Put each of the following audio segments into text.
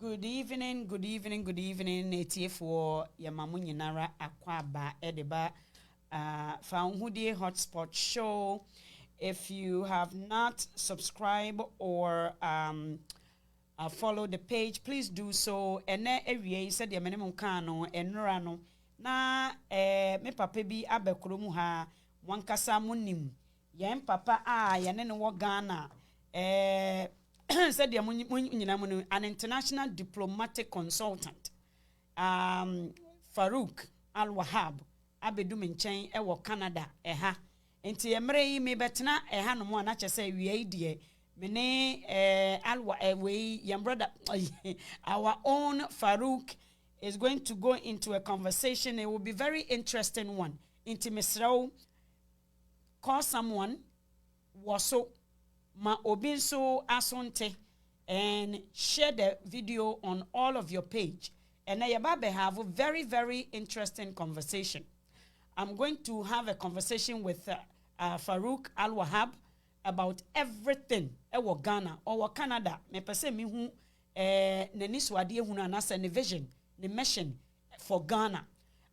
Good evening, good evening, good evening. ATF4 Yamamu Nyinara Akwaba Edeba Faunhudi Hotspot Show. If you have not subscribed or follow the page, please do so. And every said the minimum kano and rano na me papa bi abekromu ha wankasa munim yen papa yanen wo Ghana said an international diplomatic consultant Farouk Al-Wahab abedu menchen e wo Canada eha enti emre yi me betena eha no mo na chese wie die mene we young brother our own Farouk is going to go into a conversation. It will be very interesting one. Inti Misrao call someone waso ma obinso asonte and share the video on all of your page. And I have a very, very interesting conversation. I'm going to have a conversation with Farouk Al-Wahab about everything ewo Ghana or Canada. Me pese mi hu neni swade hu na nasa ne vision, the mission for Ghana.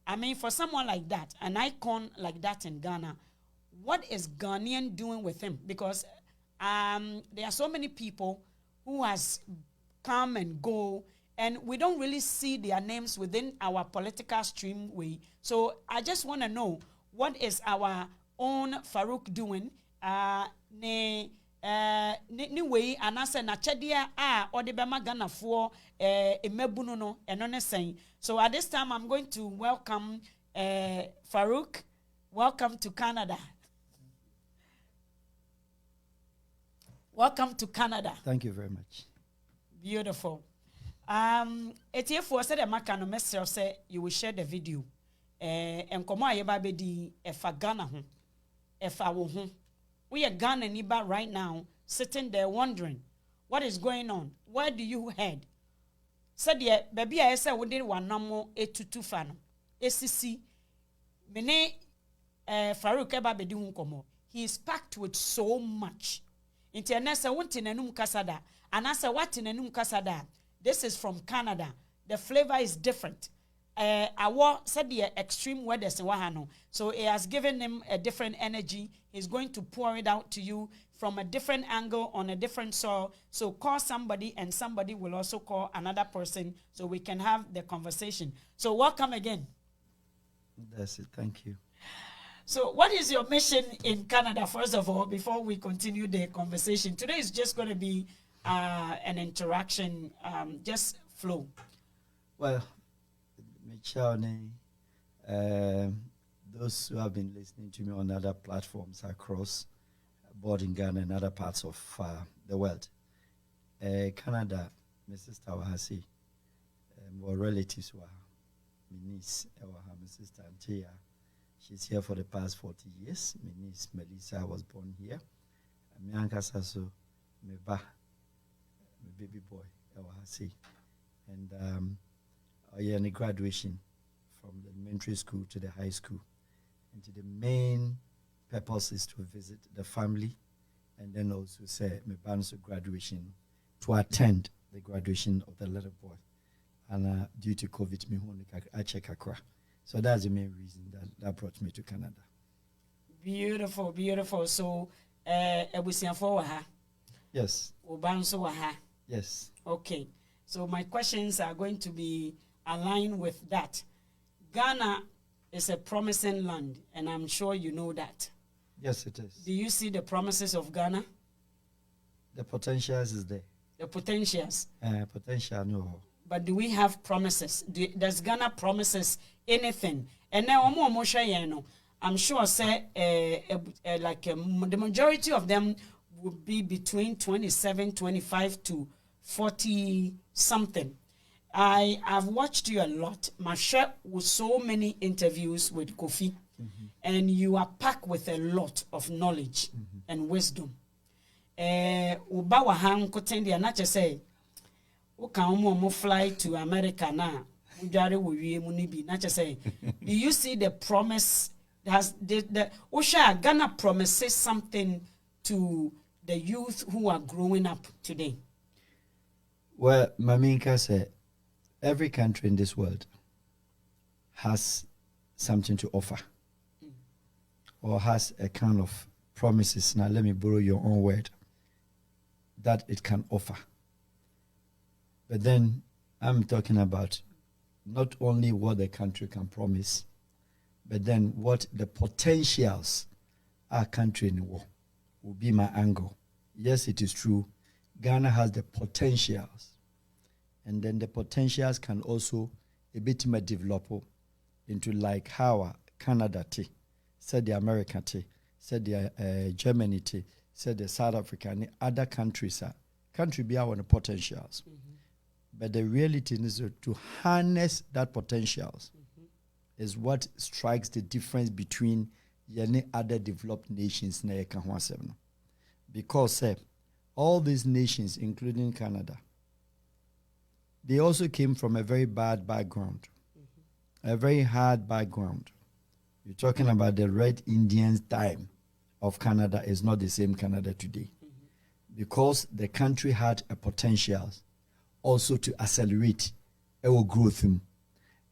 I mean, for someone like that, an icon like that in Ghana, what is Ghanaian doing with him? Because there are so many people who has come and go, and we don't really see their names within our political streamway. So I just want to know, what is our own Farouk doing? Ni way anasa na chedia odebema Ghana for emebuno no enone saying. So at this time I'm going to welcome Farouk. Welcome to Canada. Welcome to Canada. Thank you very much. Beautiful. Etiefo said the makano message say you will share the video. Enkomo ayeba be di efa Ghana ho. Efa wo ho. We are Ghana Niba right now, sitting there wondering, what is going on? Where do you head? Said ye, baby, I said, we did one no etutu fan. ACC, mene Farouk eba bedi hunkomo. He is packed with so much. Internasa won't in enum kasada. And I said, what in enum kasada? This is from Canada. The flavor is different. Our said the extreme weather so it has given him a different energy. He's going to pour it out to you from a different angle on a different soil. So call somebody, and somebody will also call another person, so we can have the conversation. So welcome again. That's it. Thank you. So what is your mission in Canada, first of all, before we continue the conversation? Today is just going to be an interaction, just flow. Well, those who have been listening to me on other platforms across board in Ghana and other parts of the world, Canada, my sister Wahasi, more relatives were my niece, my sister Antia. She's here for the past 40 years. My niece Melissa was born here. My uncle Sasso, my baby boy, Wahasi, and the graduation from the elementary school to the high school. And the main purpose is to visit the family, and then also say my parents' graduation, to attend the graduation of the little boy. And due to COVID, I check Accra. So that's the main reason that brought me to Canada. Beautiful, beautiful. So, yes. Yes. Okay. So my questions are going to be aligned with that. Ghana is a promising land, and I'm sure you know that. Yes, it is. Do you see the promises of Ghana? The potentials is there. The potentials? Potential, no. But do we have promises? Does Ghana promises anything? And now, I'm sure say, the majority of them would be between 27, 25 to 40 something. I have watched you a lot. Masha, with so many interviews with Kofi, and you are packed with a lot of knowledge and wisdom. Ubawa hang kotendi anache say, uka umo fly to America na. Ujare wuye munibi nache say. Do you see the promise? Has the Osha Ghana promises something to the youth who are growing up today? Well, Maminka said, every country in this world has something to offer or has a kind of promises. Now, let me borrow your own word, that it can offer. But then I'm talking about not only what the country can promise, but then what the potentials our country in the world will be my angle. Yes, it is true. Ghana has the potentials. And then the potentials can also a bit more develop into like how Canada said the America said the Germany said the South Africa and the other countries country be our potentials. But the reality is to harness that potentials is what strikes the difference between any other developed nations. Because all these nations, including Canada, they also came from a very bad background, a very hard background. You're talking about the Red Indians time of Canada is not the same Canada today. Because the country had a potential also to accelerate our growth.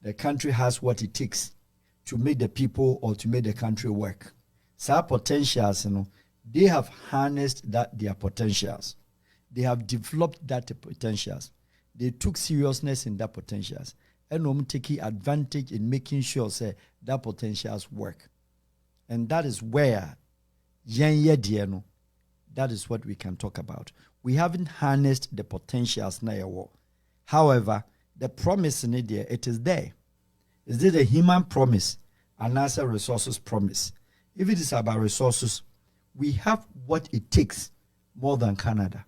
The country has what it takes to make the people or to make the country work. So our potentials, they have harnessed their potentials. They have developed that potentials. They took seriousness in that potentials and taking advantage in making sure that potentials work. And that is where that is what we can talk about. We haven't harnessed the potentials now. However, the promise in it there, it is there. Is it a human promise and also resources promise? If it is about resources, we have what it takes more than Canada.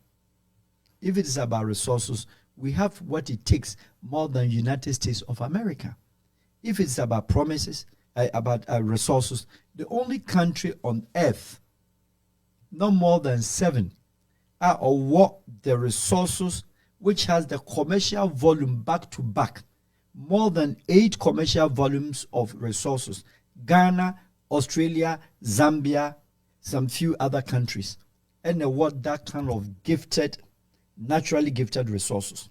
If it is about resources, we have what it takes more than United States of America. If it's about promises, about resources, the only country on earth, no more than 7, are what the resources which has the commercial volume back to back, more than 8 commercial volumes of resources. Ghana, Australia, Zambia, some few other countries. And what that kind of gifted, naturally gifted resources.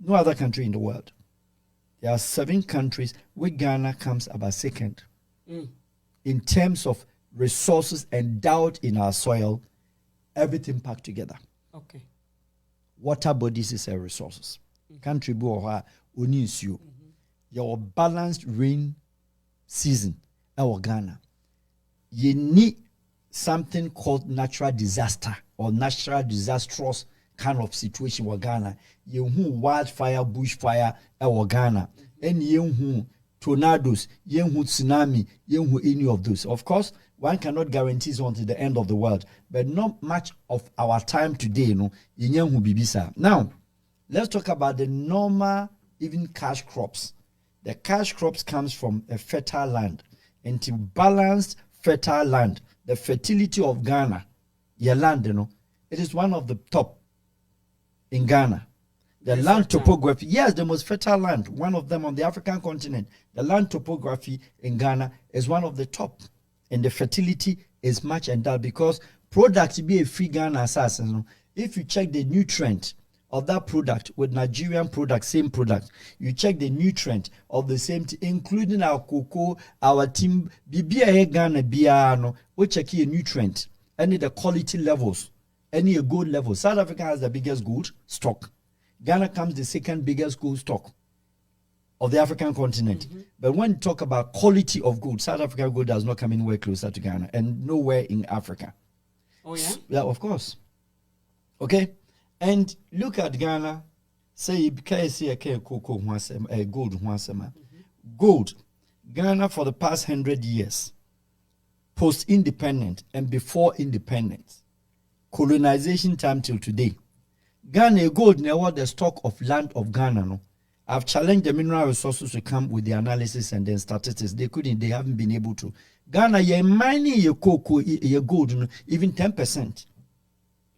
No other country in the world. There are 7 countries where Ghana comes about second in terms of resources endowed in our soil, everything packed together. Okay. Water bodies is a resources. Country bo uninsu. Your balanced rain season, our Ghana. You need something called natural disaster or natural disastrous kind of situation with Ghana. You wildfire, bushfire, our Ghana. And you tornadoes, you tsunami, you any of those. Of course, one cannot guarantee until the end of the world, but not much of our time today, Now, let's talk about the normal, even cash crops. The cash crops comes from a fertile land. And to balanced fertile land, the fertility of Ghana, your land, it is one of the top in Ghana. The land topography, yes, the most fertile land, one of them on the African continent. The land topography in Ghana is one of the top. And the fertility is much endowed because products be a free Ghana assassin. If you check the nutrient of that product with Nigerian product, same product, you check the nutrient of the same, including our cocoa, our team, BBA Ghana, Biano, we check your nutrient, any the quality levels, any a gold level. South Africa has the biggest gold stock. Ghana comes the second biggest gold stock of the African continent. But when you talk about quality of gold, South Africa gold does not come anywhere closer to Ghana and nowhere in Africa. Oh, yeah? Yeah, of course. Okay? And look at Ghana. Say, gold. Gold. Ghana for the past 100 years, post-independent and before independence, colonization time till today, Ghana gold never the stock of land of Ghana. No, I've challenged the mineral resources to come with the analysis and then statistics. They haven't been able to. Ghana, you're mining your cocoa, your gold, even 10%.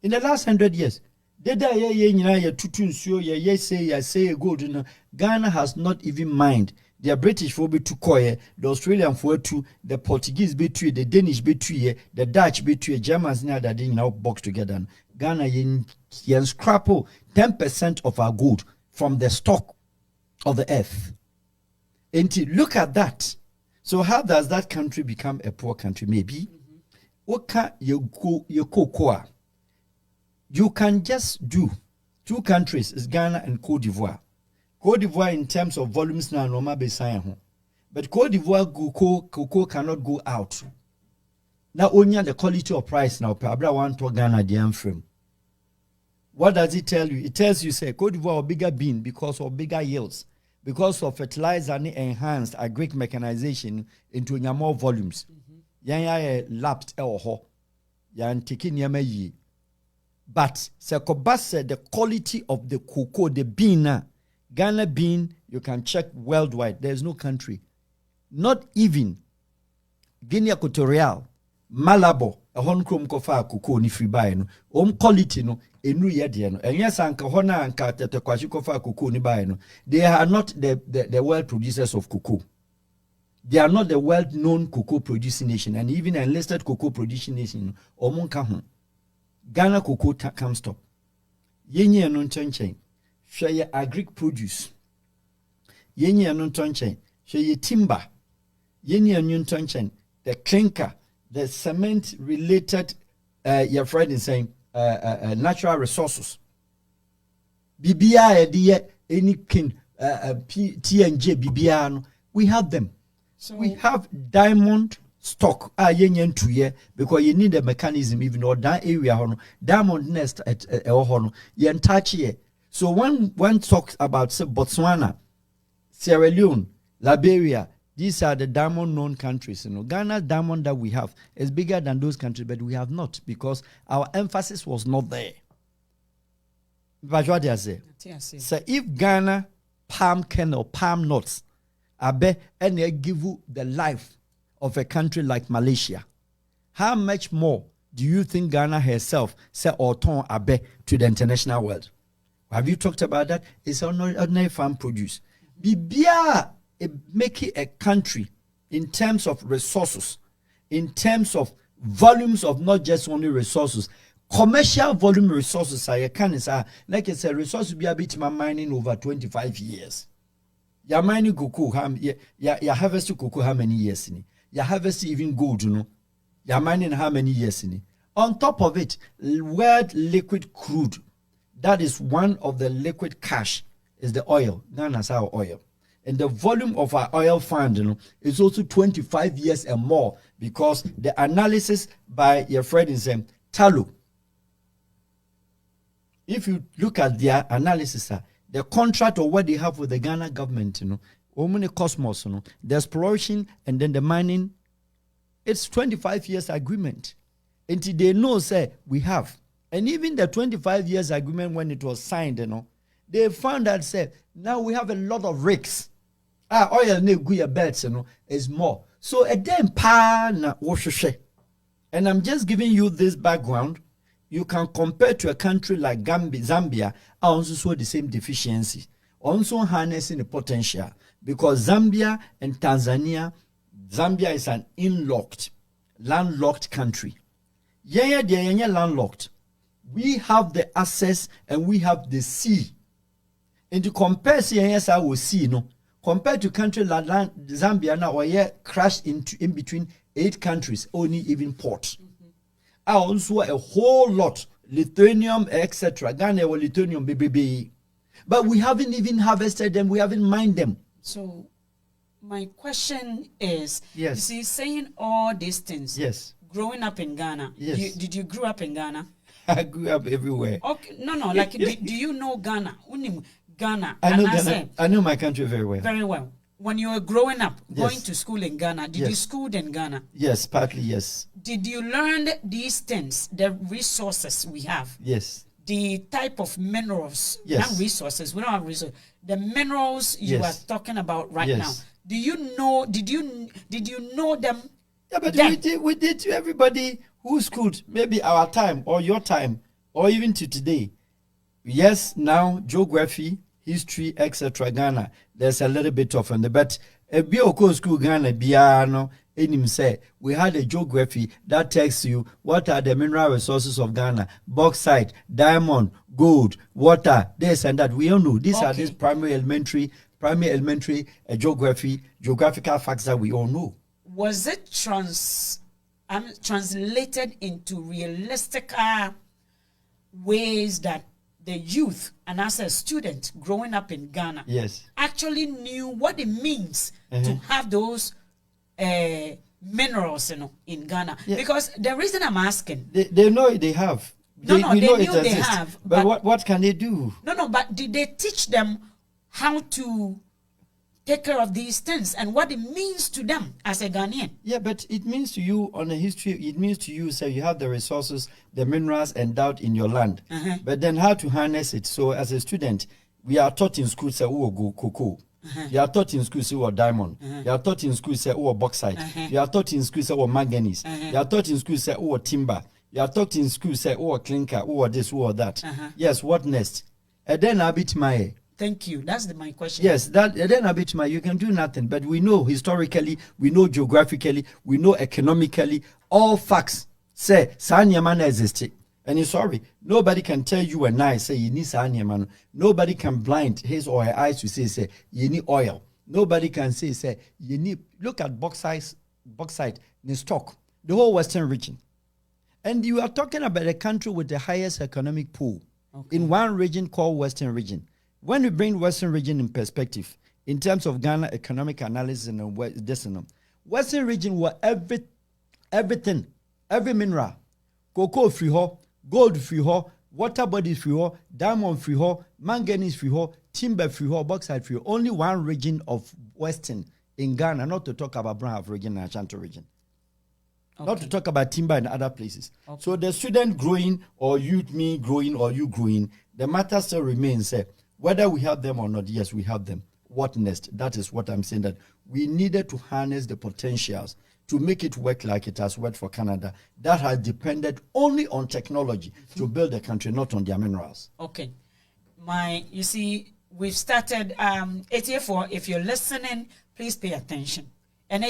In the last 100 years, Deda ye nyina ye tutu nsuo ye say gold no. Ghana has not even mind. The British for be to koye, the Australian for two, the Portuguese be two, the Danish be two, the Dutch be two, Germans now that they now box together. Ghana yen scrapple 10% of our gold from the stock of the earth. And look at that. So how does that country become a poor country? Maybe. What can you go? You can just do 2 countries, is Ghana and Cote d'Ivoire. Cote d'Ivoire in terms of volumes now normal beside. But Cote d'Ivoire cocoa cannot go out. Now only the quality of price now probably want to Ghana the frame. What does it tell you? It tells you say Cote d'Ivoire bigger bean because of bigger yields, because of fertilizer and enhanced agric mechanization into more volumes. Yan lapsed ho. Yan taking yama. But Sekobas said the quality of the cocoa, the bean, Ghana bean, you can check worldwide. There's no country, not even Guinea Equatorial, Malabo, a Hong Kong kofa cocoa ni free buy no. Quality no enu yede no. And yes, anka hona anka tetekwashi kofa cocoa ni buy no. They are not the world producers of cocoa. They are not the world-known cocoa producing nation, and even enlisted cocoa producing nation. Omunka hon. Ghana cocoa can't stop. Yenye non chen. Share agric produce. Yenye non chen. Share timber. Yenye non chen. The clinker, the cement related your friend is saying natural resources. Bibia idea any kin TNJ Bibiano. We have them. So we have diamond stock yenyen 2 year because you need a mechanism even or that area diamond nest at yen touch here. So when one talks about Botswana, Sierra Leone, Liberia, these are the diamond known countries. Ghana's diamond that we have is bigger than those countries, but we have not because our emphasis was not there. But what I say? So if Ghana palm kernel, palm nuts, I bet and they give you the life of a country like Malaysia, how much more do you think Ghana herself say or turn abe to the international world? Have you talked about that? It's ordinary farm produce. Bibia make it a country in terms of resources, in terms of volumes of not just only resources, commercial volume resources. I can say like I said, resources be a bit mining over 25 years. You're mining cocoa, you harvest cocoa how many years in it? You harvest even gold, You're mining how many years in it? On top of it, world liquid crude. That is one of the liquid cash, is the oil. Ghana's our oil. And the volume of our oil fund, is also 25 years and more because the analysis by your friend is Talo. If you look at their analysis, the contract or what they have with the Ghana government, Omni Cosmos, the exploration and then the mining, it's 25 years agreement. Until they know, say, we have. And even the 25 years agreement when it was signed, they found that, say, now we have a lot of rigs. Oil ne guya beds, is more. So a damn pa na woshoshe. And I'm just giving you this background. You can compare to a country like Zambia, also saw the same deficiency, also harnessing the potential, because Zambia and Tanzania, Zambia is an landlocked country. Yeah, landlocked. We have the access and we have the sea. And to compare, yes, I will see, compared to country like Zambia now, where crashed in between 8 countries, only even port. Also a whole lot, Lithuanium, etc. Ghana or Lithuanium, BBB. But we haven't even harvested them, we haven't mined them. So, my question is, yes. You see, saying all these things, yes. Growing up in Ghana, yes. Did you grow up in Ghana? I grew up everywhere. Okay, no, like, do you know Ghana? Ghana. I know Ghana. I know my country very well. Very well. When you were growing up, going to school in Ghana, did you school in Ghana? Yes, partly, yes. Did you learn these things, the resources we have? Yes. The type of minerals, yes. Not resources, we don't have resources. The minerals you are talking about right now. Do you know, did you know them? Yeah, but we did to everybody who schooled, maybe our time or your time, or even to today. yes, now geography, history, etc. Ghana, there's a little bit of on the but a bioko school Ghana biano him say we had a geography that tells you what are the mineral resources of Ghana, bauxite, diamond, gold, water, this and that. We all know these are these primary elementary geographical facts that we all know. Was it translated into realistic ways that the youth and as a student growing up in Ghana actually knew what it means to have those minerals in Ghana? Because the reason I'm asking, they know they have. They knew they have. But what can they do? No, but did they teach them how to take care of these things and what it means to them as a Ghanaian? Yeah, but it means to you on a history, it means to you, say you have the resources, the minerals endowed in your land, but then how to harness it. So as a student, we are taught in school, say, oh, go cocoa. You are taught in school, say, oh, diamond. You are taught in school, say, oh, bauxite. You are taught in school, say, oh, manganese. You are taught in school, say, oh, timber. You are taught in school, say, oh, clinker, oh, this, oh, that. Yes, what next? And then I bit my... Thank you. That's my question. Yes, that then a bit you can do nothing. But we know historically, we know geographically, we know economically, all facts say Sanyaman existed. And you're sorry, nobody can tell you and I say you need Sanyaman. Nobody can blind his or her eyes to say you need oil. Nobody can say you need look at bauxite in stock, the whole Western region. And you are talking about a country with the highest economic pool in one region called Western region. When we bring Western region in perspective, in terms of Ghana economic analysis and Western region were everything, every mineral, cocoa free ho, gold free ho, water bodies free ho, diamond free ho, manganese free ho, timber free ho, bauxite free ho. Only one region of Western in Ghana, not to talk about Brown region and Ashanti region. Not to talk about timber and other places. So the student growing or me growing or you growing, the matter still remains. Whether we have them or not, yes, we have them. What next? That is what I'm saying, that we needed to harness the potentials to make it work like it has worked for Canada. That has depended only on technology to build a country, not on their minerals. Okay. You see, we've started, 84, if you're listening, please pay attention. And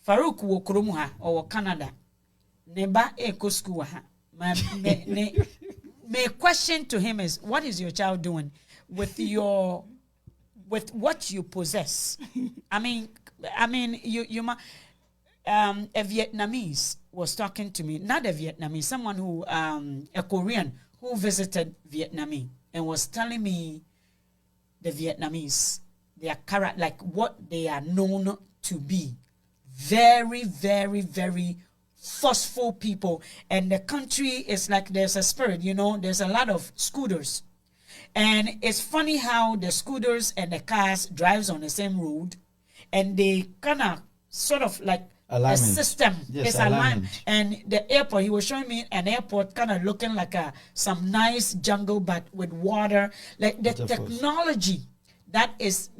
Farouk wo kromuha or Canada. Neba eko school ha. My question to him is, what is your child doing with what you possess? I mean, a Vietnamese was talking to me, not a Vietnamese, someone who, a Korean who visited Vietnam and was telling me the Vietnamese, their character, like what they are known to be. Very, very, very forceful people, and the country is like there's a spirit, there's a lot of scooters, and it's funny how the scooters and the cars drives on the same road, and they kind of sort of like alignment. A system is aligned. And the airport, he was showing me an airport kind of looking like some nice jungle but with water, like the technology that is,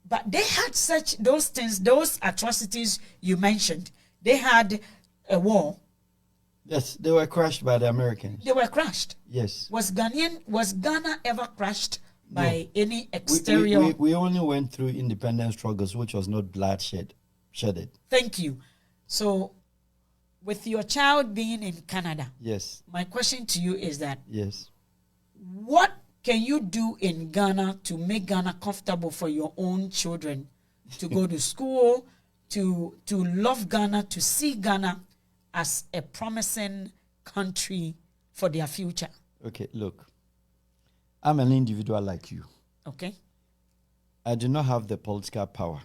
but they had those things, those atrocities you mentioned. They had a war. Yes, they were crushed by the Americans. They were crushed. Yes. Was Ghana ever crushed by any exterior? We only went through independence struggles, which was not bloodshed. Thank you. So, with your child being in Canada, yes, my question to you is that, yes, what can you do in Ghana to make Ghana comfortable for your own children to go to school, to love Ghana, to see Ghana as a promising country for their future? Okay, look, I'm an individual like you. Okay. I do not have the political power.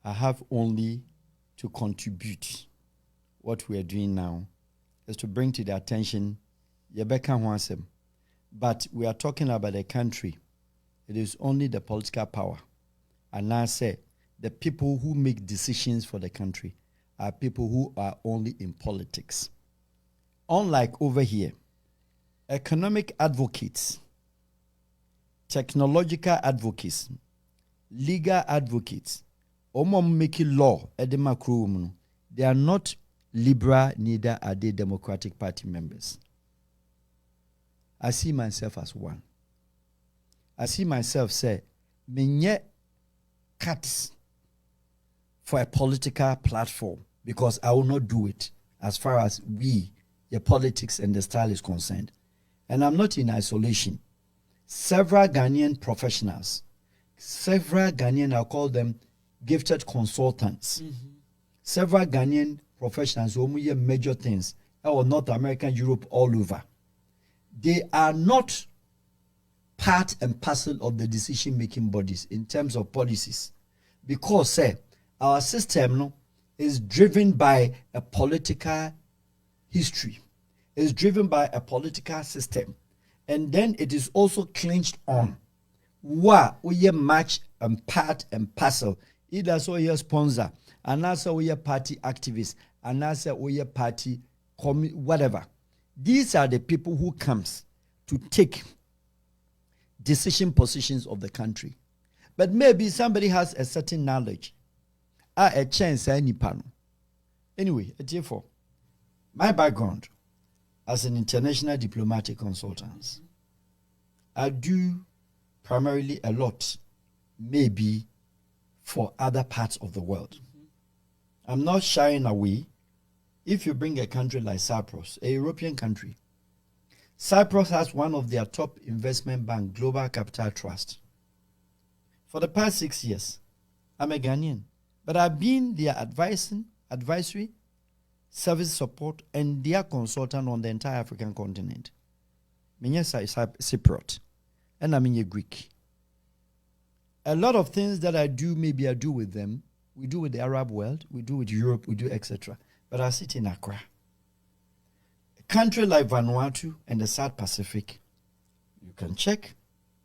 I have only to contribute. What we are doing now is to bring to the attention Yebeka Hwansem. But we are talking about a country. It is only the political power. And I say, the people who make decisions for the country are people who are only in politics. Unlike over here, economic advocates, technological advocates, legal advocates, making law, they are not liberal, neither are they Democratic Party members. I see myself as one. I see myself say, menye cuts for a political platform because I will not do it as far as the politics and the style is concerned. And I'm not in isolation. Several Ghanaian professionals, I'll call them gifted consultants, several Ghanaian professionals who do major things, or North America, Europe, all over. They are not part and parcel of the decision-making bodies in terms of policies, because our system is driven by a political history, is driven by a political system, and then it is also clinched on what we match and part and parcel, either so we sponsor, and also we party activists, and also we party whatever. These are the people who comes to take decision positions of the country. But maybe somebody has a certain knowledge. A chance any panel. Anyway, therefore, my background as an international diplomatic consultant, I do primarily a lot, maybe for other parts of the world. I'm not shying away. If you bring a country like Cyprus, a European country, Cyprus has one of their top investment bank, Global Capital Trust. For the past 6 years, I'm a Ghanaian, but I've been their advisory, service support, and their consultant on the entire African continent. I'm Cypriot, and I'm in Greek. A lot of things that I do, maybe I do with them. We do with the Arab world, we do with Europe, we do etc. But I sit in Accra. A country like Vanuatu and the South Pacific, you can check.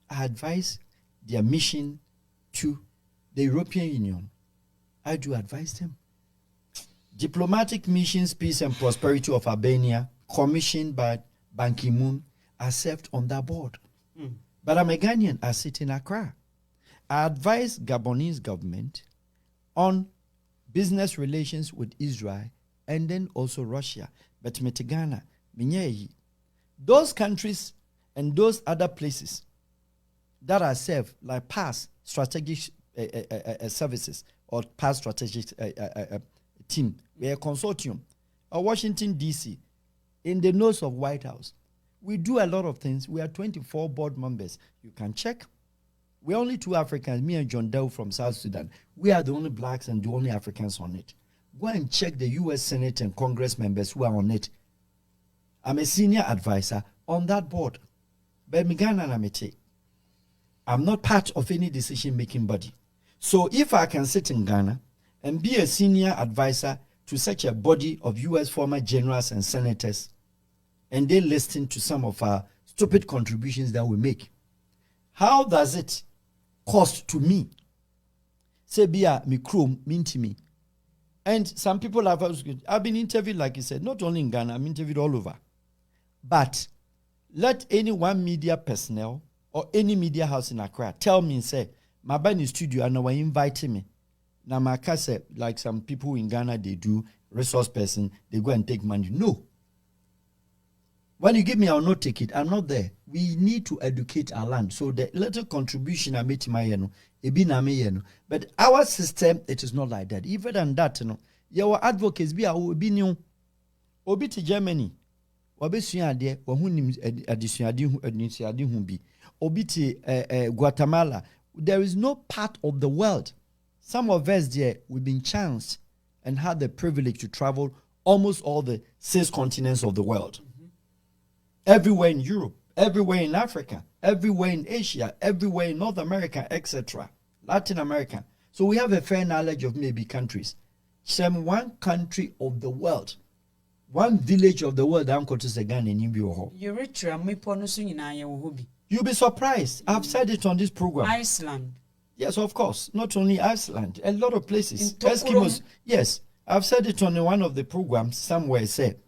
I advise their mission to the European Union. I do advise them. Diplomatic missions, peace and prosperity of Albania, commissioned by Ban Ki-moon, I served on that board. But I'm a Ghanaian, I sit in Accra. I advise Gabonese government on business relations with Israel and then also Russia. But Ghana, those countries and those other places that are served like past strategic services or past strategic team, we are a consortium, or Washington, D.C., in the nose of White House. We do a lot of things. We are 24 board members. You can check. We're only 2 Africans, me and John Doe from South Sudan. We are the only blacks and the only Africans on it. Go and check the U.S. Senate and Congress members who are on it. I'm a senior advisor on that board. But I'm not part of any decision-making body. So if I can sit in Ghana and be a senior advisor to such a body of U.S. former generals and senators, and they listen to some of our stupid contributions that we make, how does it cost to me? Say, Bia, me chrome, mean to me. And some people I've been interviewed, like you said, not only in Ghana, I'm interviewed all over. But let any one media personnel or any media house in Accra tell me, say, my band in studio and I invite me. Now, my say, like some people in Ghana, they do, resource person, they go and take money. No. When you give me, I'll not take it. I'm not there. We need to educate our land. So the little contribution I made to my but our system, it is not like that. Even than that, your advocates be our opinion. Obi to Germany. Obi suade, wahunim adisuade humbi. Obi to Guatemala. There is no part of the world. Some of us there, we've been chanced and had the privilege to travel almost all the 6 continents of the world. Everywhere in Europe, everywhere in Africa, everywhere in Asia, everywhere in North America, etc., Latin America. So we have a fair knowledge of maybe countries. Some one country of the world, one village of the world, I'm going to say Ghana in You'll be surprised. I've said it on this program. Iceland. Yes, of course. Not only Iceland, a lot of places. Eskimos. Yes, I've said it on one of the programs somewhere. Said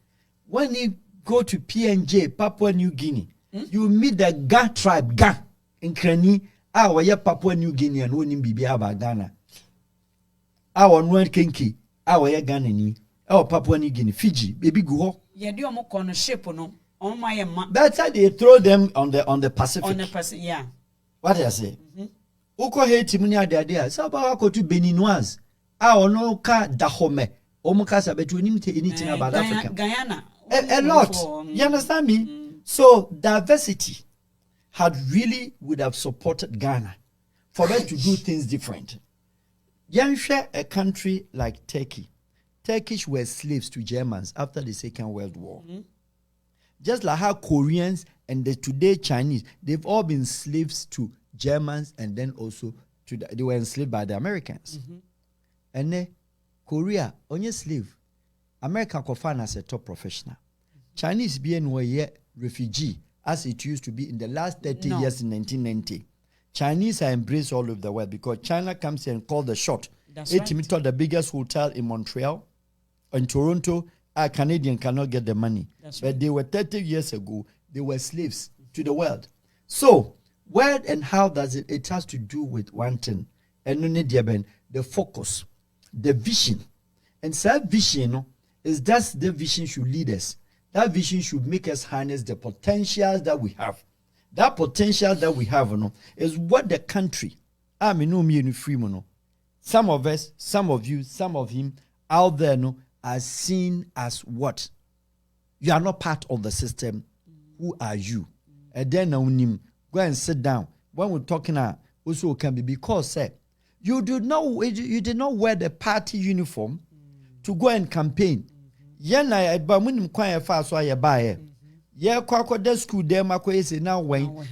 when you go to PNJ, Papua New Guinea, you meet the Ga tribe, Ga in Krani, our Papua New Guinea and winning Bibiaba Ghana. Our Nwan Kinki, our Ghanaian, our Papua New Guinea, Fiji, baby go. Yeah, do you ship no? On my Better they throw them on the Pacific. On the Pacific, yeah. What I say? Uko hate muni ade so ba ko to Beninoise. Ono ka dahome. Omuka sabetu nimte anything about Africa. Guyana. A lot. You understand me? So diversity would have supported Ghana for us to do things different. You share a country like Turkey. Turkish were slaves to Germans after the Second World War. Just like how Koreans and the today Chinese, they've all been slaves to Germans and then also they were enslaved by the Americans. And then Korea, only slave. America kofan as a top professional. Chinese being a refugee as it used to be in the last 30 years in 1990. Chinese are embraced all over the world because China comes here and calls the shot. That's right. The biggest hotel in Montreal, in Toronto, a Canadian cannot get the money. That's right. They were 30 years ago, they were slaves to the world. So, where and how does it? It has to do with one thing. And the focus, the vision. And that vision is that the vision should lead us. That vision should make us harness the potentials that we have. That potential that we have is what the country, some of us, some of you, some of him out there are seen as what? You are not part of the system. Who are you? And then go and sit down. When we're talking also can be because you did not wear the party uniform to go and campaign. Yeah, school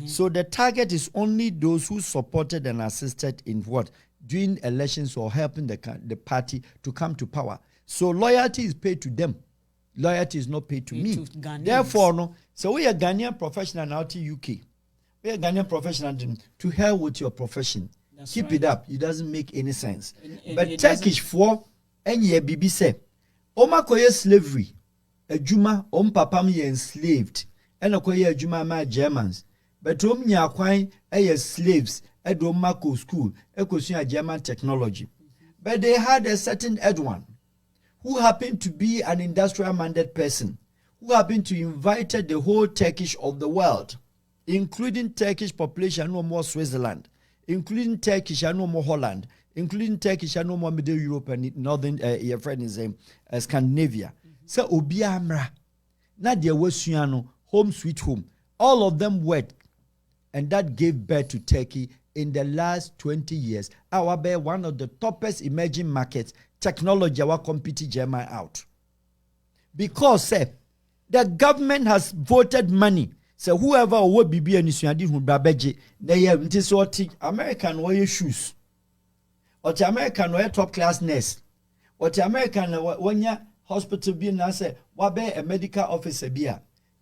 so the target is only those who supported and assisted in what? Doing elections or helping the party to come to power. So loyalty is paid to them. Loyalty is not paid to me. Therefore, so we are Ghanaian professional now to UK. We are Ghanaian professional to hell with your profession. That's Keep it up. It doesn't make any sense. But Turkish for any BB say, Oma koye slavery. Ejuma papa me enslaved. Ena koye ejuma ma Germans. But nya kwai slaves. Mako school. German technology. But they had a certain Edwan who happened to be an industrial minded person who happened to invite the whole Turkish of the world, including Turkish population no more Switzerland, including Turkish no more Holland, including Turkish no more Middle Europe and northern your friend is Scandinavia. So Obiamra, Nadia Wasuano, home sweet home. All of them worked, and that gave birth to Turkey in the last 20 years. Our be one of the toppest emerging markets. Technology our compete German out. Because the government has voted money. So whoever will be an issue who babeji, they have American wear shoes. Or the American wear top class nurse. Or the American when ya hospital be na say wabe a medical officer be.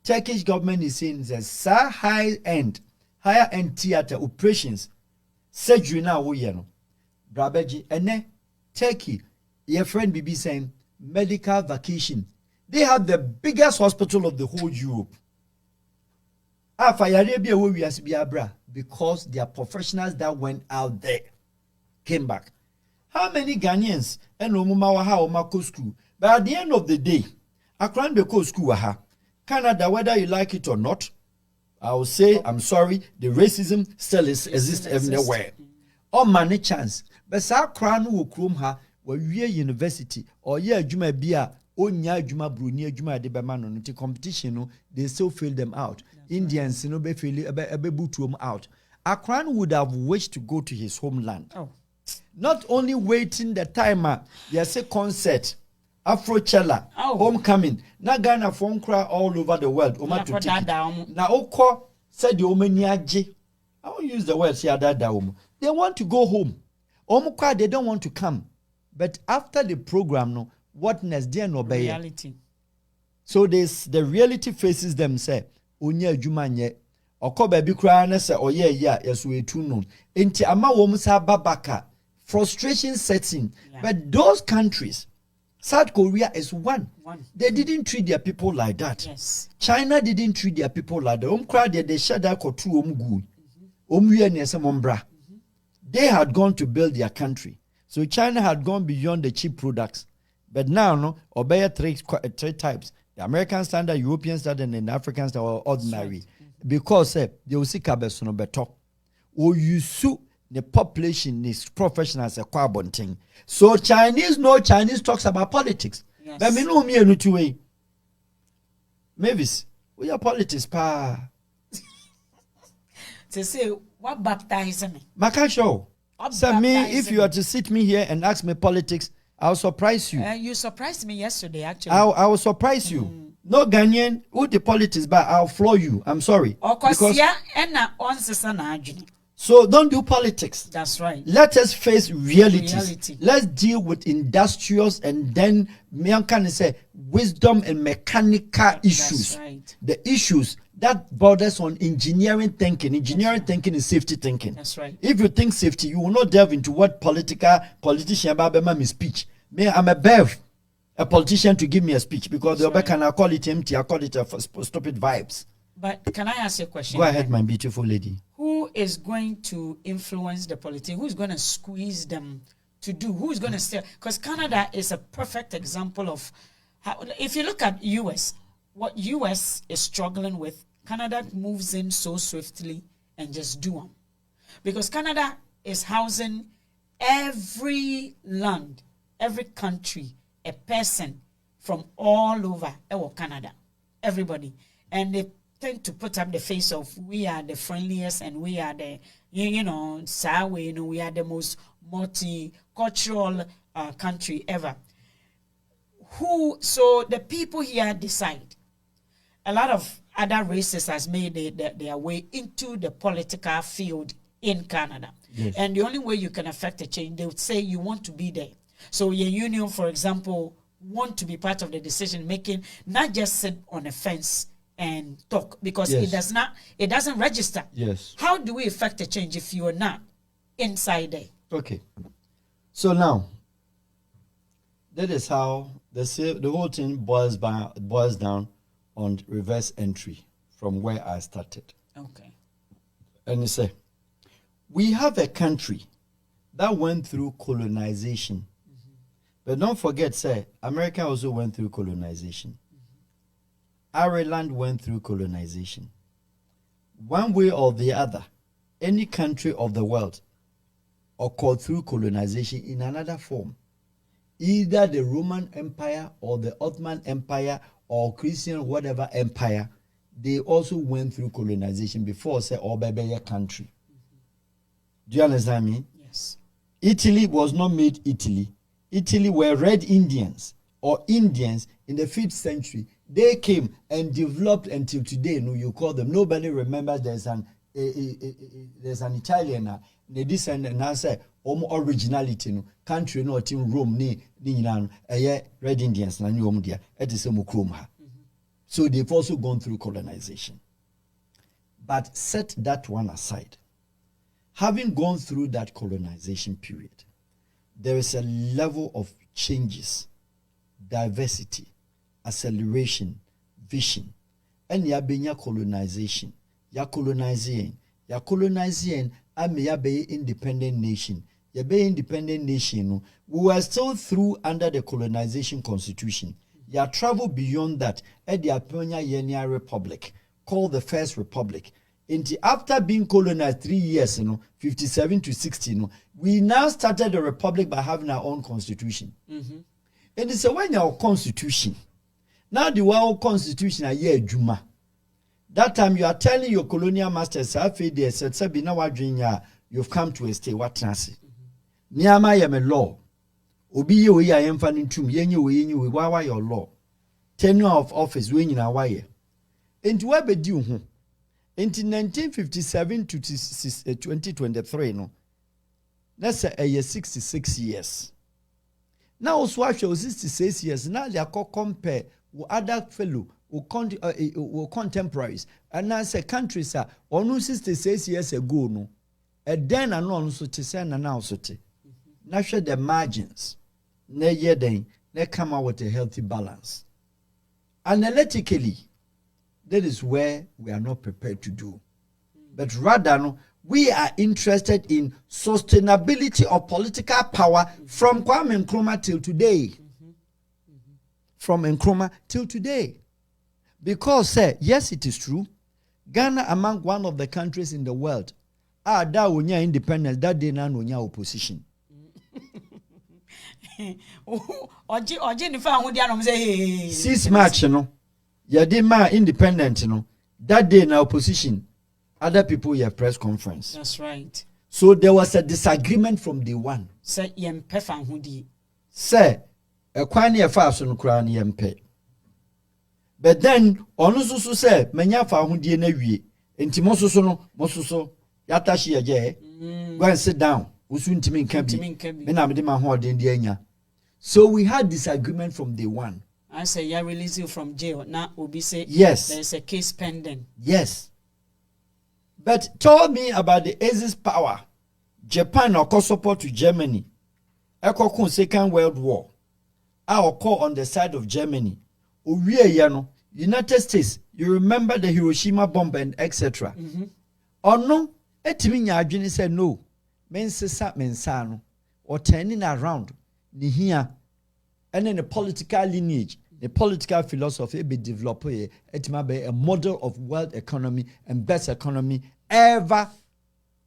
Turkish government is saying there's higher end theater operations. Surgery now we Brabeji and Turkey. Your friend BB saying medical vacation. They have the biggest hospital of the whole Europe. Because they are professionals that went out there, came back. How many Ghanaians and Omumawaha school? But at the end of the day, Akran Beko school Canada, whether you like it or not, I will say I'm sorry, the racism still exists everywhere. Or money chance. But sa crown will chrome her. University or juma bia onya juma bruni juma de bemano no competition they still fail them out. That's Indians right. Be fail butu out. Akran would have wished to go to his homeland. Not only waiting the timer, there's a concert, Afrochella, homecoming. Na Ghana phone cry all over the world. Na oko said the omeniaje. I won't use the word they want to go home. They don't want to come. But after the program, what next? There no reality. So the reality faces them. Say, "Onya jumanye, oko baby cry na say, oh yeah, yes we too known." Enti ama womusa babaka frustration setting. Yeah. But those countries, South Korea is one. They didn't treat their people like that. Yes. China didn't treat their people like that. They shut that good. They had gone to build their country. So China had gone beyond the cheap products. But now, obey three types. The American standard, European standard, and the African standard are ordinary. Because they will see cabeson better. Or you sue the population is professionals a carbon thing. So Chinese talks about politics. Yes. But me know me no two way. Mavis, we are politics pa. To say what baptize me? Maka show. So me, if you are to sit me here and ask me politics, I'll surprise you. You surprised me yesterday, actually. I will surprise you. No Ghanaian, who the politics, but I'll floor you. I'm sorry. Because so don't do politics. That's right. Let us face realities. Let's deal with industrious and then me can say wisdom and mechanical issues. That's right. The issues that borders on engineering thinking. Engineering thinking is safety thinking. That's right. If you think safety, you will not delve into what politician Babema speech. Me, I'm a politician to give me a speech because the can I call it empty, I call it a stupid vibes. But can I ask you a question? Go ahead, my beautiful lady. Who is going to influence the politicians? Who's going to squeeze them to do? Who's going to steer? Because Canada is a perfect example of how, if you look at US, what US is struggling with, Canada moves in so swiftly and just do them. Because Canada is housing every land, every country, a person from all over Canada, everybody. And they tend to put up the face of we are the friendliest and we are the, we are the most multicultural country ever. So the people here decide. A lot of other races has made their way into the political field in Canada. Yes. And the only way you can affect a change, they would say you want to be there. So your union, for example, want to be part of the decision making, not just sit on a fence and talk because it doesn't register. Yes. How do we affect a change if you are not inside there? Okay. So now, that is how the whole thing boils down on reverse entry from where I started. Okay. And you say, we have a country that went through colonization. But don't forget, say, America also went through colonization. Ireland went through colonization. One way or the other, any country of the world occurred through colonization in another form. Either the Roman Empire or the Ottoman Empire or Christian whatever empire, they also went through colonization before, say, Obebe country. Do you understand me? Yes. Italy was not made Italy. Italy were Red Indians or Indians in the 5th century. They came and developed until today. No, you call them. Nobody remembers there's an Italian. They descend and I say originality. No country no in Rome ni Red Indians na ni dia. It is So they've also gone through colonization. But set that one aside. Having gone through that colonization period, there is a level of changes, diversity, acceleration, vision. And ya benya colonization. Ya colonizing, ame ya be independent nation. Ya be independent nation. We were still through under the colonization constitution. Ya travel beyond that. Edi aponya yenia republic, called the First Republic. After being colonized 3 years, 57 to 60, we now started the republic by having our own constitution. And it's a when our constitution. Now the world constitution a year Juma. That time you are telling your colonial masters, you've come to a state. What transi? Niama yame law. Obi ye we ya yemfa ntum yenye we wa your law. Tenure of office we nyina wa ye. Enti we be di ho. Enti 1957 to 2023 no. That's a year 66 years. Now also actually 66 years. Now they are compare with other fellow contemporaries. And now say countries are only 66 years ago no. And then I know so to say and now so to. Now share the margins. Ne ye then they come out with a healthy balance. Analytically, that is where we are not prepared to do. But rather, no, we are interested in sustainability of political power from Kwame Nkrumah till today. From Nkrumah till today. Because, yes, it is true. Ghana among one of the countries in the world. That unya independence, that day na unya opposition. Since March, you know, Yadima independent, you know, that day na opposition. Other people have press conference. That's right. So there was a disagreement from day one. Say yempe fanhudi. Say, a kwani a fast on crown yempe. But then, onususu say, menya fanhudi na wie. Enti mosusu no, mosusu. Yatashi aje. Go and sit down. Usun timin kebi. Mena mede ma ho den de anya. So we had disagreement from day one. I say you release you from jail. Now Obi say yes. There's a case pending. Yes. But told me about the Axis power. Japan or support to Germany. Eko Second World War. Our call on the side of Germany. United States. You remember the Hiroshima bomb and etc. Or no, etiminya adwene said no. Mensesa mensano or turning around ni here. And then the political lineage, the political philosophy be developed a model of world economy and best economy ever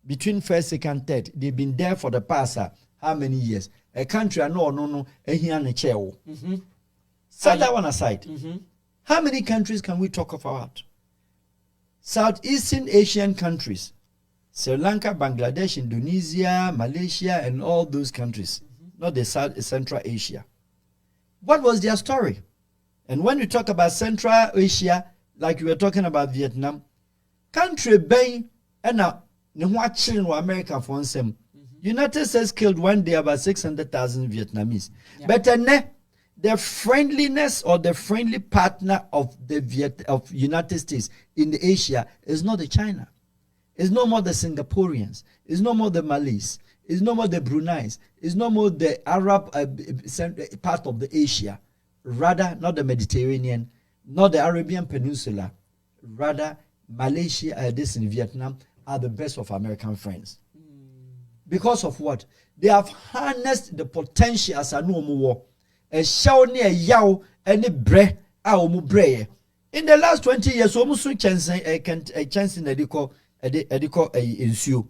between first, second, third. They've been there for the past how many years? A country no, a here and a chair. Set that one aside. How many countries can we talk about? Southeastern Asian countries. Sri Lanka, Bangladesh, Indonesia, Malaysia, and all those countries. Not the Central Asia. What was their story? And when we talk about Central Asia, like we were talking about Vietnam, country bay and now America for them. United States killed one day about 600,000 Vietnamese. Yeah. But the friendliness or the friendly partner of the United States in the Asia is not the China. It's no more the Singaporeans. It's no more the Malays. It's no more the Brunei's. It's no more the Arab part of the Asia. Rather, not the Mediterranean, not the Arabian Peninsula. Rather, Malaysia, this in Vietnam, are the best of American friends. Because of what? They have harnessed the potential as a no more. A show near yaw and a bre, our bre. In the last 20 years, almost a chance in the ensue.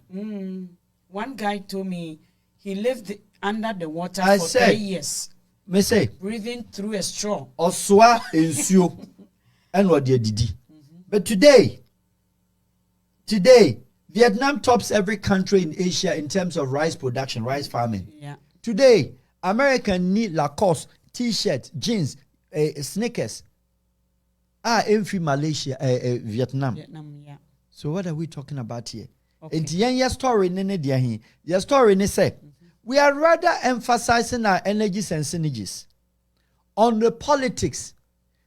One guy told me he lived under the water for 3 years. Me say, breathing through a straw. Oswa ensue and what they did. But today, Vietnam tops every country in Asia in terms of rice production, rice farming. Yeah. Today, American need Lacoste, t-shirts, jeans, sneakers. In Malaysia, Vietnam. Yeah. So what are we talking about here? Okay. Your story, your story, say, we are rather emphasizing our energies and synergies on the politics.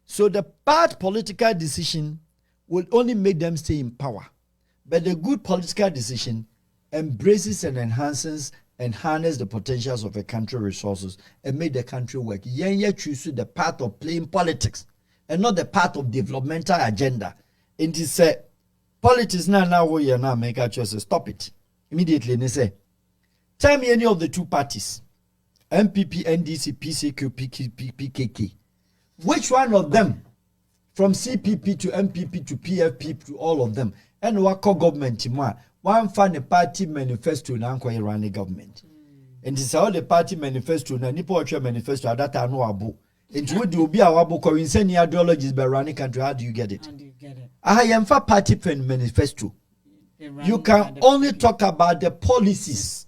So the bad political decision will only make them stay in power. But the good political decision embraces and enhances and harnesses the potentials of a country's resources and make the country work. You choose the path of playing politics and not the path of developmental agenda. It is politics now we are now make a choice. Stop it immediately. And say, tell me any of the two parties, MPP, NDC, PCQ, PKK. Which one of them, from CPP to MPP to PFP to all of them, and what government one find a party manifesto na anko run government. And it's all the party manifesto na nipo watch manifesto at that time no abo. Into would you be a wabo coincident ideologies by running country? How do you get it? I am for party manifesto. You can only talk about the policies.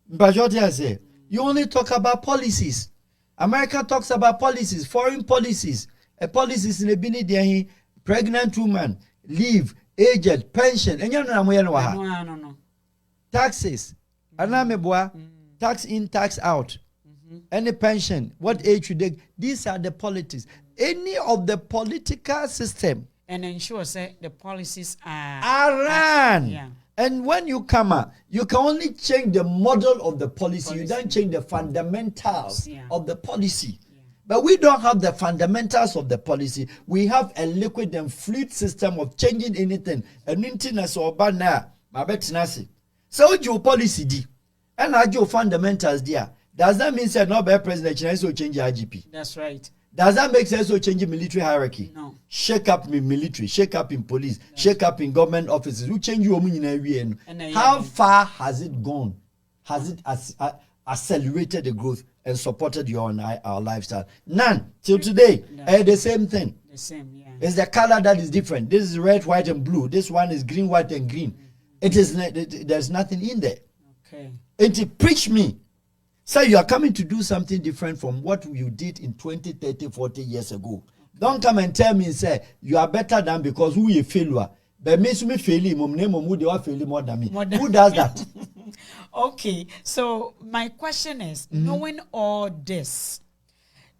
But what I say, you only talk about policies. America talks about policies, foreign policies. A policies in the bini pregnant woman, leave, aged, pension, and no. Taxes, tax in, tax out, any pension, what age should they? These are the politics. Any of the political system. And ensure say the policies are run. Yeah. And when you come out, you can only change the model of the policy. You don't change the fundamentals of the policy. But we don't have the fundamentals of the policy. We have a liquid and fluid system of changing anything. And maintenance or banner, my betinasi. So your policy D. And your fundamentals there. Does that mean that no better president so change IGP? That's right. Does that make sense? So changing military hierarchy? No. Shake up in military, shake up in police, shake up in government offices. Who change you? How far has it gone? Has it accelerated the growth and supported our lifestyle? None. Till today, the same thing. The same, yeah. It's the color that is different. This is red, white, and blue. This one is green, white, and green. It is. There's nothing in there. Okay. And preach me. Say you are coming to do something different from what you did in 20, 30, 40 years ago. Okay. Don't come and tell me, say, you are better than because who you failure. But me fail more than me. Who does that? Okay, so my question is, knowing all this,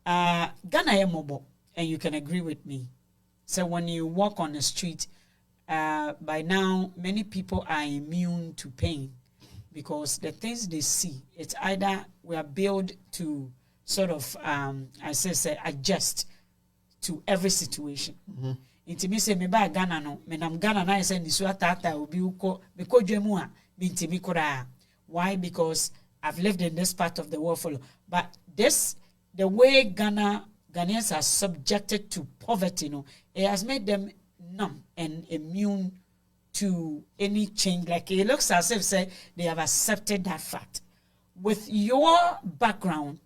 Ghana mobile, and you can agree with me. So when you walk on the street, by now many people are immune to pain because the things they see, it's either we are built to sort of, adjust to every situation. Inti me say me ba Ghana no, me nam Ghana na say nisu atata obi uko me kodwemu a me ntimi kora. Why? Because I've lived in this part of the world for, but the way Ghanaians are subjected to poverty, it has made them numb and immune to any change. Like it looks as if say they have accepted that fact. With your background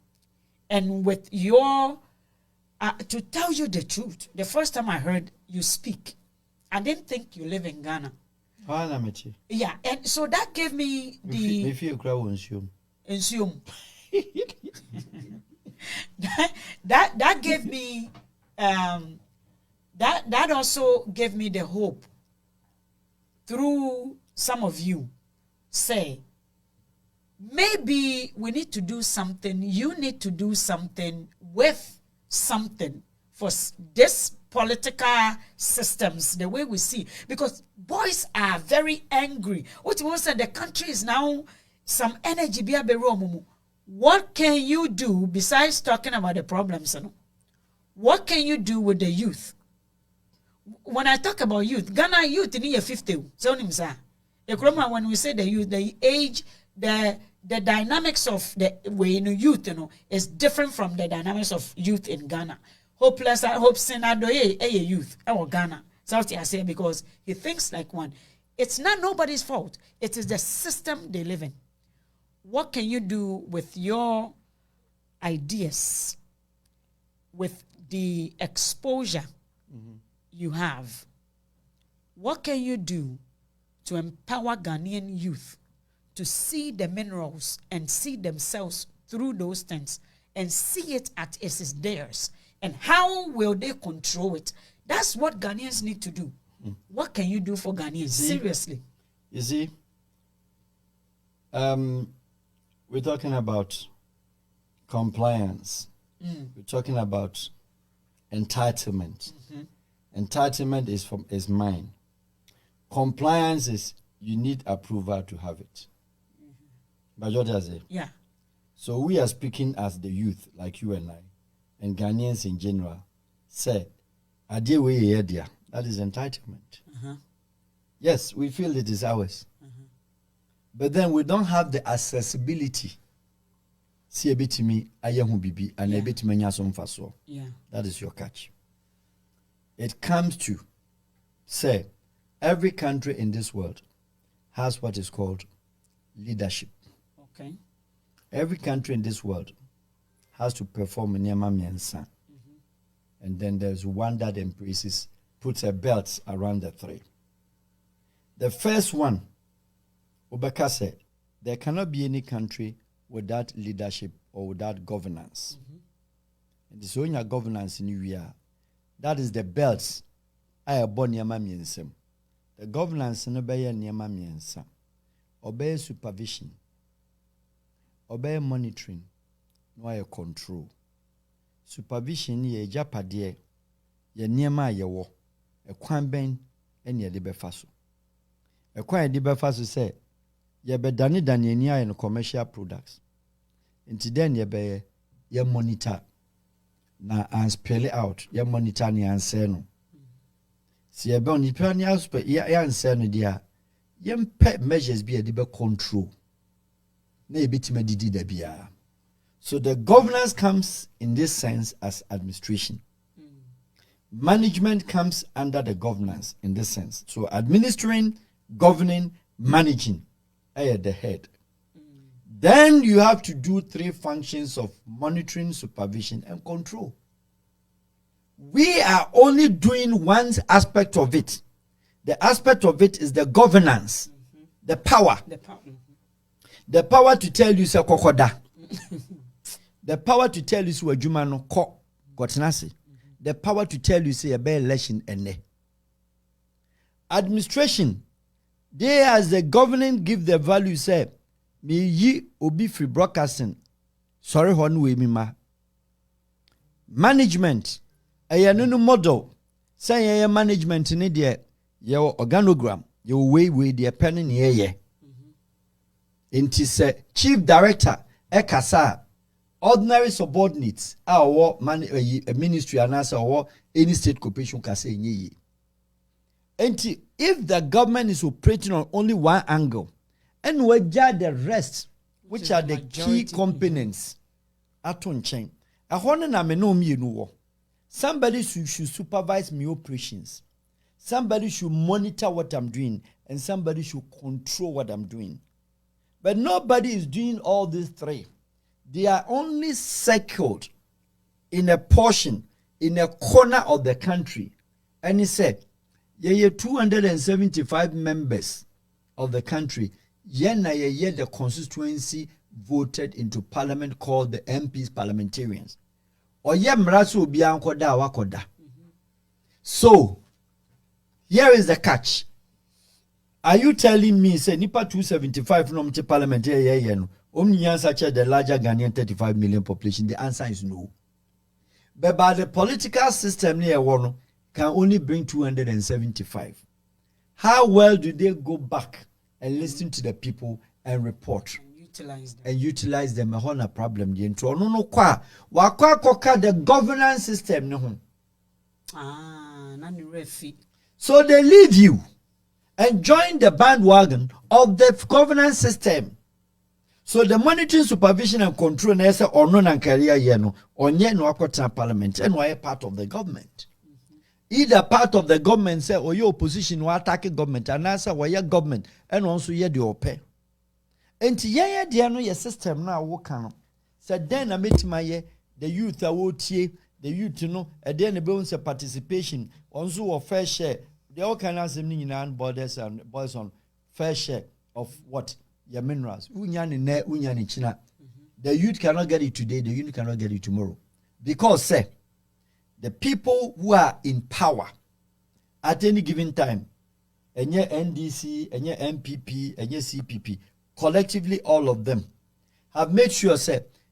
and with your to tell you the truth, the first time I heard you speak, I didn't think you live in Ghana. Yeah, and so that gave me the. If you grow Insume. that gave me that also gave me the hope through some of you say maybe we need to do something, you need to do something with something for this political systems, the way we see, because boys are very angry. What you said, the country is now some energy. What can you do besides talking about the problems? What can you do with the youth? When I talk about youth, Ghana youth in year 50. So when we say the youth, the age, the dynamics of the way youth, is different from the dynamics of youth in Ghana. Hopeless, hope senado youth, our Ghana. South I say because he thinks like one. It's not nobody's fault. It is the system they live in. What can you do with your ideas, with the exposure you have? What can you do to empower Ghanaian youth to see the minerals and see themselves through those things and see it as it is theirs? And how will they control it? That's what Ghanaians need to do. What can you do for Ghanaians? Seriously. You see, we're talking about compliance. We're talking about entitlement. Entitlement is mine. Compliance is you need approval to have it. But what does it? Yeah. So we are speaking as the youth, like you and I, and Ghanaians in general, say, that is entitlement. Yes, we feel it is ours. But then we don't have the accessibility. Yeah. That is your catch. It comes to say, every country in this world has what is called leadership. Okay. Every country in this world has to perform Nyama Miensa. And then there's one that embraces, puts a belt around the three. The first one, Obaka said, there cannot be any country without leadership or without governance. And this is your governance in you. That is the belts. I have born Nyama Miensem. The governance in obey Nyama Miensa. Obey supervision. Obey monitoring. No control. Supervision ye japade ye niema ye wo ekwan ben ene ye de befa so ekwan ye de befa so say ye be dane ani aye no commercial products nti den ye be ye monitor na and spell out ye monitor ni answer no si ye be oni plan ni aspect ye answer no dia ye mpe measures bi ye de be control na ye betima didi da bia. So the governance comes in this sense as administration. Management comes under the governance in this sense. So administering, governing, managing, the head. Then you have to do 3 functions of monitoring, supervision, and control. We are only doing one aspect of it. The aspect of it is the governance, the power. The power to tell you, say, kokoda. The power to tell you, say, wajuma no ko, gotenasi. The power to tell you, say, a bear election ene. Administration, they as the governing give the value, say, me yi obi free broadcasting. Sorry, hon we mi ma. Management, a no model. Say, a management in India, your organogram, your way, the pen in ye. Inti say, chief director, ekasa, ordinary subordinates, our ministry and answer or any state corporation can say ye. Inti, if the government is operating on only one angle, and we judge the rest, which are the key components, aton chain. A honor na me no me no. Somebody should supervise my operations. Somebody should monitor what I'm doing, and somebody should control what I'm doing. But nobody is doing all these 3. They are only circled in a portion, in a corner of the country. And he said, yeah, 275 members of the country. The constituency voted into parliament called the MPs parliamentarians. So, here is the catch. Are you telling me, say, Nipa 275 from the parliamentary, such as the larger Ghanaian 35 million population? The answer is no. But by the political system, can only bring 275. How well do they go back and listen to the people and report? And utilize them. A problem. The governance system. So they leave you and join the bandwagon of the governance system. So the monitoring, supervision, and control or non and career or parliament and why part of the government. Either part of the government say or your opposition or attacking government and answer why your government and also ye the open. And yeah, the system now work on. So then I met my the youth the youth and then the bones of participation also a fair share. They all can answer me borders and boys on fair share of what your minerals. The youth cannot get it today, the youth cannot get it tomorrow. Because the people who are in power at any given time, and your NDC, and your MPP, and your CPP, collectively all of them have made sure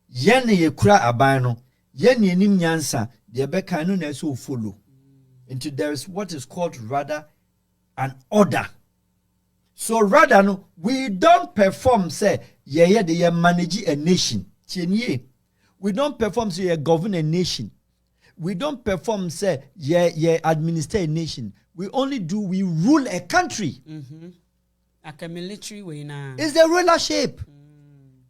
yen ye kura abano, yen ye nim nyansa, the bekano neso follow. Into there is what is called rather an order. So rather no, we don't perform they manage a nation. We don't perform govern a nation. We don't perform administer a nation. We rule a country. Like a military way now. It's the rulership.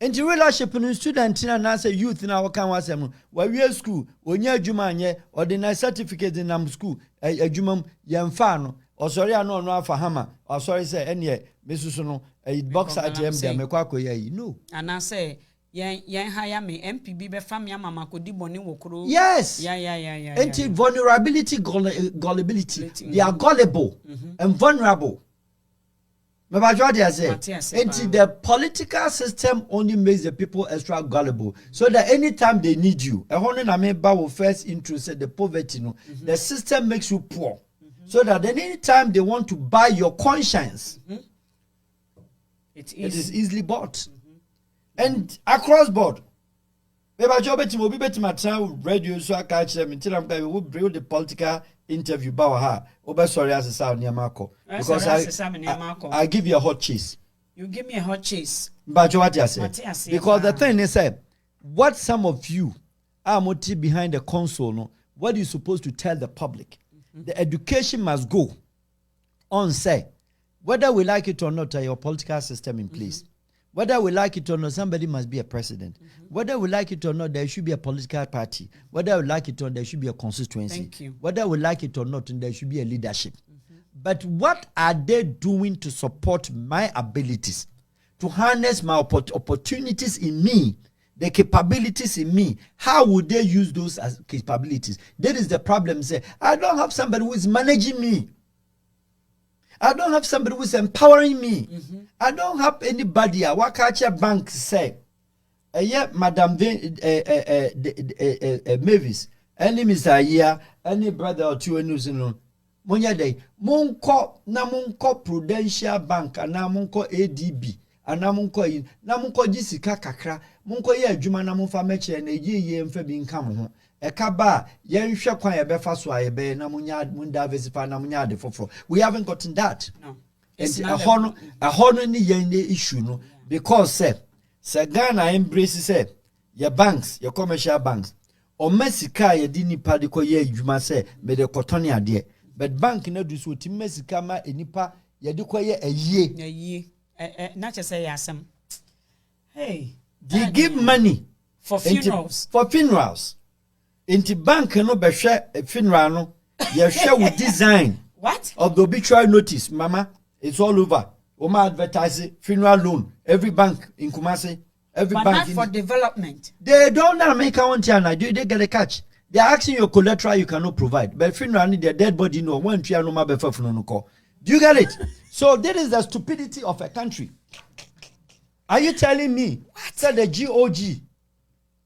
And the rulership in student and as a youth in our country, where we are school, when you're Jumanye, or the nice certificate in our school, a Jumam Yamfano, or sorry, I know no for hammer, or sorry, say, and yet, Mrs. Sono, a box at them, no. And I say, hire me, MPB, family, mamma could do money. Yes. Yeah. And vulnerability, gullibility. They are gullible and vulnerable. The political system only makes the people extra gullible, so that anytime they need you, will first introduce the poverty. The system makes you poor, so that anytime they want to buy your conscience, it is easily bought. And across board, radio so I catch them until I'm going to bring the political interview because I give you a hot cheese. You give me a hot cheese. But what you say? Because the thing is, what some of you are motive behind the console, what you're supposed to tell the public. The education must go on, whether we like it or not, your political system in place. Whether we like it or not, somebody must be a president. Whether we like it or not, there should be a political party. Whether we like it or not, there should be a constituency. Thank you. Whether we like it or not, there should be a leadership. But what are they doing to support my abilities, to harness my opportunities in me, the capabilities in me? How would they use those as capabilities? That is the problem. Say, I don't have somebody who is managing me. I don't have somebody who is empowering me. I don't have anybody. Wakacha Bank say, yeah, Madam Mavis, any Mr. Iya, any brother or two, and no. Monya day, Monko, Namunko Prudential Bank, and Namunko ADB, and Namunko in Namunko Jessica Kakra, Munko ye, Jumanamufa Meche, and a ye and Fabin Camu. A kaba, yen shakwa ya befa so ya be na munda vesipa na munya de foforo. We haven't gotten that. No. It's a hono ni yen issue no because say Ghana embrace say your banks, your commercial banks. O mesika ye di nipa de koye adwuma say me de kotone ade. But bank na do so ti mesika ma enipa ye de koye ayie. Na che say asem. Hey, they give money for funerals. For funerals. Inti bank no be share funeral no ye share with design what of the obituary notice. Mama, it's all over. Oma advertise funeral loan. Every bank in Kumasi, every but bank not for development. They don't now make one channel. Do they get a catch? They are asking your collateral you cannot provide. But funeral need their dead body no one tria no mabe no call. Do you get it? So that is the stupidity of a country. Are you telling me that the GOG,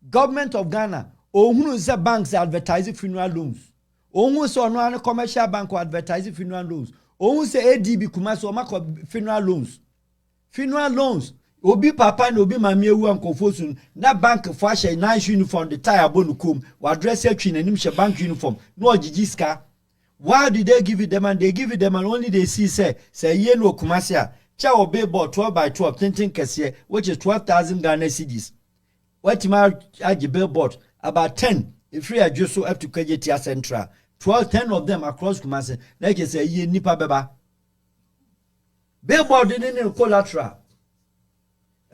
government of Ghana, who say banks advertising funeral loans? Who say no commercial bank advertising funeral loans? Who say ADB Kumasi funeral loans? Funeral loans. Obi papa and obi mami ewu ankofosun na bank for a nice uniform the tie abonukum wa dress etwin anim she bank uniform no ogigi ska. Why did they give it them and they give it them and only they see say ye no Kumasi a cha obe board 12 by 12 tintin kese which is 12,000 Ghana cedis. What ma age billboard about 10 if we are just so up to KJT Central 10 of them across Kumasi na je say ye nipa beba billboard in collateral.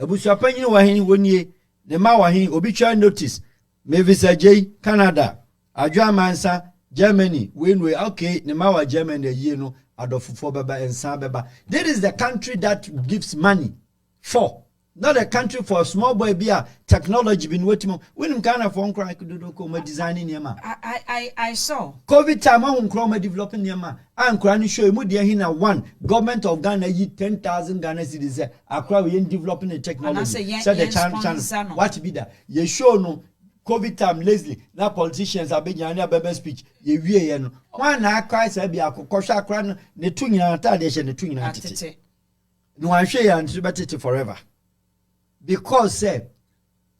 Abusia panyin wa hin wonie ne ma wa hin obituary notice Mavis J Canada Adwa Mansa Germany we okay ne ma wa Germany ye no adofufo beba ensan beba. This is the country that gives money for, not a country for a small boy bia technology been waiting when Ghana for cry could do come designing yama. I saw COVID time on chroma developing yama and crying show mu dia hina one government of Ghana yi 10,000 Ghana cedis akra we developing the technology said the channel what be that ye show no COVID time Leslie na politicians abenya bebe speech ye wie ye no one na akra say bia kokosha akra no ne tu nyina ta de she ne tu nyina tete no ahwe ya ntu betete forever. Because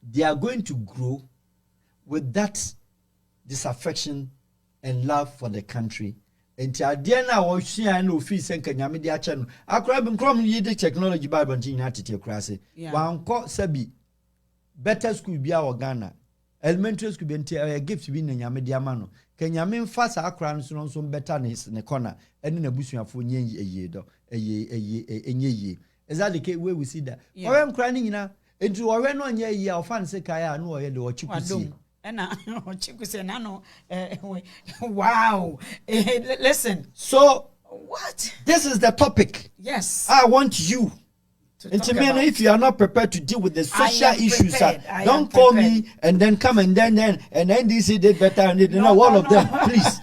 they are going to grow with that disaffection and love for the country. And Diana was she and office and Kanyamidi channel. I crab and crumb ye the technology Bible and United Crassi. One call Sabi. Better school be our Ghana. Elementary school be a gift to be in Yamidia Mano. Kenyamin fast our crowns on some betterness in the corner and in a bush for ye a ye. Is that the case where we see that? Or I'm crying in a into a reno and ye or fancy kaya no or chiku. And chiku say nano. Wow. Listen. So what? This is the topic. Yes. I want you. And to me, if you are not prepared to deal with the social issues, don't call me and then come and then NDC did better and did all of them. Please.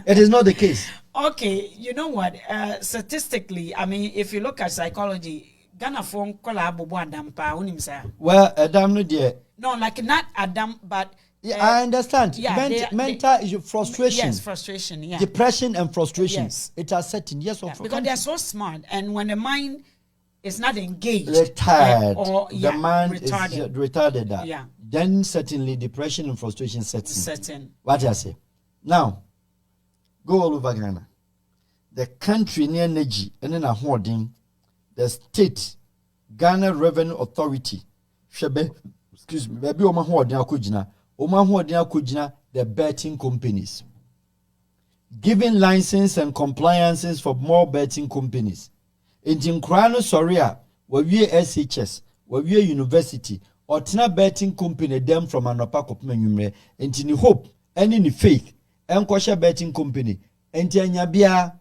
It is not the case. Okay, you know what? Statistically, I mean, if you look at psychology, Ghana phone collab Adam pa unimsa. Well, Adam no dear. No, like not Adam, but I understand. Yeah, mental is frustration. Yes, frustration. Yeah, depression and frustration. Yes, it are setting. Yes, because they are so smart, and when the mind is not engaged, retired, or the mind retarded. Is retarded. Yeah, then certainly depression and frustration sets in. Certain. What I say now. Go all over Ghana. The country near Neji and then a hoarding, the state, Ghana Revenue Authority, excuse me, maybe Oma hoarding akujina, the betting companies. Giving license and compliances for more betting companies. In Jinkrano Soria, where we SHS, we university or tina betting company them from an opakop menumre and in hope and in faith and kosha betting company and bia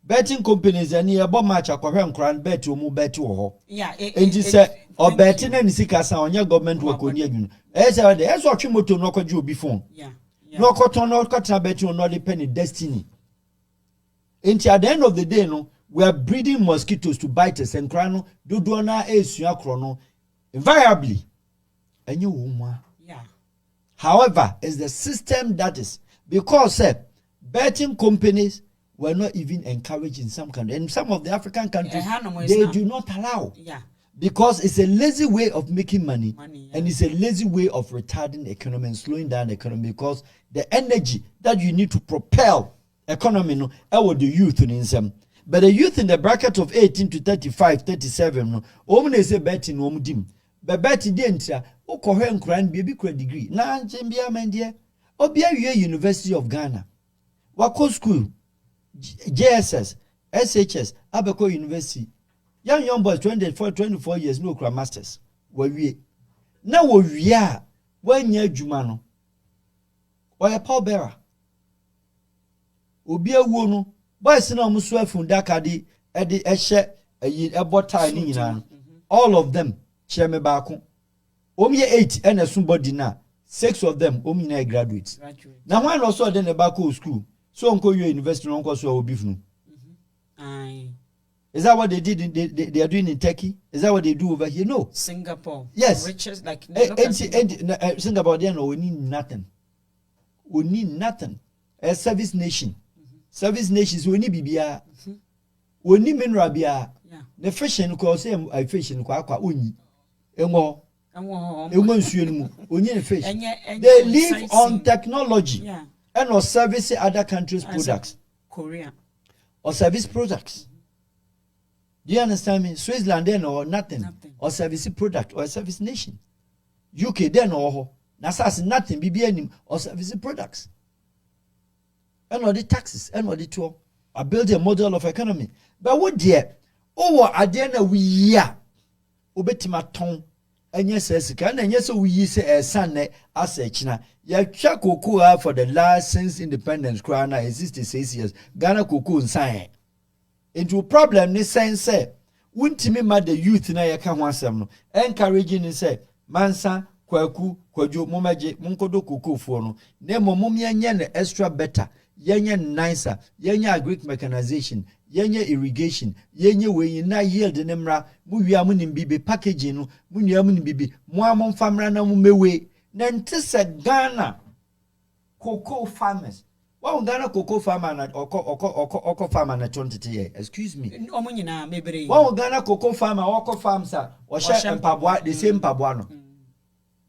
betting companies and near bomb match akwa nkran bet mu bet wo yeah and you say or betting and sikasa on your government work on you esa de eso twimoto no kwaji obi phone yeah no koton no kwatra bet on no depend destiny. And at the end of the day no we are breeding mosquitoes to bite us and crano do na esua krono invariably and you yeah. However, it's the system that is because betting companies were not even encouraged in some countries. In some of the African countries, they do not allow. Yeah. Because it's a lazy way of making money yeah. and it's a lazy way of retarding the economy and slowing down the economy because the energy that you need to propel economy no the youth in some. But the youth in the bracket of 18 to 35, 37, no, only say betting dim. But betting didn't Okohen Kran baby degree. Na Jambia Mendia. Obia University of Ghana. Wako School. JSS. SHS. Abeko University. Young boys 24 years no cra masters. We now we are 1 year Jumano. Or a power bearer. Obia wono. Boys no muswe fundakadi edi eshe a bota ni all of them cheme bako. Omi 8 and somebody na 6 of them omi na graduates. Now one also then the back school. So unko you university unko so obi funu. Is that what they did they are doing in Turkey? Is that what they do over here? No. Singapore. Yes. Richest like Singapore they no we need nothing. We need nothing. A service nation. Service nations we need bibia. We need mineral bia. The fishing ko say I fishing kwa unyi. Engo fish. They live on technology and or service other countries' products. Korea. Or service products. Do you understand me? Switzerland then or nothing. Or service product or service nation. UK then or Nasas nothing BBN or service products. And all the taxes and all the tour. I build a model of economy. But what dear? Oh, at the end of we year. Obetima ton. And yes, and yes, we say a son as a china. Ya cocoa for the last since independence crown existed 6 years. Ghana cocoa sign. Into problem this sense say, wouldn't me mad the youth na yaka wansam no. Encouraging and say, Mansa, Kwaku, Kwajo, Momaje, Munkodo cocoa for no. Nemo mumia nyen extra better. Yenye nicer, yenye agric mechanization, yenye irrigation, yenye we na yield nemra, muya munimbibi packaging no, muya munimbibi, muamon famra na mumewe, nentisa Ghana cocoa farmers. Well, Ghana cocoa farmer na oko farmer na 20 years. Excuse me. Omunyina mebere. Well, Ghana cocoa farmer oko farm sa, or share mpabwa the same mpabwa no.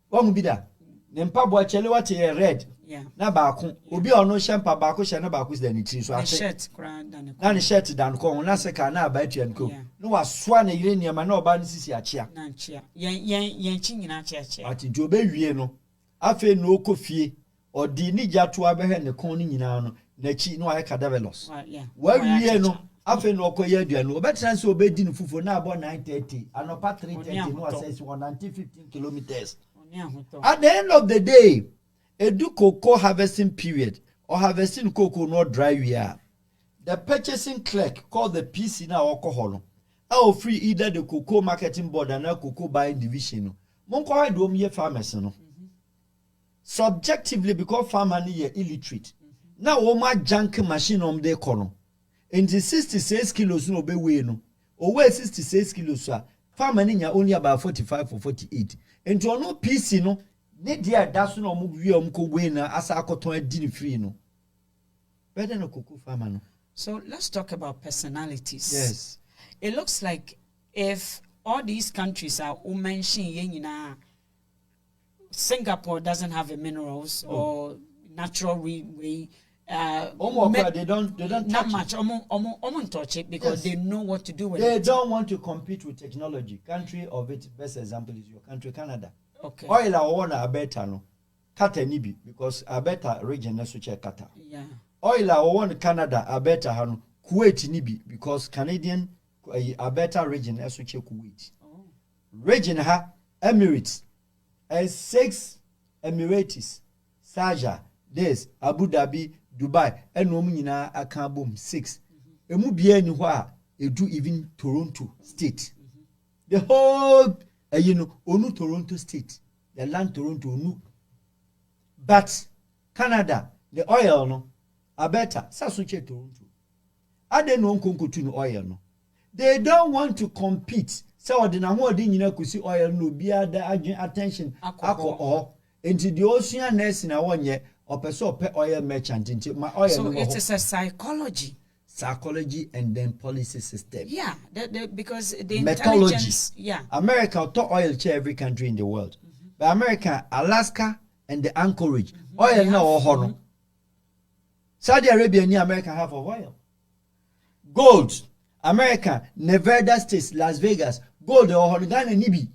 Well, bida. Mpabwa chele what red. Yeah. Na baako obi ono shempa baako she na baako se ni tiri so ate shirt grand dan na ni shirt dan ko na se ka na abatu an ko no wasoa na yire niam na oba ni sisi achia na achia yen chi nyina achia ati jo be wie no afi no okofie odi ni jato abehwe ne kon ni nyina no na chi no aye ka develops wa wie no afi no okoye aduan obetra se obedi ni fufo na abo 9:30 anopa 3:30 no assess 115 kilometers. At the end of the day a do cocoa harvesting period or harvesting cocoa not dry we are. The purchasing clerk called the PC now alcohol. I'll free either the cocoa marketing board and a cocoa buying division. Monko do me farmers no. Subjectively because farmer ni illiterate. Now my junk machine on the corner. In the 66 kilos no be we no. Or where 66 kilos farmer ni only about 45 or 48. And to no PC no. That's no asa akoton adi free no. Better no cocoa farmer no. So let's talk about personalities. Yes. It looks like if all these countries are mentioned, Singapore doesn't have the minerals or natural way. They don't not much. Touch it because they know what to do with it. They don't want to compete with technology. Country of its best example is your country, Canada. Okay. Oil I want Alberta no. Kata nibi because Alberta region na such Kata. Yeah. Oil I want Canada, Alberta hano. Kuwait nibi because Canadian Alberta region na such Kuwait. Oh. region ha Emirates, 6 Emirates, Sharjah, this Abu Dhabi, Dubai, and no nyina aka boom 6. Emu bia ni ho a edu even Toronto state. The whole onu Toronto state, the land Toronto onu. But Canada, the oil no abeta sasuche Toronto. Ade no nkonkotu no oil no. They don't want to compete. So the na ho de nyina kusi oil no bia da attention alcohol into the ocean nurse na wonye opeso pe oil merchant into my oil. So it is a psychology and then policy system. Yeah, because the methodology. Yeah, America to oil chair every country in the world. But America, Alaska and the Anchorage, oil now or Saudi Arabia and America have oil. Gold, America, Nevada states, Las Vegas, gold or Ghana nibi.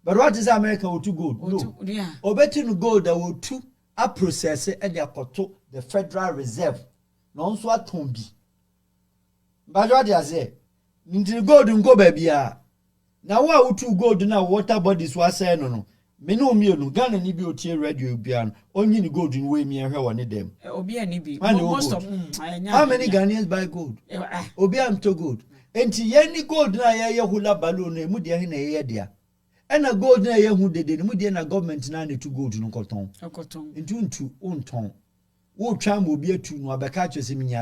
But what is America with to gold? No. Yeah. Obetinu gold that will to a process and the Federal Reserve. Non so atombi. But what they say? Nti gold ngo babia. Na wa utu gold na water bodies wa say no. Me no mienu Ghana ni bi otie radio bia no. Onyi ni gold ni we mi ehwe woni dem. Obi ani bi. Most of how many Ghanaians buy gold? Obi am to gold. Enti ye ni gold na ye hula balloon na mu de he na ye dia. Ena gold na ye hu dede mu de na government na ne to gold no koton. Enti untu unton. Who try to be a two no abeka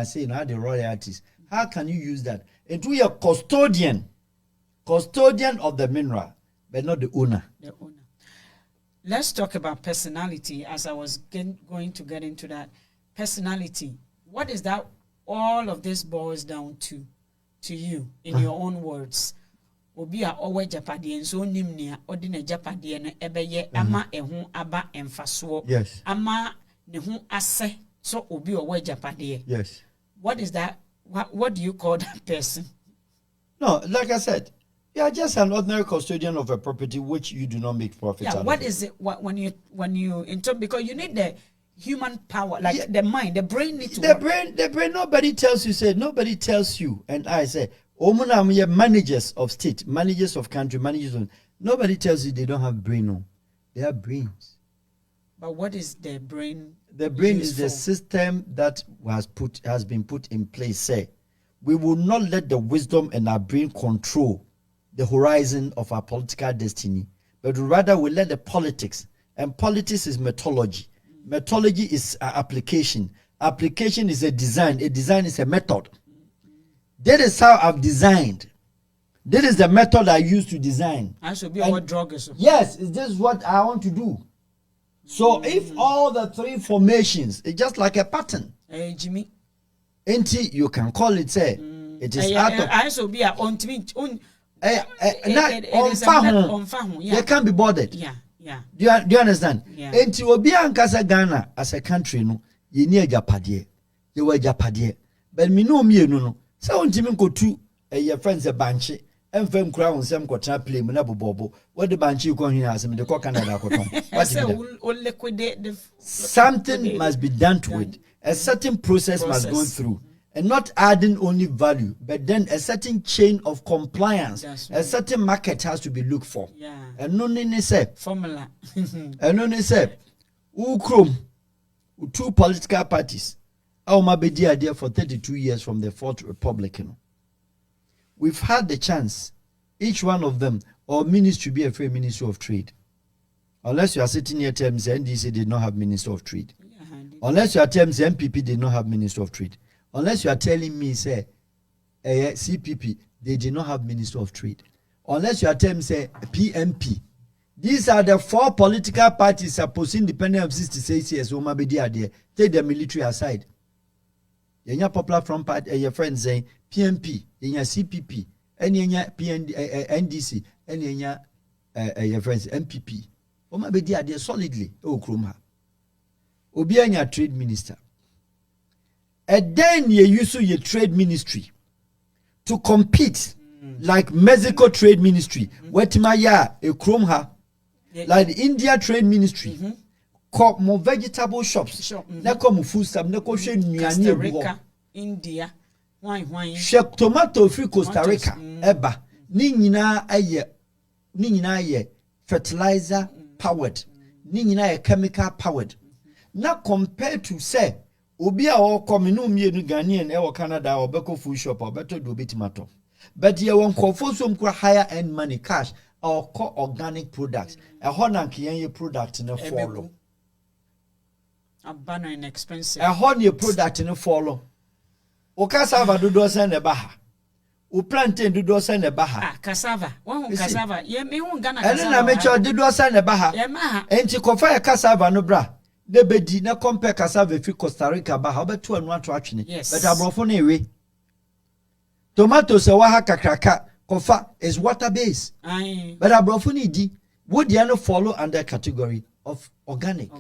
say now the royalties. How can you use that? It will be a custodian of the mineral, but not the owner. The owner. Let's talk about personality. As I was going to get into that personality, what is that? All of this boils down to you in your own words. Obi a owe Japadian so nimnia ordinary Japadian ebeye ama ehun aba emfaso. Yes. Ama nehu ase. So obi owe Japadian. Yes. What is that? What do you call that person? No, like I said, you are just an ordinary custodian of a property which you do not make profit out of. What is it when you because you need the human power, like the mind, the brain needs to work. The brain, nobody tells you, and I say, managers of state, managers of country, managers of, nobody tells you they don't have brain, no. They have brains. But what is the brain? The brain is the system that has been put in place. Say, we will not let the wisdom and our brain control the horizon of our political destiny, but rather we let the politics. And politics is methodology. Methodology is application. Application is a design. A design is a method. That is how I've designed. That is the method I use to design. I should be what drug is. Yes, is this what I want to do? So if all the three formations, it's just like a pattern. Jimmy. You can call it, say, it is out of... I should be on they can't be bothered. Yeah. Do you understand? Yeah. Obi ankasa Ghana as a country, no, you need Japadie. You were Japadie. But me no, no. So untimi go to your friends a banshee. And fem crown some quatra play Munabobo. What the banshee you come here as the Canada. Something must be done to it. A certain process must go through. And not adding only value, but then a certain chain of compliance. A certain market has to be looked for. Yeah. And no need say formula. And no need say Ukrum, two political parties. Our Mabedi idea for 32 years from the Fourth Republic. We've had the chance, each one of them, or ministry be a free Ministry of Trade. Unless you are sitting here telling me NDC did not have Minister of Trade. Unless you are telling me MPP did not have Minister of Trade. Unless you are telling me, say, CPP, they did not have Minister of Trade. Unless you are telling me, say, PMP. These are the four political parties supposed independent of 66 years. Take the military aside. Your Popular Front Party, your friends saying PMP, your CPP, and your NDC, and your friends MPP. Omabedi solidly. Oh, Krumha. Obianya Trade Minister. And then you use your trade ministry to compete like Mexico Trade Ministry, Wetimaya, a Kromha, like the India Trade Ministry. Call more vegetable shops. Na come food stuff. Na come share Costa Rica, India, wine. Share tomato free Costa Rica. Eba. Ni nyina aye ni nyina ye fertilizer powered ni nyina ye chemical powered na compared to say obi a o come no mienu Ghanaian e wo Canada or beko food shop or beto do betimato but ye won kofo so mkura higher end money cash or organic products e ho na nkiyen ye product na follow abana inexpensive e ho na product na follow o cassava do sen ne baha o plantain do sen ne baha cassava won cassava ye me won Ghana cassava ene na me cho do sen ne baha ye ma enti kofa ye cassava no bra de bedi na compare cassava fi Costa Rica baha obeto anu ato atwene but abrofo na ewe tomatoes e wa ha kakraka kofa is water based but abrofo ni di would you follow under category of organic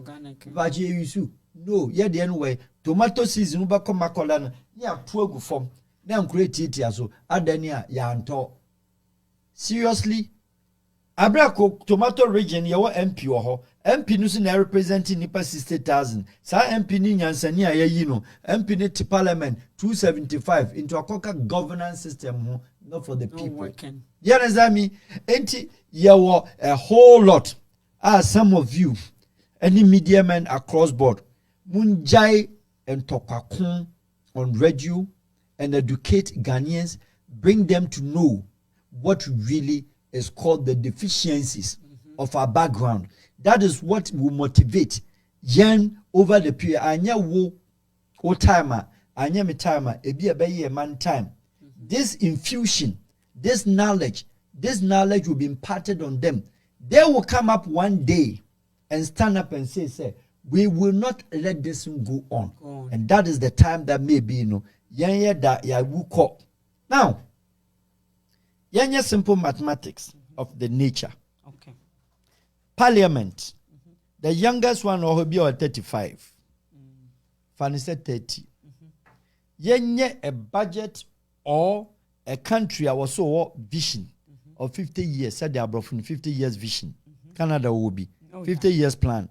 but you no ye de anyway tomato season ba ko makola no ya to agu fom na create it aso adani a ya nto seriously abrako tomato region ye wo MP wo ho MP no so na representing nipa 60,000 sa MP ni nyansani a yayi no MP ni to parliament 275 into a coca governance system ho not for the people you understand me enti ye wo a whole lot as some of you any media men across board munjai and tokakun on radio and educate Ghanaians, bring them to know what really is called the deficiencies of our background. That is what will motivate young over the period. Anya wo o timer, anya me timer, ebi a man time. This infusion, this knowledge will be imparted on them. They will come up one day and stand up and say, we will not let this go on. And that is the time that maybe, ya wuko. Now, simple mathematics of the nature. Okay. Parliament, the youngest one will be 35. Fanny said 30. A budget or a country also vision of 50 years. Said they are brought from 50 years vision. Canada will be 50 years plan.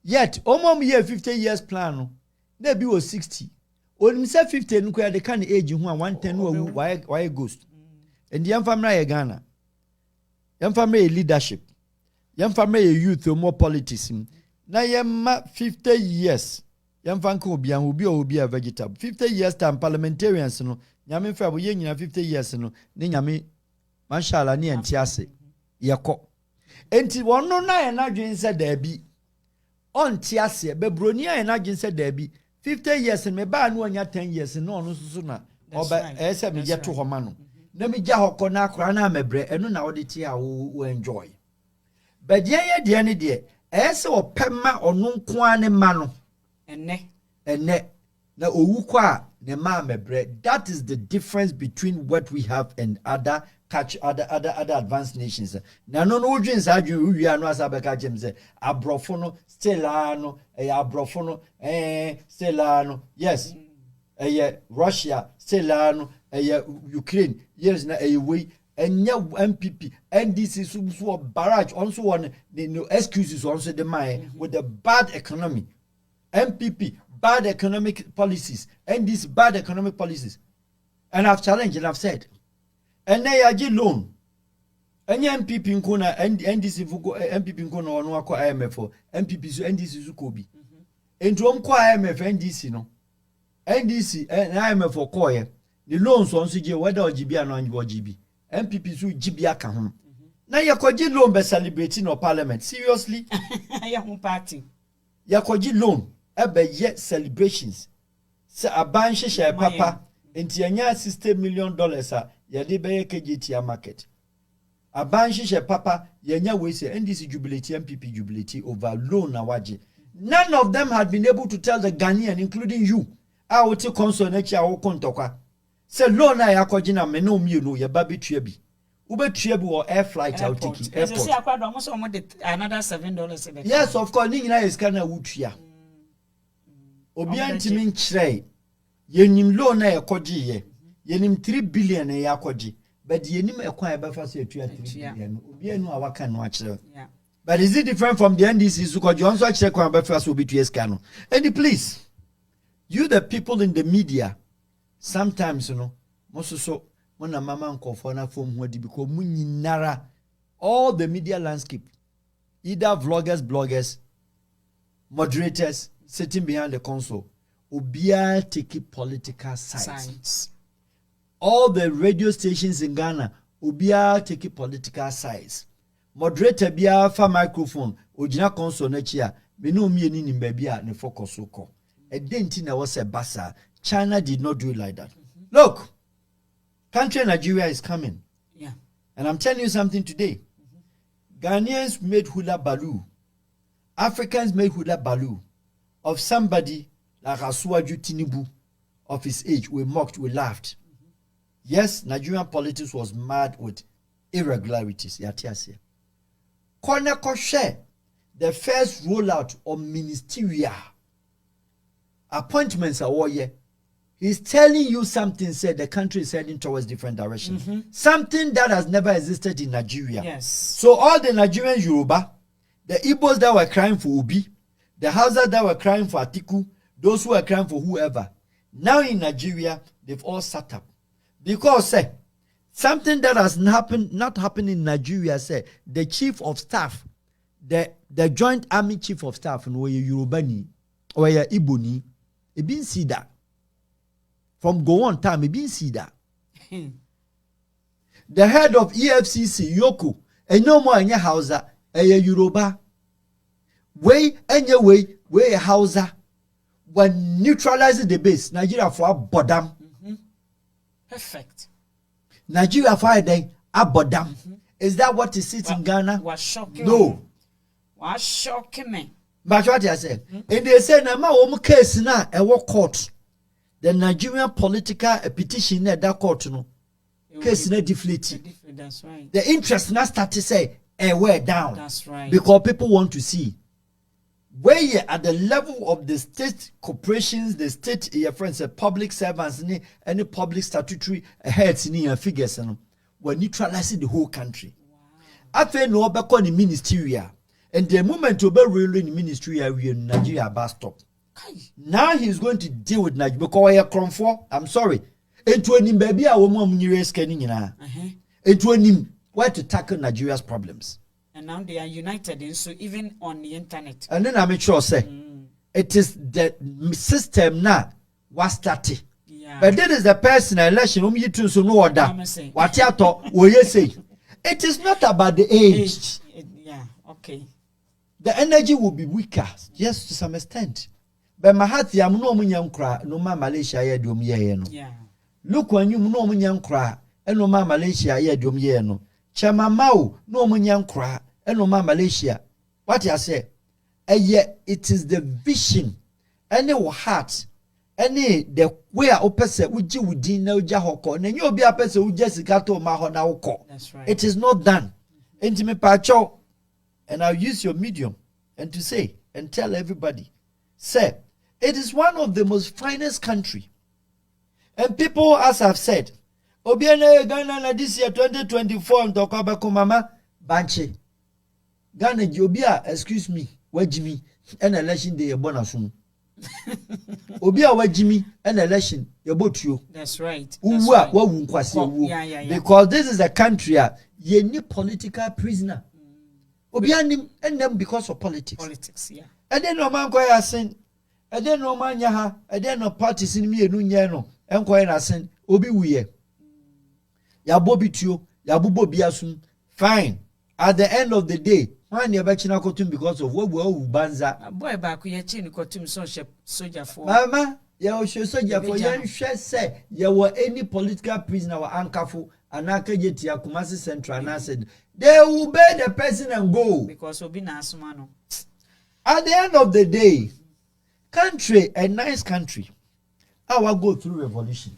Yet, year 50 years plan, they be was 60. When we say 50, no the kind of age who 110 why ghost. And the young family Ghana. Young family leadership. Young family youth more politics. Now yama 50 years. Young family will be a vegetable. 50 years time parliamentarians no. Nyame fa bo yenya 50 years no. Ni nyame mashallah ni entiase. Yako. Enti wono na na dwen se da bi. On tiase bebroni a na dwen se da bi. 50 years me ba no anya 10 years no no so na. Oba ese me je to homa no. Na me gya hokọ na akra na mebre eno na wode tie a wo enjoy. But ye de ne de ese opema ono nko ane ma no. Enne na owu kwa a ne ma mebre. That is the difference between what we have and other advanced nations. Na no udwin sa adwin wi anu asabeka jem se abrofo no still ano abrofo no still ano yes Russia still ano Ukraine yes na we enya MPP NDC so barrage also one no excuses also the mind with the bad economy MPP bad economic policies NDC bad economic policies and I've challenged and I've said and they are loan. Any MPP in Kona and NDC MPP in Kona or no IMF for MPP so NDC Zukobi. And to IMF NDC no. NDC and IMF for Koya. The loans on CJ whether or GB and on GB. MPP so GB account. Now you could loan by celebrating or parliament. Seriously? Your party. You could loan yet celebrations. So a bank share papa into $60 million. Yadi beye KGT market. A banshee papa yenya we say NDC jubilate MPP jubilate over loan na waji. None of them had been able to tell the Ghanaian, including you, I will take console next year or kontokwa. Say loan na yakojina me no mi no ye baby trebi. Ube trebi or air flight I'll take it. Airport. Say almost another $7. Yes, of course. Nina is kana wutia. Obianti min chre. Yenim loan na yakoji ye. Yenim 3 billion e yakoji but yenim ekwan e befa so etua 3 billion obi enu awaka no akire but is it different from the NDC so koji onso akire kwan befa so obi tueska no and please you the people in the media sometimes you know most so mona mama nkofo na fom ho di because munyinara all the media landscape, either vloggers, bloggers, moderators sitting behind the console, Ubia take political sides. All the radio stations in Ghana, Ubia take political sides. Moderator bia fa microphone, Ojina console nechia, menu mieni ni mbebia ne focus uko. A dentina was a basa. China did not do it like that. Look, country Nigeria is coming. Yeah. And I'm telling you something today. Ghanaians made hula baloo. Africans made hula baloo of somebody like Asuwaju Tinubu of his age. We mocked, we laughed. Yes, Nigerian politics was mad with irregularities. Kone share the first rollout of ministerial appointments are all year. He's telling you something, said the country is heading towards different direction. Something that has never existed in Nigeria. Yes. So all the Nigerian Yoruba, the Igbos that were crying for Obi, the Hausa that were crying for Atiku, those who were crying for whoever, now in Nigeria, they've all sat up. Because something that has not happened in Nigeria, the chief of staff, the joint army chief of staff, no Yorubani or Iboni, it been see that. From go on time, it been see that. The head of EFCC, Yoko, and no more in your Hausa, a Yoruba. Way a Hausa. When neutralizing the base, Nigeria for a bodam. Perfect. Nigeria for a day, a bodam. Is that what is it in Ghana? Was shocking. No. Was shocking me. But what I said, and they say, "Nama omu case na a war court." The Nigerian political petition at that court, no case na deflated. That's right. The interest now start to say, we're down. That's right. Because people want to see where you at the level of the state corporations, the state, your friends, public servants, any public statutory heads in figures, and we're neutralizing the whole country. After no back on the ministerial, and the moment to be really in ministerial, we in Nigeria bus stop. Now he's going to deal with Nigeria because we are crumfo. I'm sorry. Into him, baby, a woman is scanning into him where to tackle Nigeria's problems. And now they are united in so even on the internet. And then I make sure say it is the system now was started. Yeah. But that is the personal election you to so no order. What you thought you say? It is not about the age. Yeah, okay. The energy will be weaker, yes, to some extent. But Mahati, I'm no munyan cry, no ma Malaysia, ye dum ye no. Yeah. Look when you no munyan cry, and no ma Malaysia, ye dum ye no. Chama Mao, no munyan cry, and no ma Malaysia. What you say? Yet it is the vision, any heart, any the way I opposite would you would no jahoko, and you'll be a person who just got to Mahonauko. That's right. It is not done. Intimate pacho, and I'll use your medium and to say and tell everybody, say, it is one of the most finest country. And people, as I've said, Obiane Ghana this year 2024 and Tokabako Mama Banche. Ghana Jobia, excuse me, where Jimmy, an election day a bonasum. Obia where Jimmy, an election, your boat you. That's right. Yeah. Because this is a country, ye need political prisoner. Obianim and them because of politics. Politics, yeah. And then no man quite ascend. And then no man yaha. And then no parties in me and Nunyano. And quite ascend. Obi we. Ya Bobby Tio. Ya Bubo Biasum. Fine. At the end of the day, man, you're back in a costume because of what we all banza. Boy, back we are chin costume soldier for. Mama, you should soldier for young share say, you were any political prisoner or ankafu, and Akajetia Kumasi Central, and I said, they will obey the person and go. Because we'll be Nasmano. At the end of the day, country, a nice country, I will go through revolution.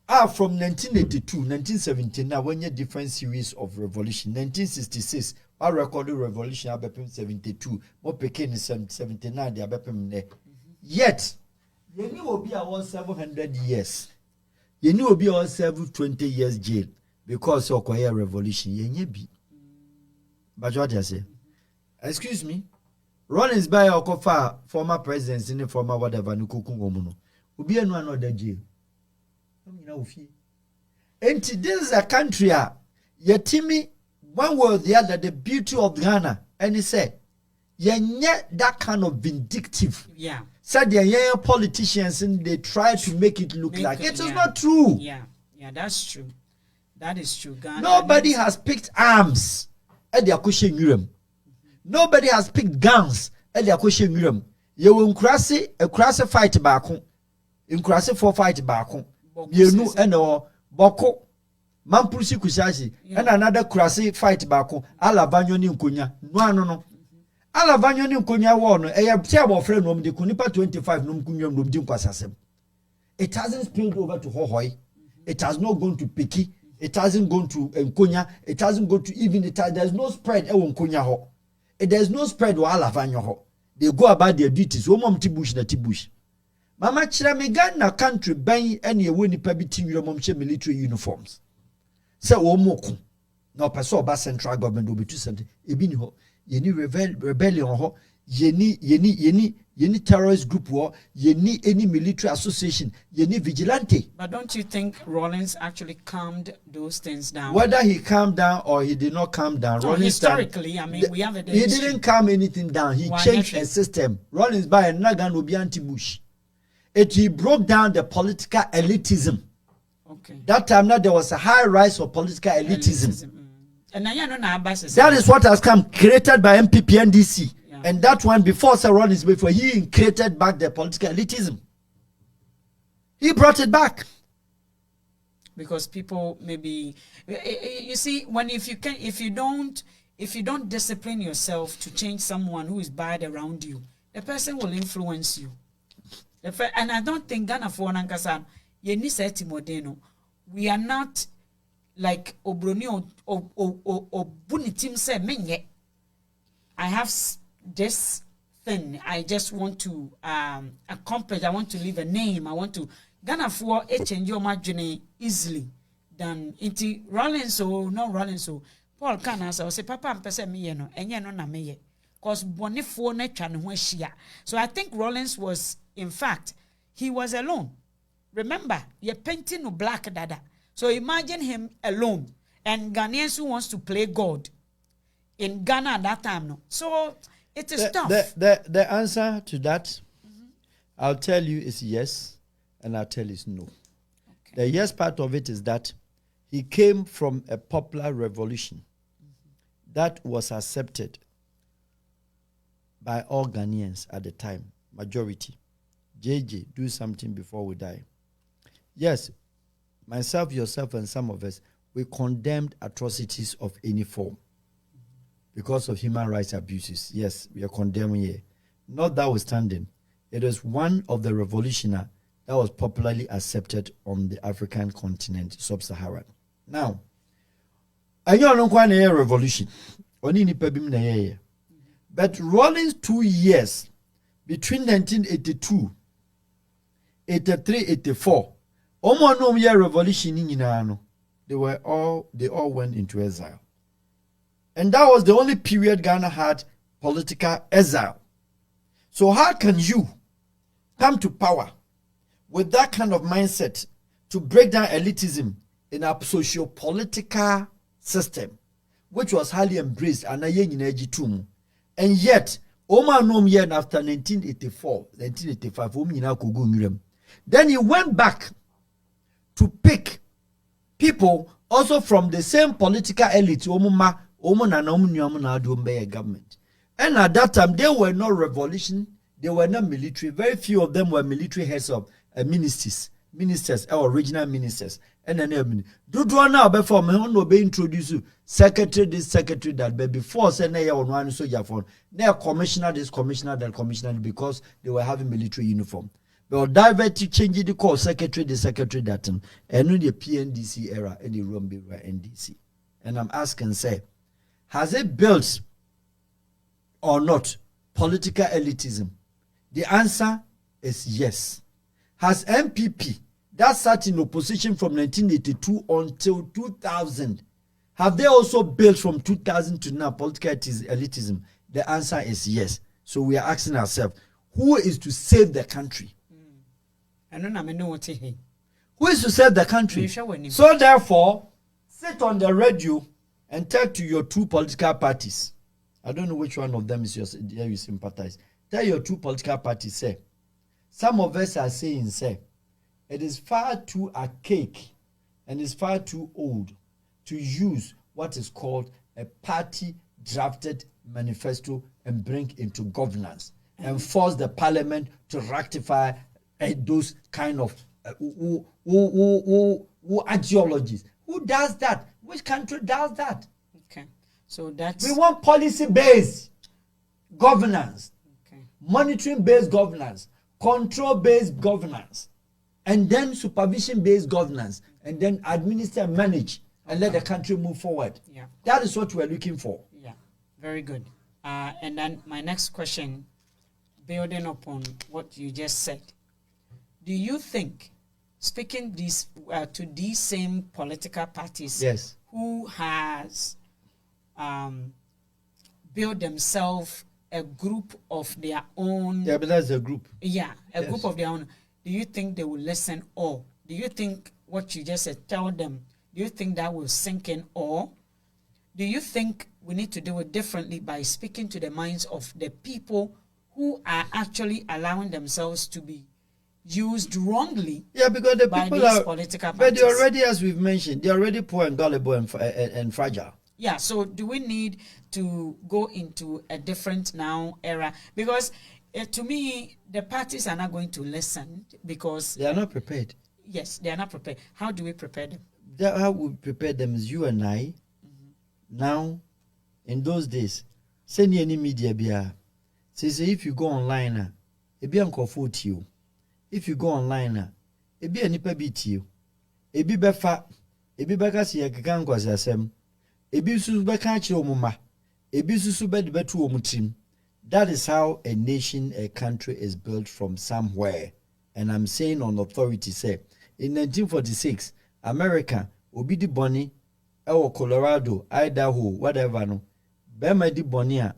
From 1982, 1917, now when you different series of revolution. 1966, I recorded revolution, I bepem 72, more pekin is 79, they are bepem. Yet, you knew will be about 700 years. You knew will be about 20 years jail because of a revolution. You be. But what you say? Excuse me. Rollins by or former presidents in the former whatever Nukuku woman. Will be another jail. And this is a country, Yetimi one way or the other, the beauty of Ghana, and he said, yet that kind of vindictive. Yeah. Said the politicians and they try to make it look like it is not true. Yeah, that's true. That is true. Ghana, nobody has picked arms at the Akushe Murum. Nobody has picked guns at the Akushe Murum. You will crassy fight back home. In crassy for fight back home. You know, and Boko. Mampusi Kusashi, and another crassy fight back home. Alavanyo Ninkunya. No. Alavanyo Ninkunya won. A terrible friend of the Kunipa 25 Numkunyum Lumjum Kwasasem. It hasn't spilled over to Hohoi. It has not gone to Piki. It hasn't gone to Nkonya. It hasn't gone to even there's no spread Nkonya ho. There's no spread wa Alavanyo ho. They go about their duties. Mom Tibush na Tibush. Mama Chiramigan na country bang any winnie pebiting your momche military uniforms. Say Womoku. No person ba central government will be too something. Ebini ho. Yeni rebellion ho. Yeni terrorist group war, yeni any military association, yeni vigilante. But don't you think Rawlings actually calmed those things down? Whether he calmed down or he did not calm down, no, historically, I mean, we have a he didn't calm anything down. He changed a system. Rawlings by a Nagan will be anti-Bush. He broke down the political elitism. Okay. That time now there was a high rise of political elitism. And that is what has come, created by MPP NDC. And that one before Sir Rawlings, before he created back the political elitism. He brought it back. Because people maybe, you see, if you don't discipline yourself to change someone who is bad around you, the person will influence you. And I don't think Ghana for Nankasan, we are not like Obroni or Bunitim said, Menye. I have this thing I just want to accomplish. I want to leave a name. I want to Ghana for change your margin easily than into Rawlings or not Rawlings. So Paul can answer say Papa and person me no and no na me cause bonifo ne twan ho ahia. So I think Rawlings was, in fact, he was alone. Remember, you're painting no black dada. So imagine him alone and Ghanaians who wants to play God in Ghana at that time. No, so it is tough. The answer to that, I'll tell you is yes, and I'll tell you is no. Okay. The yes part of it is that he came from a popular revolution that was accepted by all Ghanaians at the time, majority. JJ, do something before we die. Yes, myself, yourself, and some of us, we condemned atrocities of any form. Because of human rights abuses. Yes, we are condemning it. Not notwithstanding, it is one of the revolutionaries that was popularly accepted on the African continent, sub-Saharan. Now, I don't know a revolution. But Rawlings 2 years between 1982, 83, 84, almost no year revolution in Inano. They all went into exile. And that was the only period Ghana had political exile. So how can you come to power with that kind of mindset to break down elitism in a socio-political system, which was highly embraced and yet, Oma nom year after 1984, 1985, then he went back to pick people also from the same political elite, government. And at that time, they were not revolution, they were not military. Very few of them were military heads of ministers or regional ministers. And then do now before me no be introduce secretary this, secretary that, but before say na on one so ya phone na commissioner this, commissioner that, commissioner, because they were having military uniform. But divert to change the call secretary this, secretary that, and the PNDC era and the Rumbi NDC. And I'm asking, say, has it built or not political elitism? The answer is yes. Has MPP, that sat in opposition from 1982 until 2000, have they also built from 2000 to now political elitism? The answer is yes. So we are asking ourselves, who is to save the country? I don't know what to say. Who is to save the country? So therefore, sit on the radio and tell to your two political parties. I don't know which one of them is you sympathize. Tell your two political parties, say, some of us are saying, say, it is far too archaic and is far too old to use what is called a party-drafted manifesto and bring into governance and force the parliament to ratify those kind of ideologies. Who does that? Which country does that? Okay, so that's... We want policy-based governance, okay, monitoring-based governance, control-based governance, and then supervision-based governance, and then administer and manage and let the country move forward. Yeah. That is what we're looking for. Yeah, very good. And then my next question, building upon what you just said, do you think, speaking these to these same political parties, yes, who has built themselves a group of their own? Yeah, but that's a group. Yeah, a Yes. group of their own. Do you think they will listen, or do you think what you just said, tell them, do you think that will sink in, or do you think we need to do it differently by speaking to the minds of the people who are actually allowing themselves to be used wrongly? Yeah, because the by people these are political but parties? they're already, as we've mentioned, they're already poor and gullible and fragile. Yeah, so do we need to go into a different now era? Because to me, the parties are not going to listen because... They are not prepared. Yes, they are not prepared. How do we prepare them? How we prepare them is you and I. Now, in those days, send any media bia. Say if you go online, it be uncle to you. If you go online, it be a nipa beat you. It be befa, it be bekas yakan kwasasem. It be su bekachi omuma. It be su bed betu omutim. That is how a nation, a country is built from somewhere. And I'm saying on authority, say, in 1946, America, obi di boni, Colorado, Idaho, whatever, no, Bema di bonia.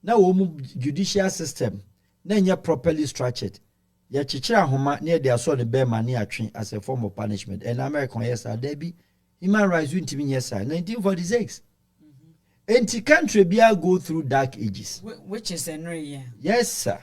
Now, judicial system, na properly structured. Ya chichira homa near their son the Bema near train as a form of punishment. And American, yes, sir, there be human rights win to me, yes, sir, 1946. Anti country be go through dark ages. Which is a yeah. Yes, sir.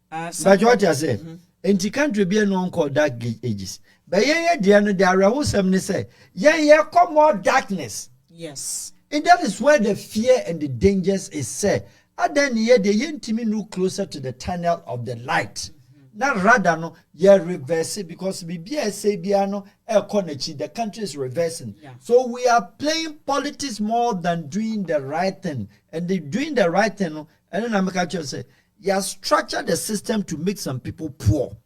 But what I say, anti country be no called dark ages. But yeah, there are wholesome say, yeah, come more darkness. Yes. And that is where the fear and the dangers is said. And then yeah, the yentimi no closer to the tunnel of the light. Now rather no, yeah, reverse it because BBS Biano Konechi, the country is reversing. Yeah. So we are playing politics more than doing the right thing. And they doing the right thing, and then I'm going to say, you have structured the system to make some people poor.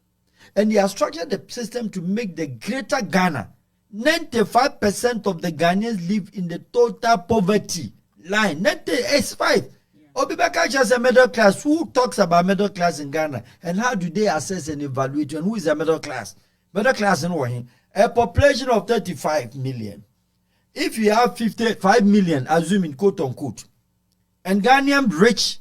And you have structured the system to make the greater Ghana. 95% of the Ghanaians live in the total poverty line. 95%. Obibaka just a middle class. Who talks about middle class in Ghana? And how do they assess and evaluate? And who is a middle class? Middle class in what? A population of 35 million. If you have 55 million, assuming quote unquote, and Ghanaian rich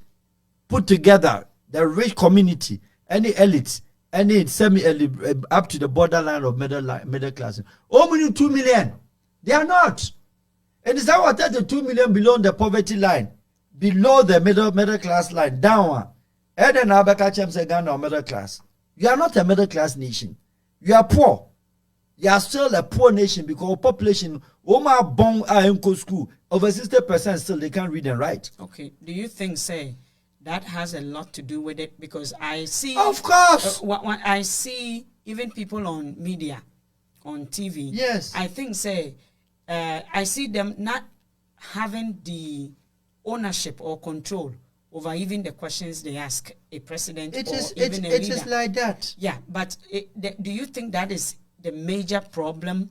put together, the rich community, any elites, any semi-elite, up to the borderline of middle class, only 2 million. They are not. And is that what 2 million below the poverty line? Below the middle class line, down. And then Abakachem say Ghana or middle class. You are not a middle class nation. You are poor. You are still a poor nation because population, Oma Bong Ayenko school, over 60% still they can't read and write. Okay. Do you think, say, that has a lot to do with it? Because I see, of course, I see even people on media, on TV. Yes. I think, say, I see them not having the ownership or control over even the questions they ask a president or even a leader. It is like that. Yeah, but do you think that is the major problem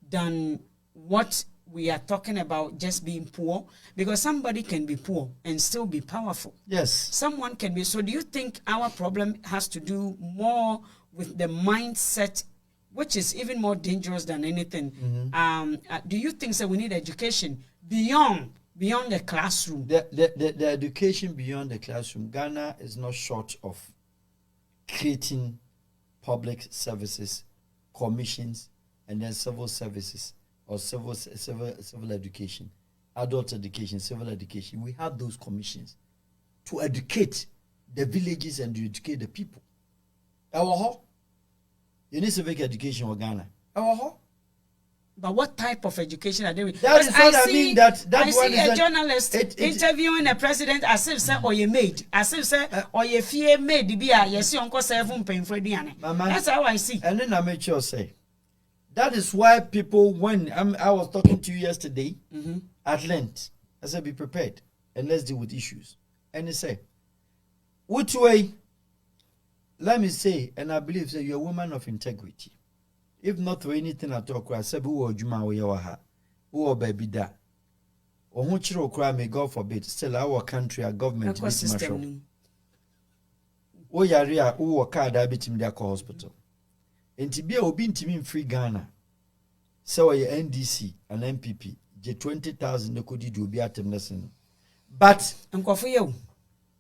than what we are talking about just being poor? Because somebody can be poor and still be powerful. Yes. Someone can be. So do you think our problem has to do more with the mindset, which is even more dangerous than anything? Do you think that we need education beyond the classroom? The education beyond the classroom, Ghana is not short of creating public services, commissions, and then civil services or civil education, adult education, civil education. We have those commissions to educate the villages and to educate the people. You need civic education in Ghana. But what type of education are they doing? That is what I mean. That I see a journalist interviewing a president as if say or you maid, as if say or you fear maid be a yes uncle 7 paying for Diana. That's how I see. And then I make sure say that is why people when I was talking to you yesterday at length, I said be prepared and let's deal with issues. And he said, which way? Let me say, and I believe that you're a woman of integrity. If not for anything at all, I said, who are Juma, who are baby da? Or who chiro cry, may God forbid, still our country, our government, ecosystem. Oh, Yaria, who are car diabetes in their hospital. And to be a obedient to me in free Ghana, so your NDC and MPP, J 20,000, no could do be at them lesson. But, Uncle for you.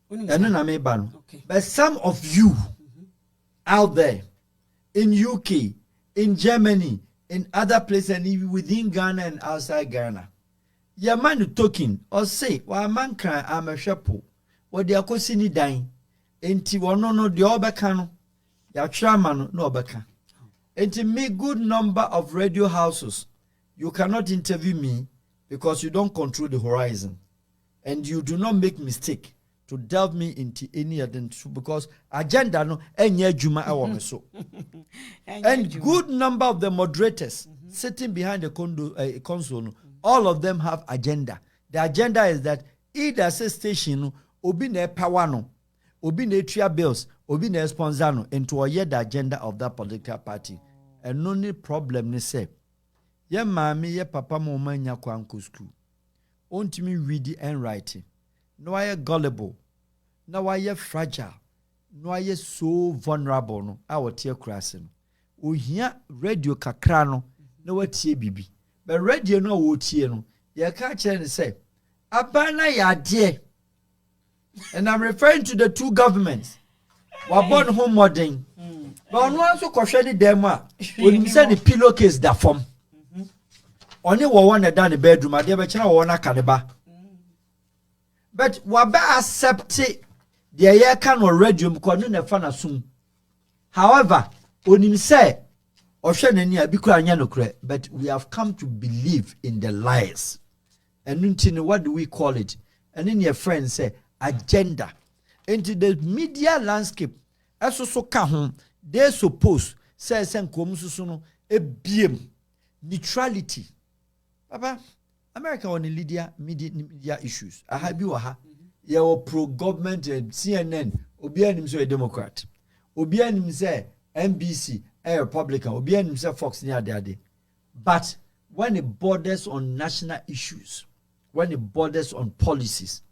And then I may ban. But some of you out there in UK, in Germany, in other places, and even within Ghana and outside Ghana, your man talking or say, well, man cry, I'm a shepherd. What they are calling dying. Enti no the obekano. Ya chairman no obeka. Enti me good number of radio houses. You cannot interview me because you don't control the horizon. And you do not make mistake to delve me into any other because agenda no enye juma awo so. And good number of the moderators sitting behind the console, all of them have agenda. The agenda is that either say station obi na power no, obi na tria bills, obi na sponsor no into the agenda of that political party. And no need problem ni say, ye mami ye papa mo manya kwanko school. Ontimi reading and writing. No I gullible. No I fragile. No I so vulnerable no. Our tear crossing. O here radio kakrano. No what tear bibi. But radio no wo tear no. You can't and say, Abana ya dear. And I'm referring to the two governments. Wabon home modern. But no also question them. When you say the pillowcase that form. Only one down the bedroom, I never channel one cannibal. But Waba accept the air can or radium calling a fan soon. However, when him say, or Shanania Bikuanyano, but we have come to believe in the lies. And what do we call it? And then your friends say, agenda. Into the media landscape, as also come, they suppose, says and comes a beam, neutrality. Papa, America on the media issues. I have you you're pro-government CNN, Obianim say a Democrat. Obianim say NBC, a Republican, Obianim say Fox near the day. But when it borders on national issues, when it borders on policies,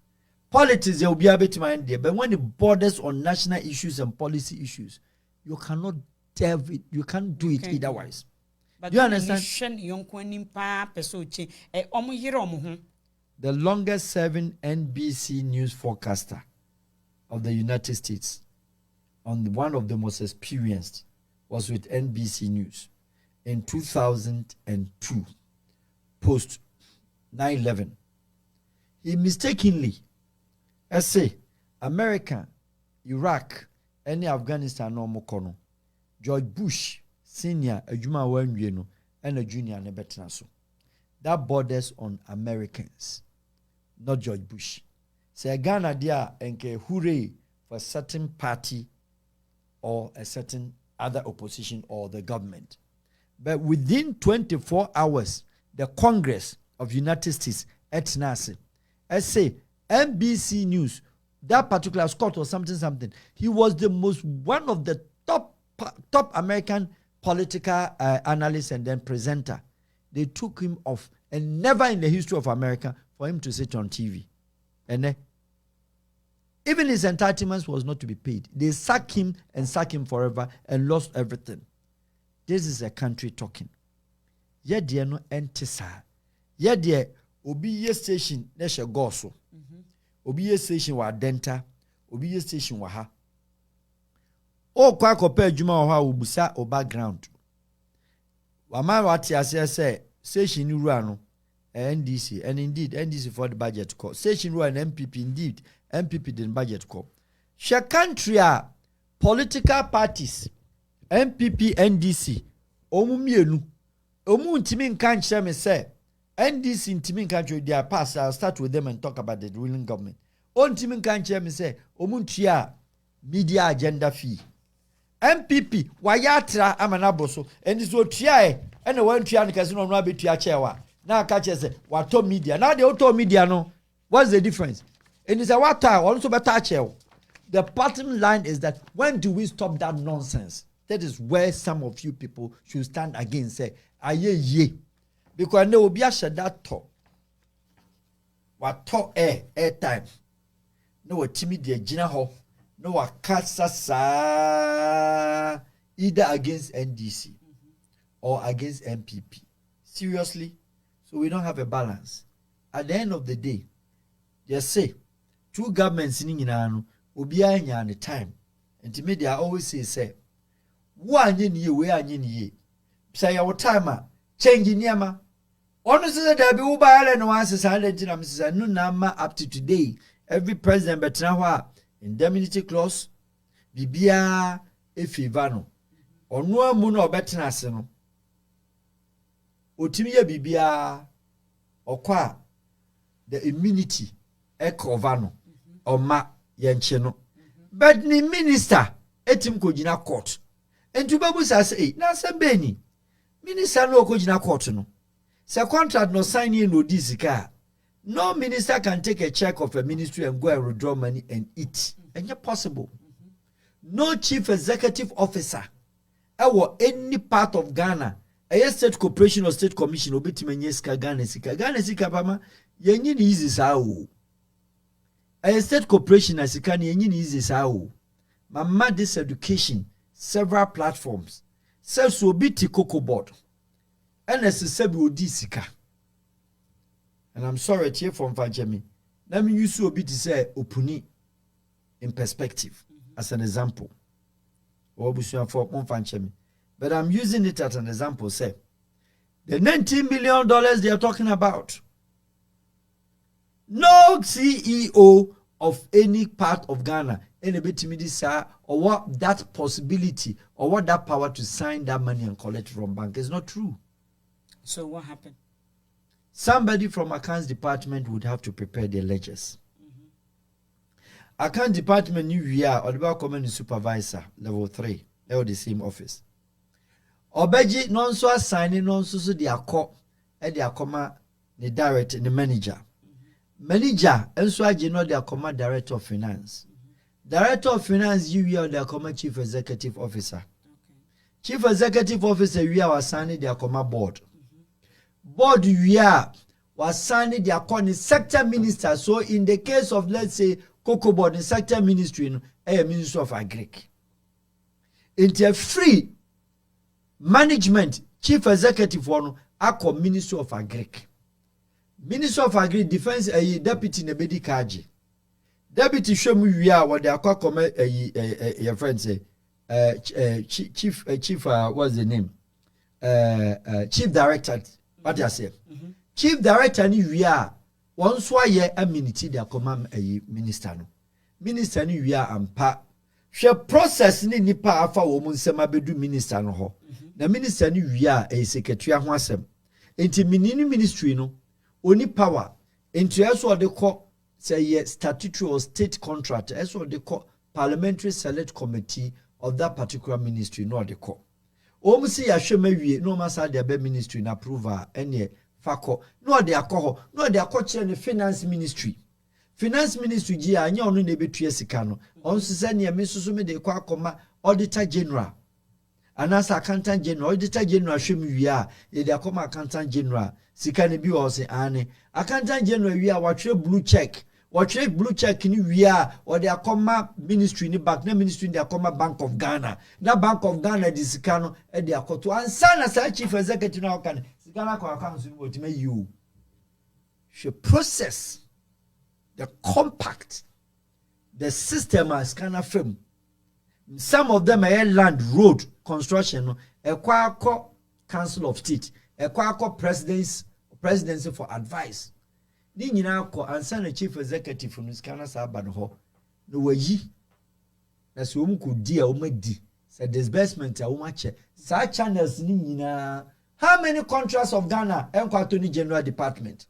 politics there will be a bit mind there, but when it borders on national issues and policy issues, you cannot delve it, you can't do it otherwise. But do you understand? The longest serving NBC news forecaster of the United States, one of the most experienced, was with NBC News in 2002, post 9/11. He mistakenly, say, America, Iraq, any Afghanistan no more. George Bush Senior, a Juma Wengiano, and a junior Nebetnaso. That borders on Americans, not George Bush. Say Ghana dia enke hooray for a certain party or a certain other opposition or the government. But within 24 hours, the Congress of United States, etnase, say NBC News, that particular Scott or something, he was one of the top American political analyst and then presenter. They took him off, and never in the history of America for him to sit on TV. And even his entitlements was not to be paid. They sacked him forever and lost everything. This is a country talking. Yet there no entisa. Yet there obi ye station neshe goso. Obi ye station wa denta. Obi ye station wa ha. O kwa kope juma wa ubusa o background. Wama wati ase station run NDC, and indeed NDC for the budget call. Station run MPP, indeed MPP didn't budget call. She country political parties, MPP, NDC, Omumienu, Omu Timin can't me say, NDC in Timin country, they are passed. I'll start with them and talk about the ruling government. On Timin can't me say, Omuntia, media agenda fee. MPP, Wayatra, Amanaboso, and this will try, and the one Trian Casino Rabbit Yachewa. Now catch us, what to media. Now the auto media, no. What's the difference? And it's a water, also better. The bottom line is that when do we stop that nonsense? That is where some of you people should stand against. Say, aye, ye. Because there will be a that talk. What talk air time. No timid de Gina ho. No a catsa either against NDC or against MPP. Seriously? So we don't have a balance. At the end of the day, they say, two governments in Inano. Obiya nya the time. And to me, they always say, one ye, we are ye. Say our timer, change in Yama. Honestly, there be Uba Island once silent in Mrs. Nunama up to today. Every president betrawa indemnity clause, Bibia Efivano. Or no muno betanaseno. Otimia Bibia or qua the immunity ecovano or ma. Yencheno. But ni minister etim ko jina court. Entu babu sa say na se beni. Minister no ko jina court no. Se contract no sign in no disika. No minister can take a check of a ministry and go and withdraw money and eat. And yet possible. No chief executive officer or any part of Ghana, a state corporation or state commission obitimenye sika Ghana sika. Ghana sika pama yenyi ni easy sao. A state corporation as you can easy sao. Mama this education, several platforms. Self will be cocoa board. And as a sebi odisika. And I'm sorry to hear from Fanchemi. Let me use you to say opuni in perspective as an example. But I'm using it as an example. Say the $19 million they are talking about. No CEO of any part of Ghana, any bit or what that possibility or what that power to sign that money and collect from bank is not true. So what happened? Somebody from accounts department would have to prepare their ledgers. Account department new year or the common supervisor level 3, or the same office. Obeji non so assigning non so the akọ e the akoma the director the manager. Manager and so general the akoma director of finance. Director of finance you are the akoma chief executive officer. Chief executive officer we are assigning the akoma board. Board we are was signing the akoni sector minister. So in the case of let's say Cocoa Board in sector ministry, a minister of agric. Into a free management chief executive one, ako minister of agric. Minister of agric defense a deputy nebedi kaji. Deputy show me we are what they are called your friend say chief what's the name chief director what you say chief director ni we are once why ye amenity their command a minister no minister ni we are ampa she process ni nipa afa wo mu nsema bedu minister no ho na minister ni we are a secretary ho asem enti minini ministry no oni power enti eso de call say ye statutory or state contract eso de call parliamentary select committee of that particular ministry no de call o mu si ya hwema wie no ma sa de be ministry na approval ene fako no de akọ no de akọ the finance ministry gi anya onu na betua sika no onso se ne me susu me de kwa akoma auditor general anasa accountant general auditor general hwem wi a ye de akoma accountant general sika ne bi o se ane accountant general wi a watwe blue check ni wi a o de akoma ministry ni back na ministry de akoma Bank of Ghana na Bank of Ghana di sika no e de akoto ansa na sa chief executive na okan Ghana Council would make you should process the compact, the system as kind of film. Some of them are land road construction, a Council of State, presidency for advice. Ni nyina ko ansa na chief executive no skana sa aba no ho no wayi na so mu ko di a o madi say disbursement a o ma che sa channels ni nyina. How many contracts of Ghana enko Attorney General Department?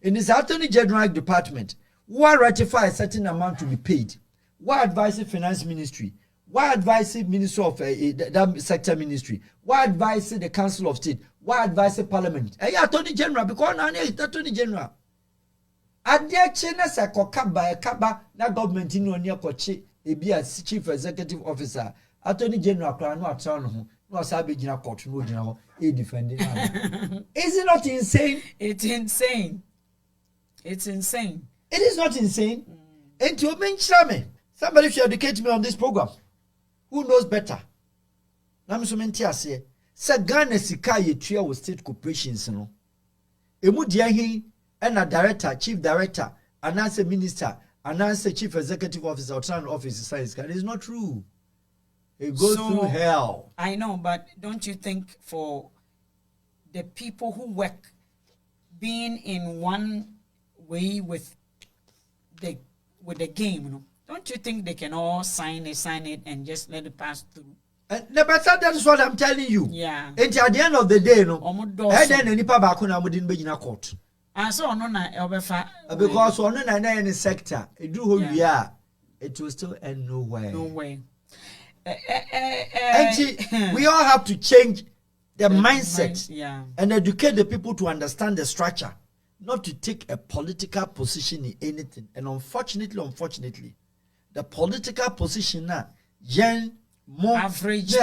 In this Attorney General Department, what ratify a certain amount to be paid? What advise the Finance Ministry? What advise the Minister of that sector ministry? What advise the Council of State? What advise the Parliament? Attorney General, because now Attorney General. Adia chena sa kaba na government ni oni akoche ebi as chief executive officer Attorney General kra no atra no ho no asabe gina court no gina ho e defending. Is it not insane? It's insane. It's insane. It is not insane. And to mention somebody should educate me on this program. Who knows better? Na me so mentia se Ghana sika ye tua with state corporations no. Emu dia hin and a director, chief director, announce a minister, announce a chief executive officer or town office science. It is not true. It goes through hell. I know, but don't you think for the people who work being in one way with the game, you know, don't you think they can all sign it and just let it pass through? But that is what I'm telling you. Yeah. And at the end of the day, no, and then any pabakuna wouldn't be in a court. And so on because on any sector, it do who we are, it will still end nowhere. No way. And we all have to change the mindset and educate the people to understand the structure, not to take a political position in anything. And unfortunately, the political position now, more average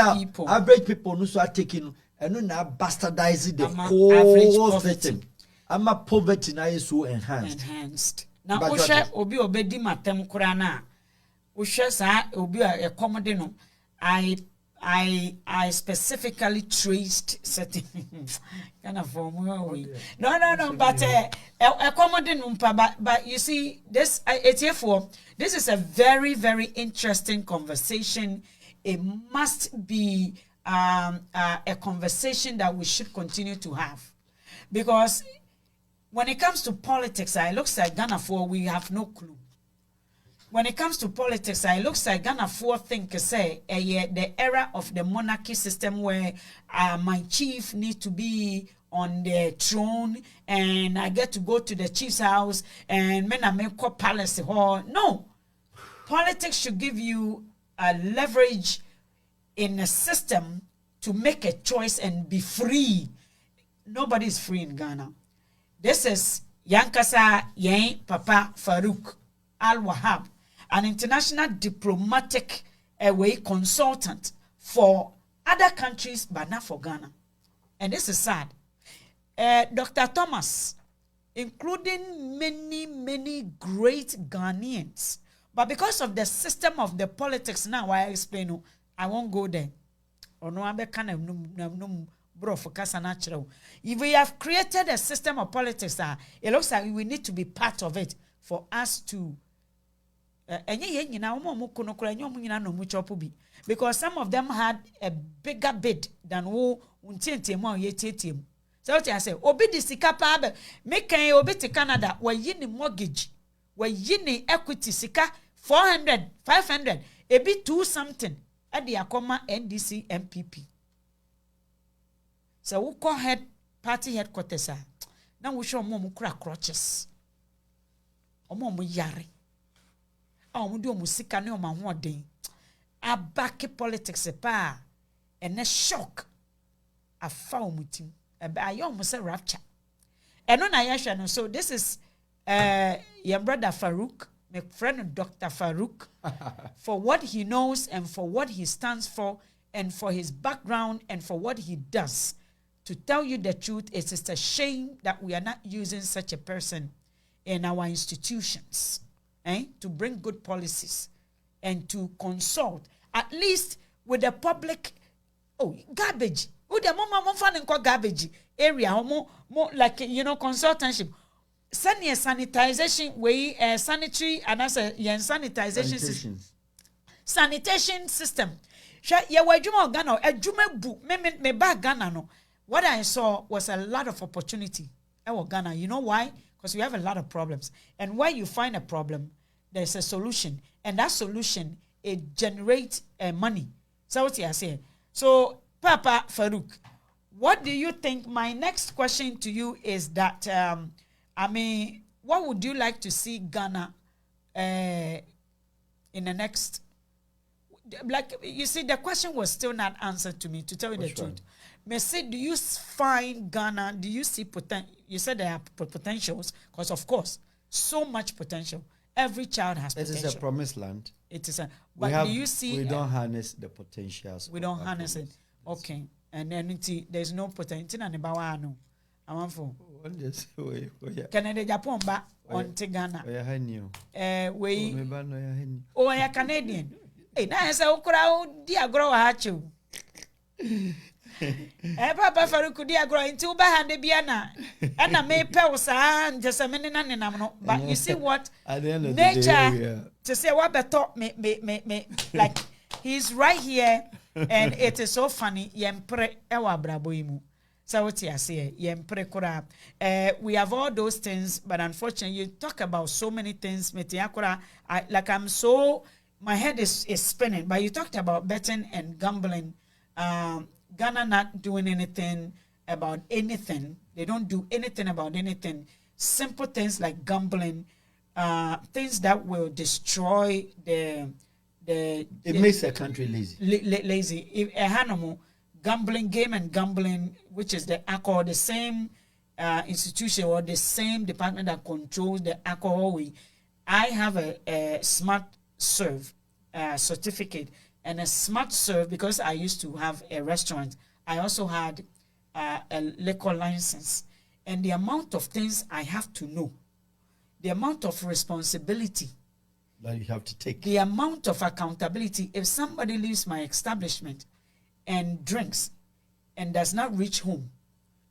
people who are taking and now bastardizing the whole system. I'm a poverty now is so enhanced. Now, Usha obi obedi matem kurana. Usha sa obi a comedy. I specifically traced certain kind of formula. No, but but you see, this this is a very, very interesting conversation. It must be a conversation that we should continue to have, because when it comes to politics, it looks like Ghana we have no clue. When it comes to politics, it looks like Ghana think say the era of the monarchy system where my chief needs to be on the throne and I get to go to the chief's house and men I make call palace hall. No, politics should give you a leverage in a system to make a choice and be free. Nobody is free in Ghana. This is Yankasa Yen Papa Farouk Al-Wahab, an international diplomatic consultant for other countries, but not for Ghana. And this is sad. Dr. Thomas, including many great Ghanaians, but because of the system of the politics now, I explain, I won't go there. Or no, I'm kind of if we have created a system of politics, it looks like we need to be part of it for us to because some of them had a bigger bid than who so I say obi di sika pa be make kan obi to Canada we yini mortgage we yini equity sika 400 500 ebi 2 something at the akoma NDC MPP. So we call party headquarters. Now we show more crack crutches. Omo yari. Omo do musika ne omo hoden. A back politics pa and a shock. A foul mutim. I almost say rapture. And on Ayasha, so this is your brother Farouk, my friend Dr. Farouk, for what he knows and for what he stands for and for his background and for what he does. To tell you the truth, it is a shame that we are not using such a person in our institutions to bring good policies and to consult, at least with the public. Oh, garbage. Oh, the mama fun and garbage area, more like, consultanship. Sanitization way, sanitary, and as a sanitization system. Sanitation system. Ya wajuma Ghana, a juma bu, me ba Ghana no. what I saw was a lot of opportunity. Ghana, you know why? Because we have a lot of problems. And where you find a problem, there's a solution. And that solution, it generates money. So what you are saying. So, Papa Farouk, what do you think? My next question to you is that, what would you like to see Ghana in the next? Like, you see, the question was still not answered to me, to tell you the truth. Me say, do you find Ghana, do you see potential? You said there are potentials, because of course, so much potential. Every child has potential. It is a promised land. It is a, but do you see? We don't harness the potentials. We don't harness it. Okay. And then there's no potential. I want for. Canada, Japan, back on Ghana. We. Oh, I am Canadian. Hey, now I say, "Okra, dear, grow a hatchu." Papa Farouk, dear, grow into Bahand Biana, and I may pause and just a minute and no. But you see what nature to say what the thought me like he's right here, and it is so funny. Yempre ewa braboimu. So what you say? Yempre kura. We have all those things, but unfortunately, you talk about so many things. Like I'm so. My head is spinning, but you talked about betting and gambling. Ghana not doing anything about anything. They don't do anything about anything. Simple things like gambling, things that will destroy the. It makes a country lazy. Lazy. If a animal gambling, game and gambling, which is the alcohol, the same institution or the same department that controls the alcohol. I have a smart serve certificate and a smart serve because I used to have a restaurant. I also had a liquor license, and the amount of things I have to know, the amount of responsibility that you have to take, the amount of accountability. If somebody leaves my establishment and drinks and does not reach home,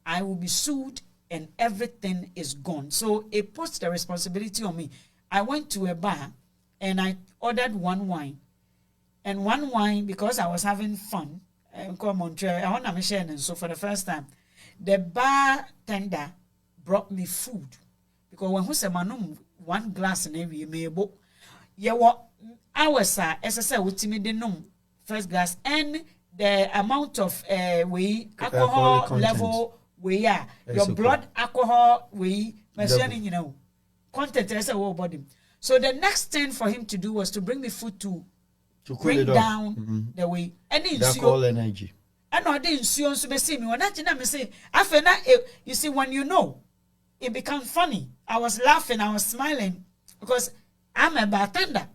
I will be sued and everything is gone. So it puts the responsibility on me. I went to a bar and I ordered one wine. And one wine, because I was having fun, so for the first time, the bartender brought me food. Because when who said, one glass and every meal, I was, as I said, with me, the first glass, and the amount of alcohol level, your blood alcohol, content, as a whole body. So the next thing for him to do was to bring me food to bring down the way. And that's all energy. And I didn't see on me see me. When I say, you see, when you know, it becomes funny. I was laughing, I was smiling because I'm a bartender.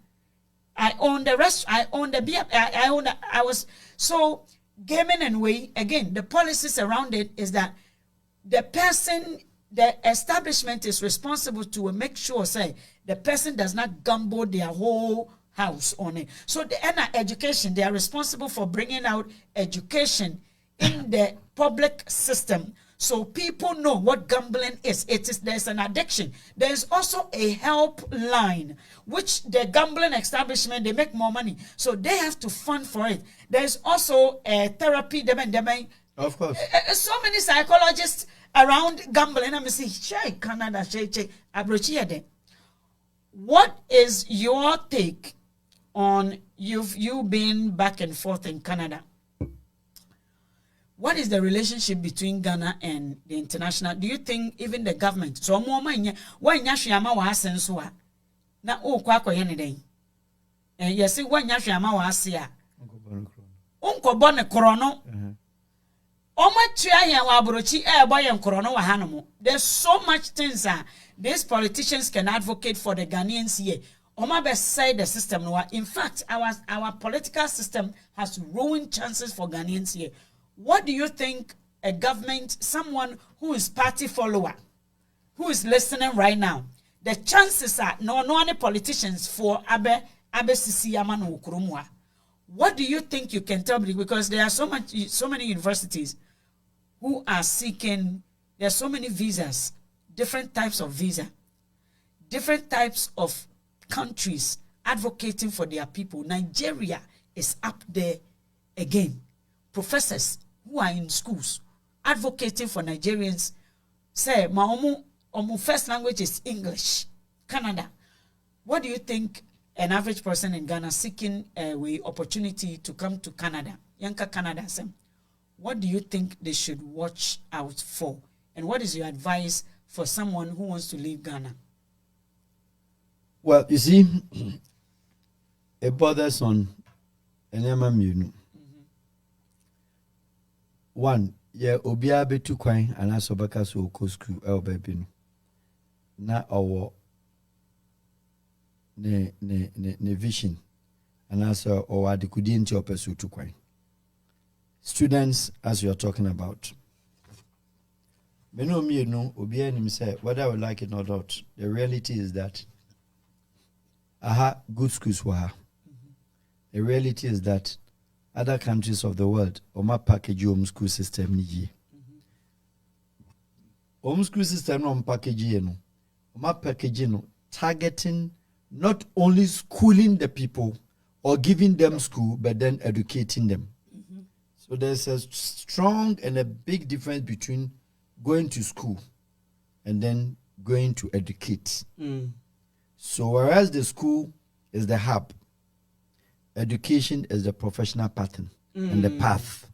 I own the restaurant, I own the beer, I was so gaming and way. Again, the policies around it is that the establishment is responsible to make sure, say, the person does not gamble their whole house on it. So the education, they are responsible for bringing out education in the public system so people know what gambling is. There's an addiction. There's also a helpline, which the gambling establishment, they make more money. So they have to fund for it. There's also a therapy. Of course. So many psychologists around gambling. I'm saying, Canada, what is your take on you being back and forth in Canada? What is the relationship between Ghana and the international? Do you think even the government? So more money. When Yashiyama was sensua, na kwako yene day. And you see when Yashiyama was here. Unko bone korono. There's so much things that these politicians can advocate for the Ghanaians here. Say the system. In fact, our political system has ruined chances for Ghanaians here. What do you think a government, someone who is party follower, who is listening right now, the chances are no any politicians for Abe Sisi Yamano Kurumwa? What do you think you can tell me? Because there are so many universities who are seeking, there are so many visas, different types of visa, different types of countries advocating for their people. Nigeria is up there again. Professors who are in schools advocating for Nigerians. Say, my first language is English. Canada. What do you think an average person in Ghana seeking a opportunity to come to Canada, Yanka Canada, what do you think they should watch out for? And what is your advice for someone who wants to leave Ghana? Well, you see, it borders on an MMU. One, yeah, Obia be too quiet and as Obaka so co school, El Babino. Na our ne vision and as our the Custodianship of pursue too quiet. Students, as you are talking about. Meno me no Obia himself, whether I would like it or not, the reality is that good schools were. The reality is that other countries of the world, Oma package home school system ni home school system no package no. Oma package no targeting not only schooling the people or giving them school, but then educating them. So there's a strong and a big difference between going to school and then going to educate. So whereas the school is the hub, education is the professional pattern and the path.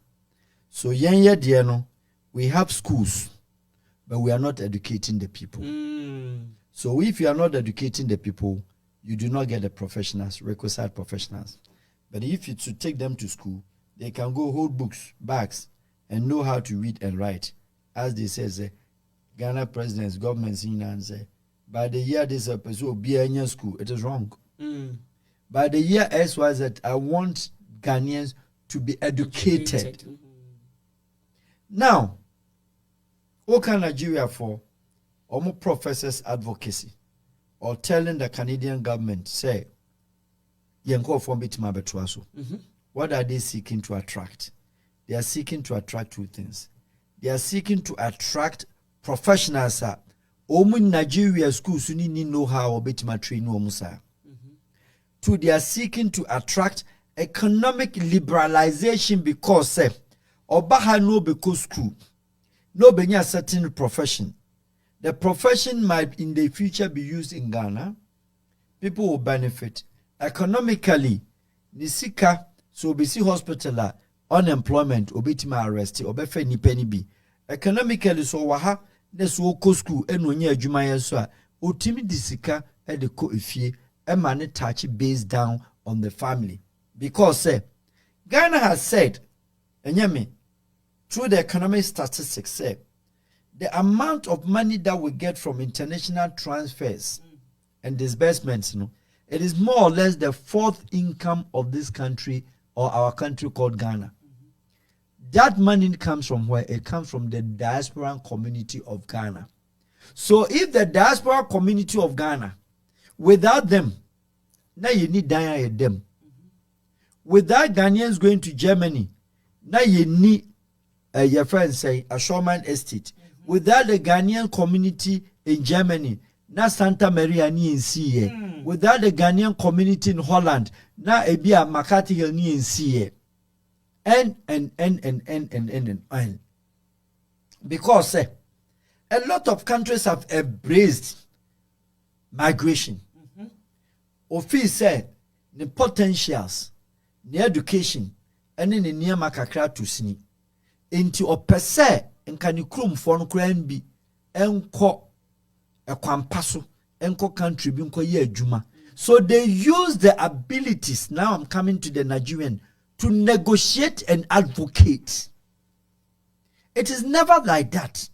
So we have schools, but we are not educating the people. So if you are not educating the people, you do not get the professionals, requisite professionals. But if you to take them to school, they can go hold books, bags, and know how to read and write. As they say, Ghana presidents, governments in and say, by the year this episode be in school, it is wrong. By the year XYZ, I want Ghanaians to be educated. Now, what can Nigeria for? Almost professors' advocacy or telling the Canadian government, say, what are they seeking to attract? They are seeking to attract two things. They are seeking to attract professionals. Nigeria schools need know how or train. Two, they are seeking to attract economic liberalization because Obaha no because school, no be a certain profession. The profession might in the future be used in Ghana. People will benefit economically. Nisika so BC hospital unemployment obetima arrest obefe ni penny be economically so waha ne so ko school eno nya adwuma yen so a otimi disika e de ko efie e ma ne touch based down on the family because Ghana has said enyame through the economic statistics the amount of money that we get from international transfers and disbursements it is more or less the fourth income of this country or our country called Ghana. That money comes from where? It comes from the diaspora community of Ghana. So if the diaspora community of Ghana, without them, now you need them. Without Ghanaians going to Germany, now you need your friends say a Showman estate. Without the Ghanaian community in Germany, now Santa Maria ni in without the Ghanaian community in Holland, now Ebia Makati Hill ni in and. Because a lot of countries have embraced migration. Office say the potentials, the education, and in the near makakra to sini. Into a per se, and can you crum for no crane be enko a kwampaso enko country binko ye juma. So they use the abilities. Now I'm coming to the Nigerian to negotiate and advocate. It is never like that.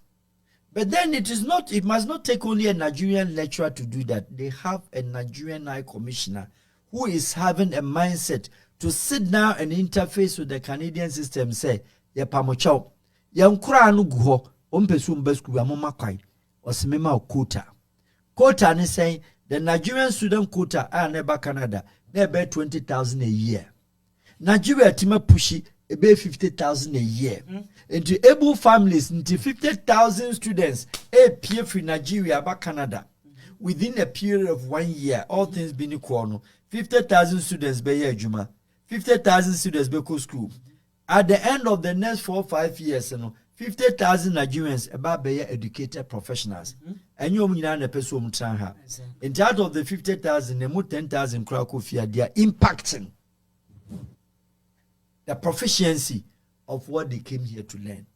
But then it must not take only a Nigerian lecturer to do that. They have a Nigerian High Commissioner who is having a mindset to sit down and interface with the Canadian system. Say, ya pamochao, ya nkura anu guho, ompesu mbesku ya mama kwai, osimema quota. Quota ni saying, the Nigerian student quota are never Canada, never 20,000 a year. Nigeria tima pushi, ebe 50,000 a year. Into able families, into 50,000 students, appear for Nigeria about Canada. Within a period of 1 year, all things being equal, 50,000 students be year juma, 50,000 students be school. At the end of the next 4 or 5 years, 50,000 Nigerians about be educated professionals. And you na person ha. In out of the 50,000, they move 10,000 Krakofia, they are impacting the proficiency of what they came here to learn.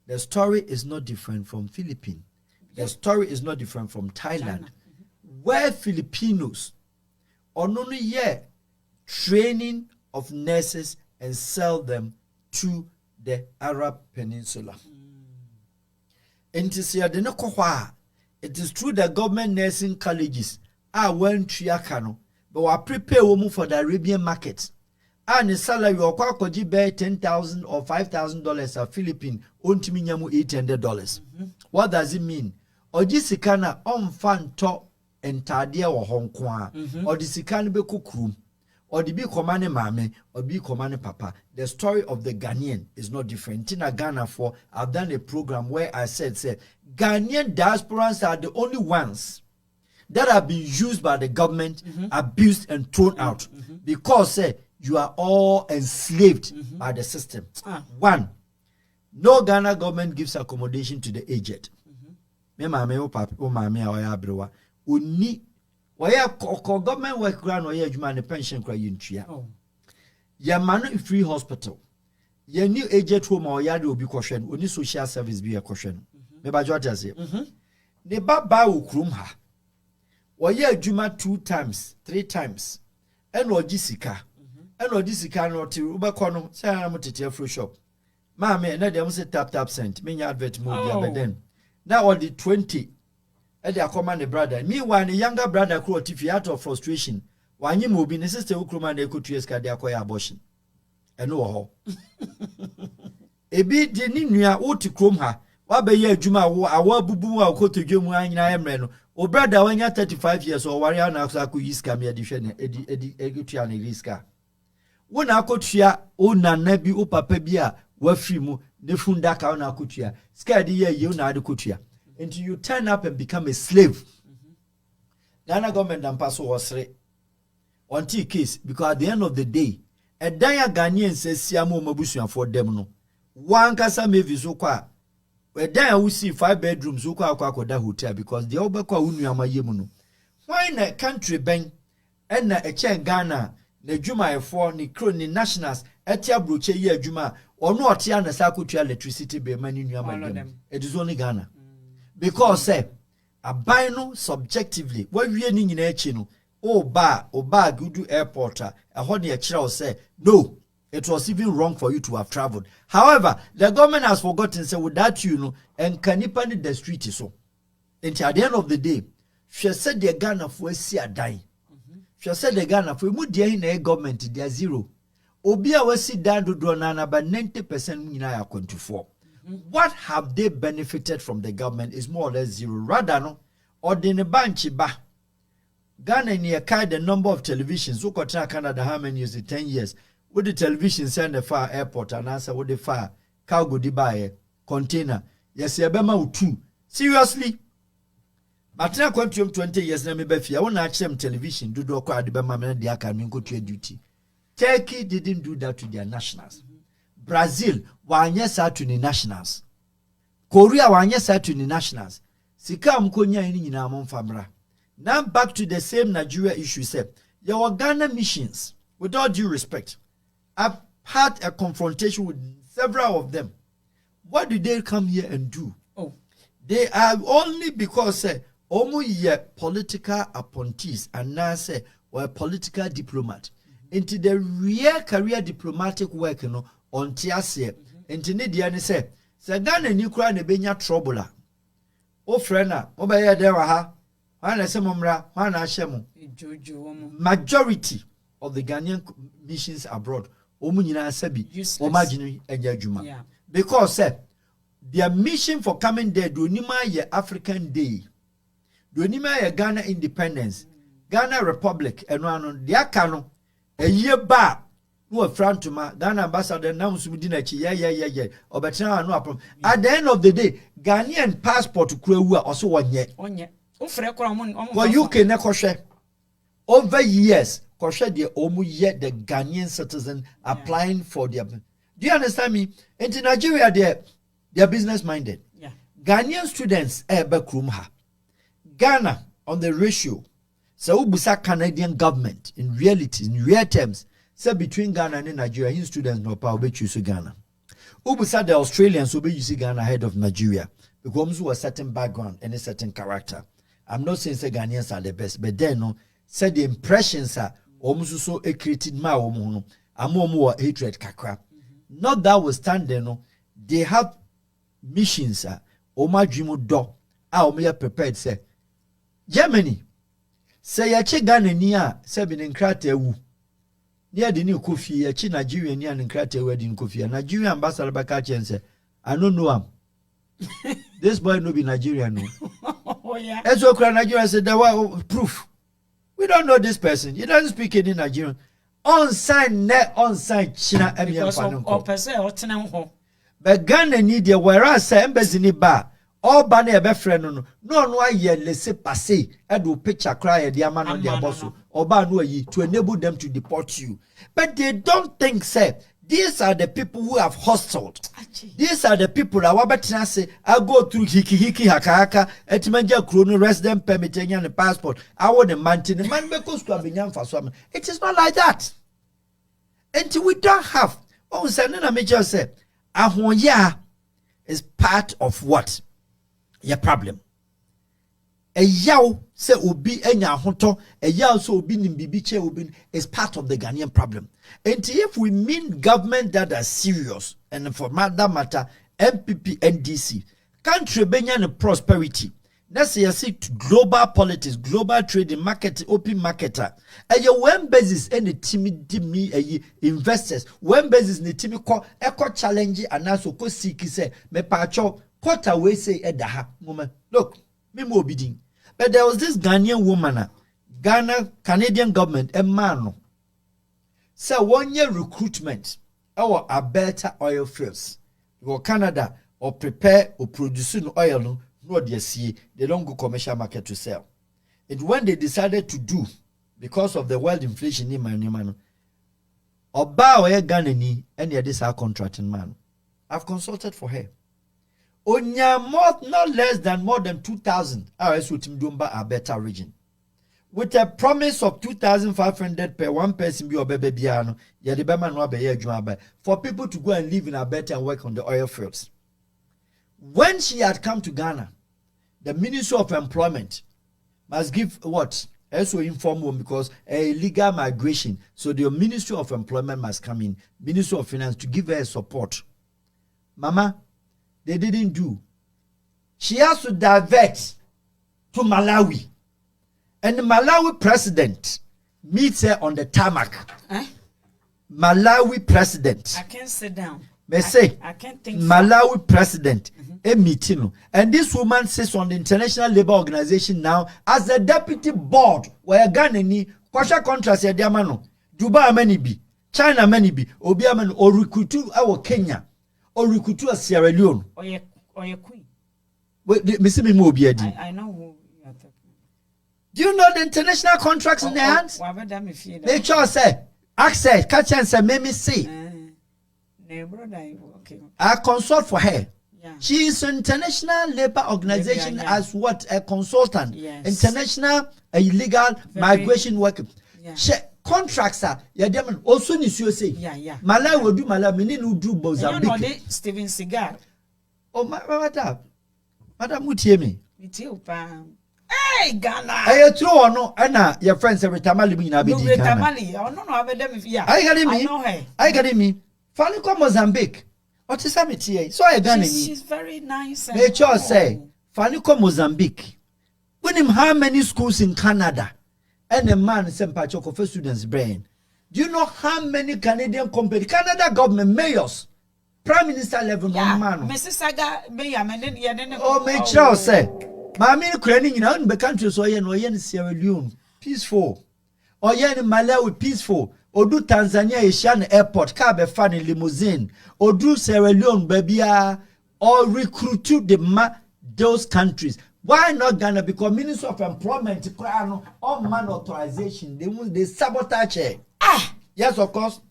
The story is not different from Philippines. The story is not different from Thailand, where Filipinos only yet training of nurses and sell them to the Arab Peninsula. It is true that government nursing colleges are one triakano, but we prepare women for the Arabian market. And the salary or kwakoji bear $10,000 or $5,000 a Philippine untiminyamu $800. What does it mean? Oji sikana fan to entadia or Hong Kong, or the sikana be kukrum, or the be command mame, or be command papa. The story of the Ghanaian is not different. In Ghana, I've done a program where I said, Ghanaian diasporans are the only ones that have been used by the government, abused and thrown out, because you are all enslaved by the system. One, no Ghana government gives accommodation to the aged. Me mama o papa o mama a oya abrewa oni oya government work grant oya adwuma ne pension kra yintua ya manu free hospital ya new aged home oya de obi kohwe no oni social service bi ekohwe no me ba jo atase ne baba okrum ha oya adwuma 2 times 3 times eno ogisika no ti ubekọ no say am tete free shop mama na dem say tap cent me nya advert mo bi abeden. Now on the 20, and they command the brother. Meanwhile, the younger brother crew out of frustration. When you move in the sister who command the country is cardiac abortion. And no ho. A bit the Ninia Oti Kromha, what be ye Juma, our bubu, or go to Jumu and Emreno, or brother when you're 35 years or warrior now, Saku Yiska, me edition, Edutian Iriska. When I could share, oh, Nanebi, Upa Pebia, Wafimu. The fundaka on akutia, scared ye na adukutia. Until you turn up and become a slave. Ghana government and pass was until case, because at the end of the day, a dire Ghanaian says Siamo Mabusian for them no. One casa maybe so qua. Where there we see 5 bedrooms, so qua hotel, because the Obaka Unyama Yemuno. Why in a country bank and a chain Ghana, the Juma for ni crony nationals, etia bruche ye Juma. Or not Tiana Sakutia electricity be many new them. It is only Ghana. Because a bino subjectively, what we are in Chino, bar, Gudu airport, a honey a child say, no, it was even wrong for you to have traveled. However, the government has forgotten, say, without and canipani the street is so. And at the end of the day, she said the Ghana for see a die. She said the Ghana for mu dear in a government, they are zero. Obia was sit down to draw nana, but 90% in our 24. What have they benefited from the government is more or less zero. Rather, no, or the banchi ba. Ghana near the number of televisions, who got Canada how many years? 10 years. With the television send the far airport and answer with the fire, cargo buy container. Yes, Yabama 2. Seriously? But now 20 years, let me be fear. I want to watch them television, do crowd the Bama, the academy go to your duty. Turkey didn't do that to their nationals. Brazil, wanyesa to the nationals. Korea, wanyesa to the nationals. Sika mkonya ini na famra. Now back to the same Nigeria issue. Say, your Ghana missions, with all due respect, I've had a confrontation with several of them. What did they come here and do? Oh, they are only because omu ye political appointees and now say or a political diplomat. Into the real career diplomatic work, on Tiasia, into Nidiani say, Sagana Nukra Nebenya trouble. Oh, friend, Obaya Deraha, Wana Semumra, Wana Shemu. Majority of the Ghanaian missions abroad, Omunina Sebi, Omagini and Yajuma. Because their mission for coming there, do Nima ye African Day, do Nima ye Ghana independence, Ghana Republic, and one on the Akano. A year back, no front to my Ghana ambassador announced within yeah. Or better, no problem. At the end of the day, Ghanaian passport to Kwewa also 1 year. Well, you can negotiate over years. Koshe the omu yet the Ghanaian citizen applying for their. Do you understand me? In Nigeria, there They are business minded. Yeah. Ghanaian students ha. Ghana on the ratio. So ubusa Canadian government in reality, in real terms, say between Ghana and Nigeria, his students no power be choose Ghana. Ubusa the Australians will be using Ghana ahead of Nigeria because of a certain background and a certain character. I'm not saying say Ghanaians are the best, but then no, say the impressions are almost so created my own more hatred kakra. Not that was standing no, they have missions oma dream do a prepared say Germany say ya che Ghana ni a say bi nkrata ewu near the new coffee ya che Nigeria ni an nkrata ewu di coffee Nigeria ambassador baka chen say I don't know am this boy no be Nigerian no. Oh yeah. Eso kra Nigeria said there were proof. We don't know this person. He doesn't speak any Nigerian. On sign China because of person or tenant. But Ghana need the whereas embassy ni ba all ba na be friend no aye laissez passer e do picture cry the man on their boss or ba no yi to enable them to deport you. But they don't think say these are the people who have hustled. These are the people that wabetina say I go through hiki haka etimenja krono resident permit and passport. I want the man be close to abinyam for some. It is not like that. Until we don't have na major say ahonya is part of what? Your problem. A yaw say obi enya hoto, a yaw so obi nimbibi che obi is part of the Ghanaian problem. And if we mean government that are serious, and for that matter, MPP, NDC, country benya prosperity. Let's say global politics, global trading, market, open marketer. And your one basis any timid investors, one basis ni timid eco challenge and also ko seek say me pacho quarter way say edaha moment. Look, me mo bidding. But there was this Ghanaian woman, Ghana Canadian government, a man. So 1 year recruitment, our Alberta oil fields, or Canada, or prepare or producing oil. No, they don't go commercial market to sell. And when they decided to do, because of the world inflation in my man, or buy Ghana ni any of this our contracting man. I've consulted for her. Onya more, not less than more than 2,000 RS with Mdumba Alberta region. With a promise of 2,500 per one person be baby biano, for people to go and live in Alberta and work on the oil fields. When she had come to Ghana, the Ministry of Employment must give what? Also inform them because a legal migration. So the Ministry of Employment must come in, Ministry of Finance to give her support. Mama, they didn't do. She has to divert to Malawi. And the Malawi president meets her on the tarmac. Malawi president. I can't sit down. I can't think Malawi so. President a meeting. And this woman sits on the International Labour Organization now as the deputy board where Ghana ni kwasha contrast ya diamano. Dubai many be, China many be, Obiaman or recruitu our Kenya or recruitu Sierra Leone. Or your queen. Wait, I know who you are talking. Do you know the international contracts in their hands? They just say, access, catch and say, make me see. Okay. I consult for her. Yeah. She is an international labor organization as what? A consultant. Yes. International illegal migration worker. Yeah. She contracts are also ni say. Yeah. Malawi will do Malawi, mini no do Mozambique. You know Steven Seagal. Oh, madam, would hear me. Hey, Ghana. I throw no, Anna, your friends every time I live in Abidjan. Tamale. I don't know about them. Yeah. I got me. I know her. I got me. Faliko Mozambique. What is happening? So I got me. She's very nice. They just say, Faliko Mozambique. When him how many schools in Canada? And a man sent Pachoko for students' brain. Do you know how many Canadian companies, Canada government mayors, Prime Minister level, yeah. man? Mrs. Saga, oh, make sure say. Mammy Ukraine in the country so yen Sierra Leone peaceful. Or yen Malawi peaceful. Or do Tanzania Asian airport car be fan in limousine. Or do Sierra Leone baby or recruit to those countries. Why not Ghana? Because Minister of Employment or man authorization they sabotage her. Yes, of course.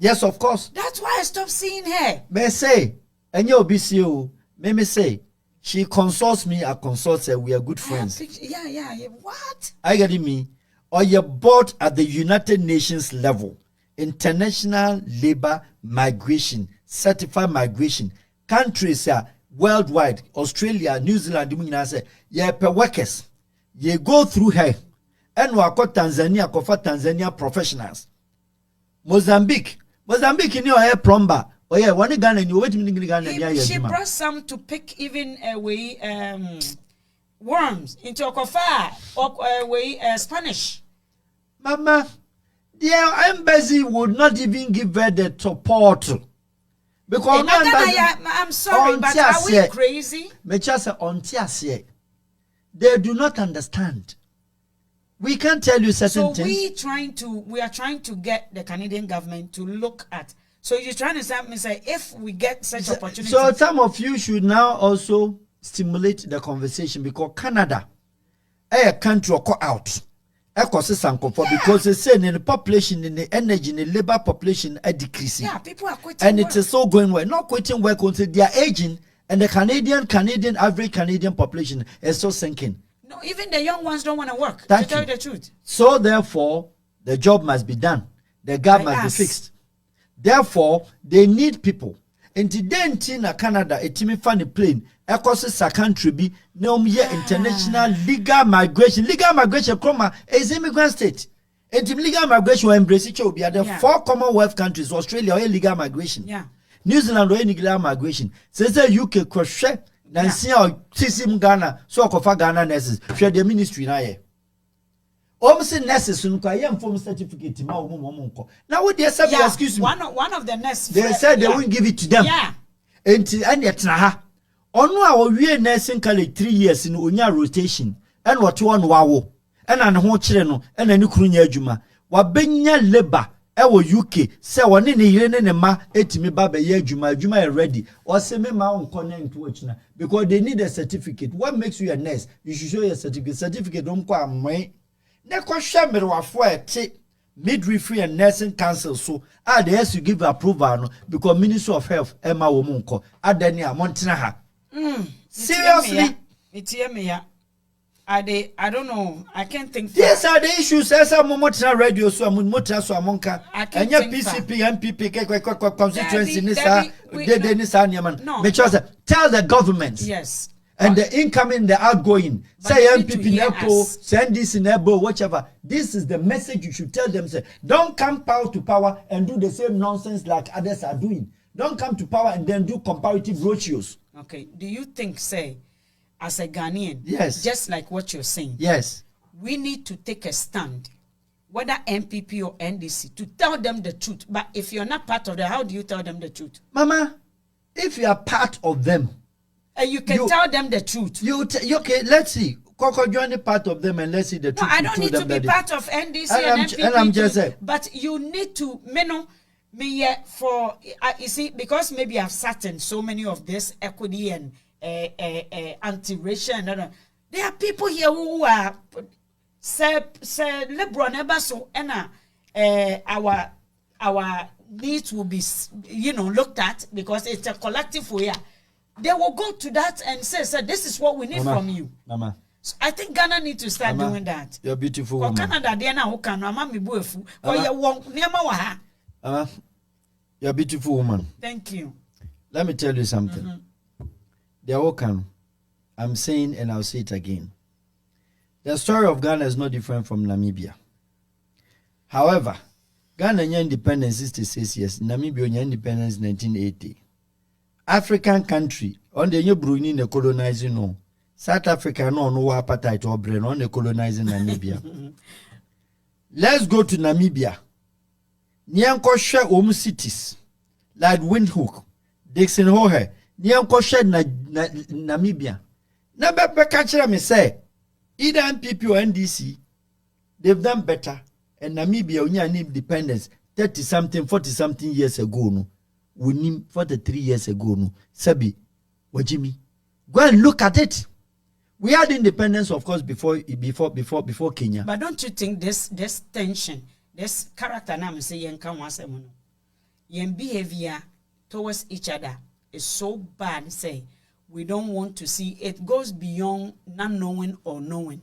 Yes, of course. That's why I stopped seeing her. May say And you BCO, me say, she consults me, I consult her, we are good friends. Yeah. What? I get me? Or you're board at the United Nations level, international labor migration, certified migration. Countries are worldwide, Australia, New Zealand, say, yeah, per workers. You go through her. And we got Tanzania, Tanzania professionals. Mozambique in your hair plumber. Oh yeah, one Ghana and you wait in Ghana. She brought some to pick even away worms into Okofa or Spanish. Mama, their embassy would not even give her the support. Because I'm sorry, but are we crazy? They do not understand. We can't tell you certain things. We are trying to get the Canadian government to look at. So you're trying to say if we get such opportunities. So some of you should now also stimulate the conversation because Canada, a country will go out. Because they say in the population, in the energy, in the labor population are decreasing. Yeah, people are quitting. And it is so going well. Not quitting work until they are aging, and the average Canadian population is so sinking. No, even the young ones don't want to work. To tell you the truth. So therefore, the job must be done. The gap must be fixed. Therefore, they need people. And today in Canada, a team funny plane, because a country be no international legal migration. Legal migration, is immigrant state. And legal migration will embrace each other. There are 4 Commonwealth countries, Australia or illegal migration. Yeah. New Zealand or illegal migration. Says the UK crochet. Nancy or Tissim Ghana, so of Ghana nurses, share the ministry na ye. Almost nurses soon can form certificate. Now, would they say, excuse me? One of the nurses, they said they won't give it to them. Yeah. And yet, Naha. On our real nursing college 3 years in Unya rotation, and what one wow, and an whole channel, and a new Krunya Juma, what Benya labor. Ewo UK say one ni yire ne ma etimi ba be ye adwuma ready or say me ma on connect to it because they need a certificate. What makes you a nurse? You should show your certificate don't kwa amwe ne ko hwe merwafo ete midwifery and nursing council so they has to give approval no because Ministry of Health ema wo mu nko adani a montena ha seriously it's me I don't know. I can't think. These are the issues. As a momotra radio, so momotra so amonka. And your PCP, MPP, constituency, no. Tell the government. Yes. And the incoming, the outgoing. Say MPP, NEPO, send this in NEPO, whatever. This is the message you should tell them. Say, don't come power to power and do the same nonsense like others are doing. Don't come to power and then do comparative brochures. Okay. Do you think, say, as a Ghanaian, yes, just like what you're saying, yes, we need to take a stand, whether MPP or NDC, to tell them the truth. But if you're not part of them, how do you tell them the truth? Mama, if you are part of them, you can tell them the truth. Okay, let's see. Coco, join a part of them and let's see the truth. No, I don't need to be part of NDC and MPP. And I'm just saying. But you need to, for, you see, because maybe I've sat in so many of this equity and anti-racial and there are people here who are say liberal never so and our needs will be looked at because it's a collective way. They will go to that and say this is what we need from you. Mama. So I think Ghana need to start doing that. You're beautiful woman. Canada they na who can mama me boefu you're a beautiful woman. Thank you. Let me tell you something. They all can. I'm saying and I'll say it again. The story of Ghana is not different from Namibia. However, Ghana independence 66 years. Namibia independence 1980. African country on the Brunei the colonizing no. South Africa no appetite or brain on the colonizing Namibia. Let's go to Namibia. Nyanko share cities like Windhoek, Dixon Hohe. Nyanko share Namibia. Never catch me say either MPP or NDC, they've done better. And Namibia only independence 30-something, 40-something years ago. No, we need 43 years ago. No, Sabi, Wajimi, go and look at it. We had independence, of course, before Kenya. But don't you think this tension, this character, now say yen behavior towards each other is so bad, say, we don't want to see. It goes beyond not knowing or knowing.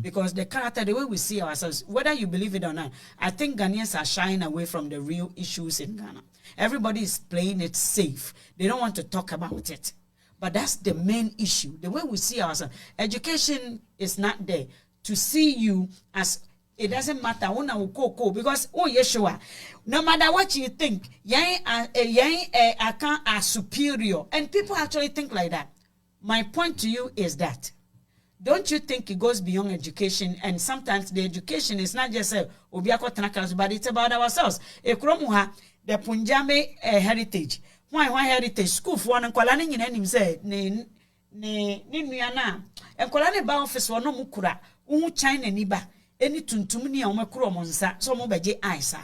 Because the character, the way we see ourselves, whether you believe it or not, I think Ghanaians are shying away from the real issues in Ghana. Everybody is playing it safe. They don't want to talk about it. But that's the main issue. The way we see ourselves. Education is not there. To see you as, it doesn't matter, because, oh, Yeshua, no matter what you think, I are superior. And people actually think like that. My point to you is that, don't you think it goes beyond education? And sometimes the education is not just but it's about ourselves. The Punjabi heritage. Why heritage? School for one and Kolani in any say, Niana, and Kolani ba office or no mukura, China niba, any tuntumini or makuro monsa, so mobeje aisa.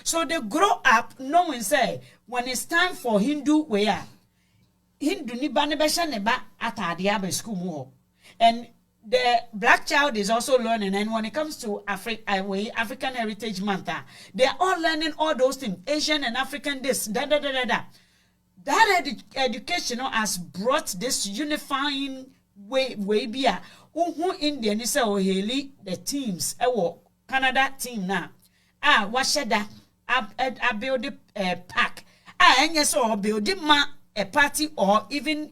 So they grow up knowing say, when it's time for Hindu, where Hindu niba nebesha neba at Adiabe school more. And the black child is also learning, and when it comes to African Heritage Month, they are all learning all those things, Asian and African this, That education has brought this unifying way bia. Indian is the teams, Canada team now. Washada, I build a pack. And yes, or build a party or even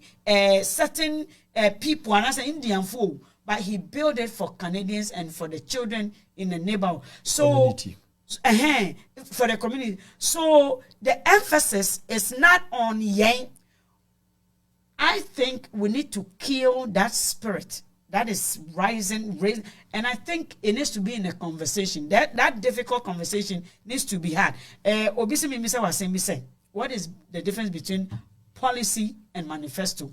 certain people, and as an Indian fool, but he built it for Canadians and for the children in the neighborhood. So, for the community. So the emphasis is not on yang. I think we need to kill that spirit that is rising, and I think it needs to be in a conversation. That difficult conversation needs to be had. Obisi Mimisa was saying, what is the difference between policy and manifesto?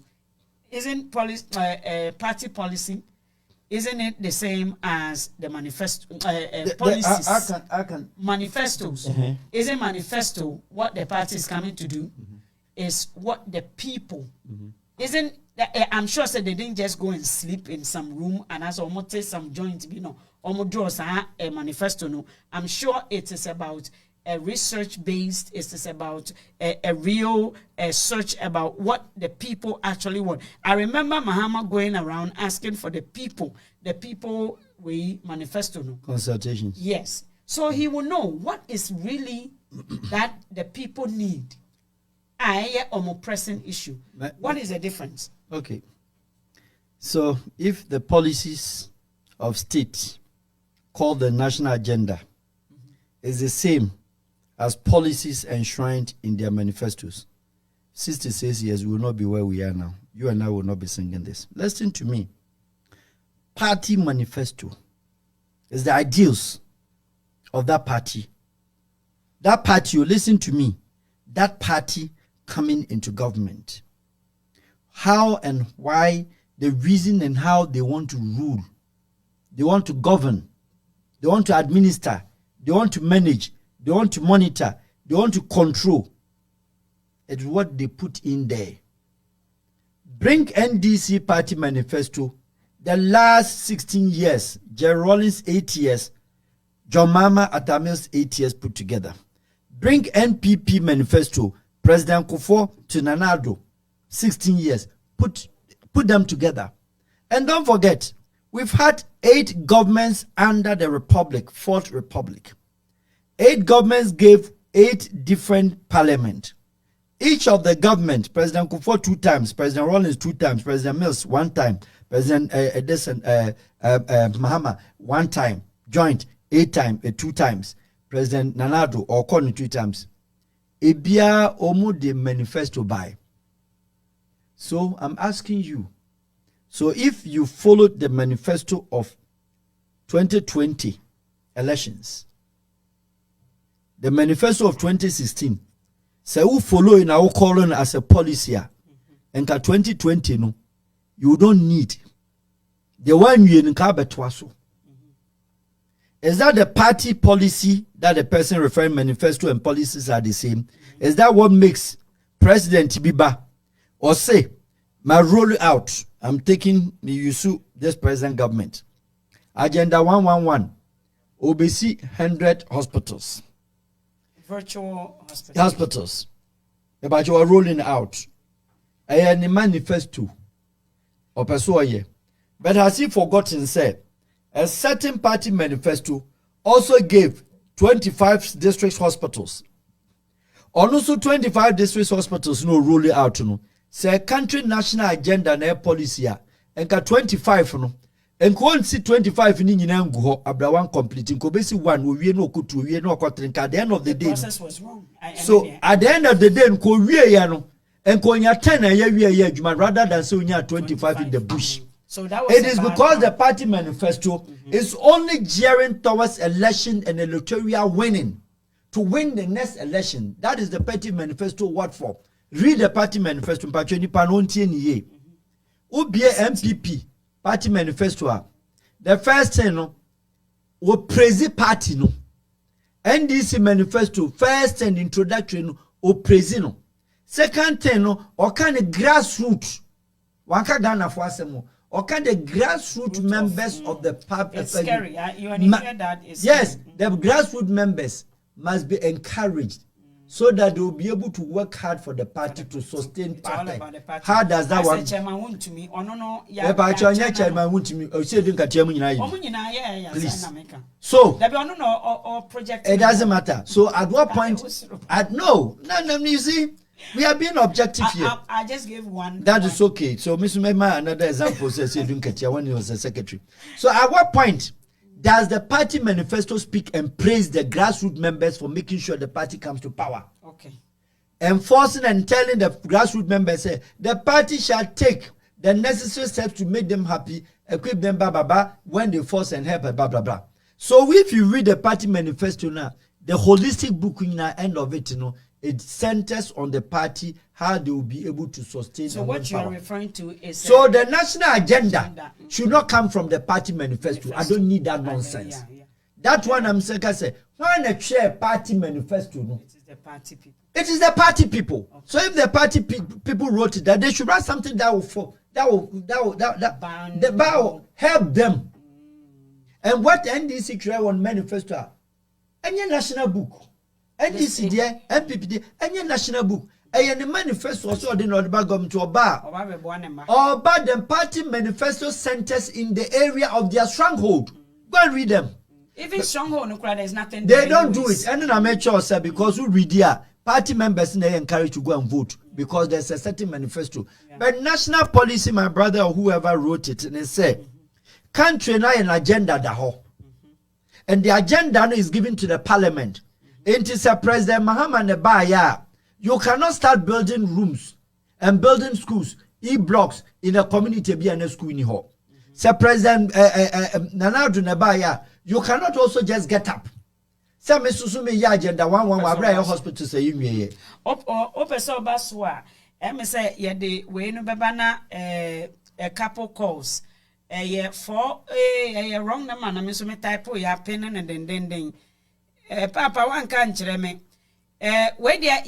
Isn't party policy, isn't it the same as the manifesto policies? I can. Manifestos. Isn't manifesto what the party is coming to do? Is what the people. Isn't I'm sure said they didn't just go and sleep in some room and as almost take some joint, almost draw a manifesto. No, I'm sure it is about a research-based, it is about a real search about what the people actually want. I remember Mahama going around asking for the people we manifesto. No? Consultations. Yes. So he will know what is really that the people need. A pressing issue. What is the difference? Okay. So if the policies of state called the national agenda is the same as policies enshrined in their manifestos, 66 years we will not be where we are now. You and I will not be singing this. Listen to me. Party manifesto is the ideals of that party. That party, you listen to me, that party coming into government. How and why, the reason and how they want to rule. They want to govern. They want to administer. They want to manage. They want to monitor. They want to control. It's what they put in there. Bring NDC party manifesto. The last 16 years, Jerry Rawlings 8 years, John Mama Atamil's 8 years put together. Bring NPP manifesto. President Kufuor to Nanado, 16 years. Put them together. And don't forget, we've had 8 governments under the Republic, Fourth Republic. 8 governments gave 8 different parliaments. Each of the government, President Kufuor 2 times, President Rawlings 2 times, President Mills 1 time, President Mahama 1 time, joint 8 times, 2 times, President Nanado or Kony 2 times. Ebia omo de manifesto by. So I'm asking you. So if you followed the manifesto of 2020 elections, the manifesto of 2016, say who follow in our calling as a policy, and 2020 no, you don't need the one you in Kabetwaso. Is that the party policy that the person referring manifesto and policies are the same? Is that what makes President Biba or say, my roll out, I'm taking Yusu, this present government. Agenda 111, OBC 100 hospitals. Virtual hospitals. About you are rolling out. I am the manifesto. Or persuade. But has he forgotten, said, a certain party manifesto also gave 25 district hospitals. Also 25 district hospitals no roll out no. Say country national agenda na policy a enka 25 no. Enko nsi 25 ni nyina ngu ho abra one complete nko besi one owie no okutu owie no okotrenka at the end of the day. The process was wrong. So at the end of the day nko wie ya no enko nya 10 na ya wie ya adwuma rather than say onya 25 in the bush. So that was it is because the party manifesto is only gearing towards election and electoral winning. To win the next election. That is the party manifesto what for. Read the party manifesto. Ubie MPP party manifesto. The first thing no, we praise party no. NDC manifesto first and introductory no, we praise no. Second thing no, or kind of grassroots. Wanka Ghana for asemo. Or kind of grassroots members of the party. It's scary. You hear that? Yes, the grassroots members must be encouraged so that they will be able to work hard for the party to sustain party. How does that work? Chairman want to me or no Chairman want to me or say please. So project it doesn't matter. So at what point no you see we are being objective here. I just gave one. That is okay. So Mr. Mema another example says when he was a secretary. So at what point does the party manifesto speak and praise the grassroots members for making sure the party comes to power? Okay. Enforcing and telling the grassroots members, say, the party shall take the necessary steps to make them happy, equip them, blah, blah, blah, when they force and help, blah, blah, blah. So if you read the party manifesto now, the holistic book in the end of it, it centers on the party, how they will be able to sustain. So what you are referring to is so the national agenda should not come from the party manifesto. I don't need that nonsense. That one I'm saying, I say, when a chair party manifesto, no, it is the party people. It is the party people. Okay. So if the party people wrote it, that they should write something that will help them. And what NDC create on manifesto? Any national book. NDC there, MPP there, any national book. And the manifesto also the government to Oba. Oba the party manifesto centers in the area of their stronghold. Go and read them. Even stronghold, no, there's nothing. They don't do it. And then I make sure, sir, because we read here, party members they encouraged to go and vote because there's a certain manifesto. Yeah. But national policy, my brother or whoever wrote it, and they say, country now an agenda da ho. And the agenda is given to the parliament. It is a President Mahama Nebaya. You cannot start building rooms and building schools, e-blocks in a community be a school in ho. Sir President Nanadu Nebaya, you cannot also just get up. Say me susumi ya agenda one abra your hospital say you ye. Opeso baswa. Say ye de we no beba na a couple calls. Ye for wrong number na me so me type ya pen and then Papa one kan kire me. We dia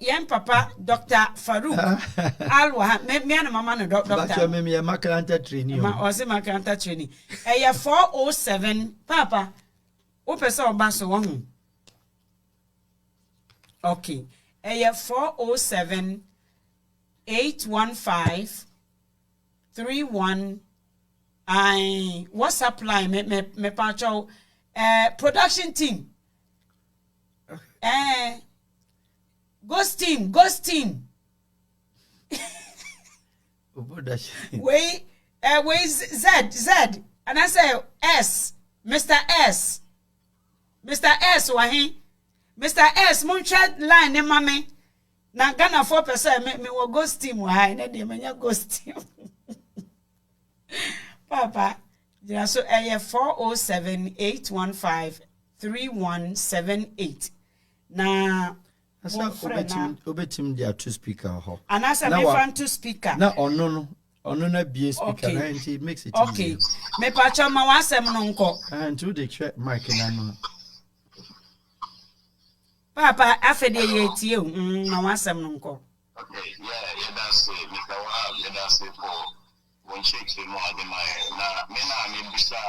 yan papa Dr. Farouk Al-Wahab me and mama no doctor. But me makaranta training. O se makaranta training. 407 Papa. Opeso baso one. Okay. 407 815 31 WhatsApp line me pacho production team. Ghost team. Wait, Z, and I say S, Mr. S, wahi, Mr. S, Munchad line, ne mame, na Ghana 4% me wo ghost team wahi, ne de menya ghost team. Papa, yeah, so 407 815 3178. Na obetim dia two speaker ho. And as a me fan two speaker. Na ono na be speaker na it makes it easy. Okay. Me pacha ma wasem no nko. And to the check mic na no. Papa afede ye tie na wasem no nko. Okay, yeah, that's it. Mr. Wahab, that's it for one check the more than my na me bisa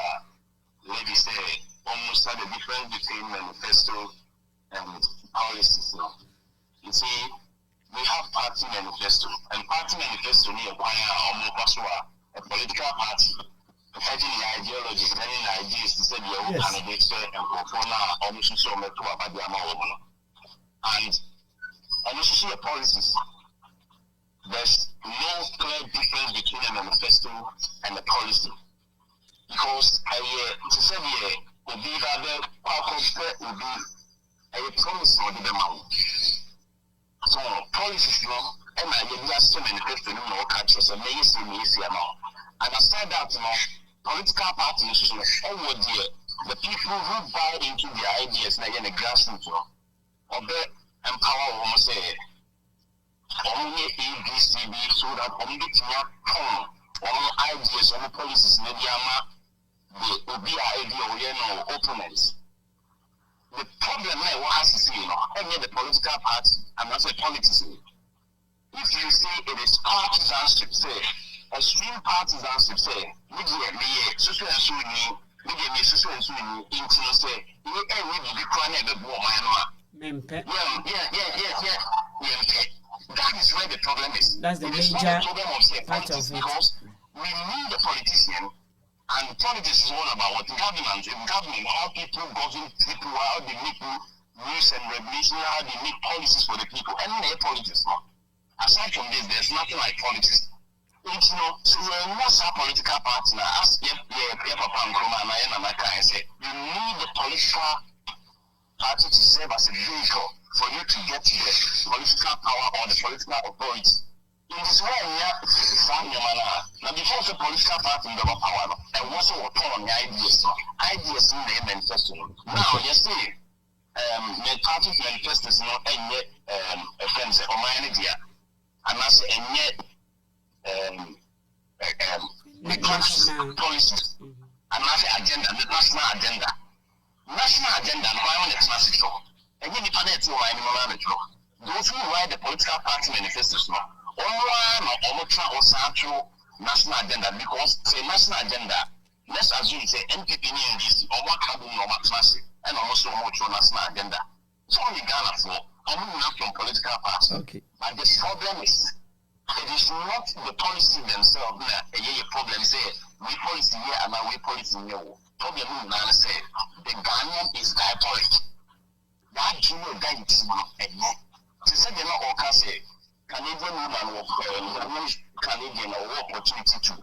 lady say almost the difference between manifesto and policies. You see, we party manifesto. And party manifesto ni almost a political party. Having the ideology, having the ideas to say the old candidates and for now, almost so much about the amount. And also the policies. There's no clear difference between a manifesto and a policy. Because to say the will be rather will be a promise or the amount. So policies now, and I get just a manifesto no catch us and may see amount. And aside that now, political parties over there, the people who buy into the ideas like in the grassroots or empower almost say only ABCD so that only all ideas or policies maybe they will be idea or opponents. The problem now what has to see, any the political party and not say politics. If you say it is partisanship, say extreme partisanship, say so and so say that is where the problem is. That's the major part of it. Because we need a politician, and politics is all about what government, how people govern people, how they make rules and regulations, how they make policies for the people, and their politics now. Aside from this, there's nothing like politics. It's so we're not a political party now. As Papa and Nkrumah and say, you need the political party to serve as a vehicle for you to get the political power or the political authority. In this way, now before the political party in the power, and also on the ideas in the manifesto. Now, you see, the party manifesto is not any offense or my idea, and that's a yet policies and agenda, the national agenda. National agenda and why it's not secure. And you depend on those who write the political party manifestos now, or central national agenda, because say national agenda, let's assume say NPP in this or what carbon or classic and also more national agenda. It's only Ghana for not from political parties. Okay. But the problem is it is not the policy themselves that a problem say we policy here and we policy here. Problem is say the Ghanaian is diabolic. That junior guy is not a no. To say they're not all can say Canadian woman of Canadian or opportunity to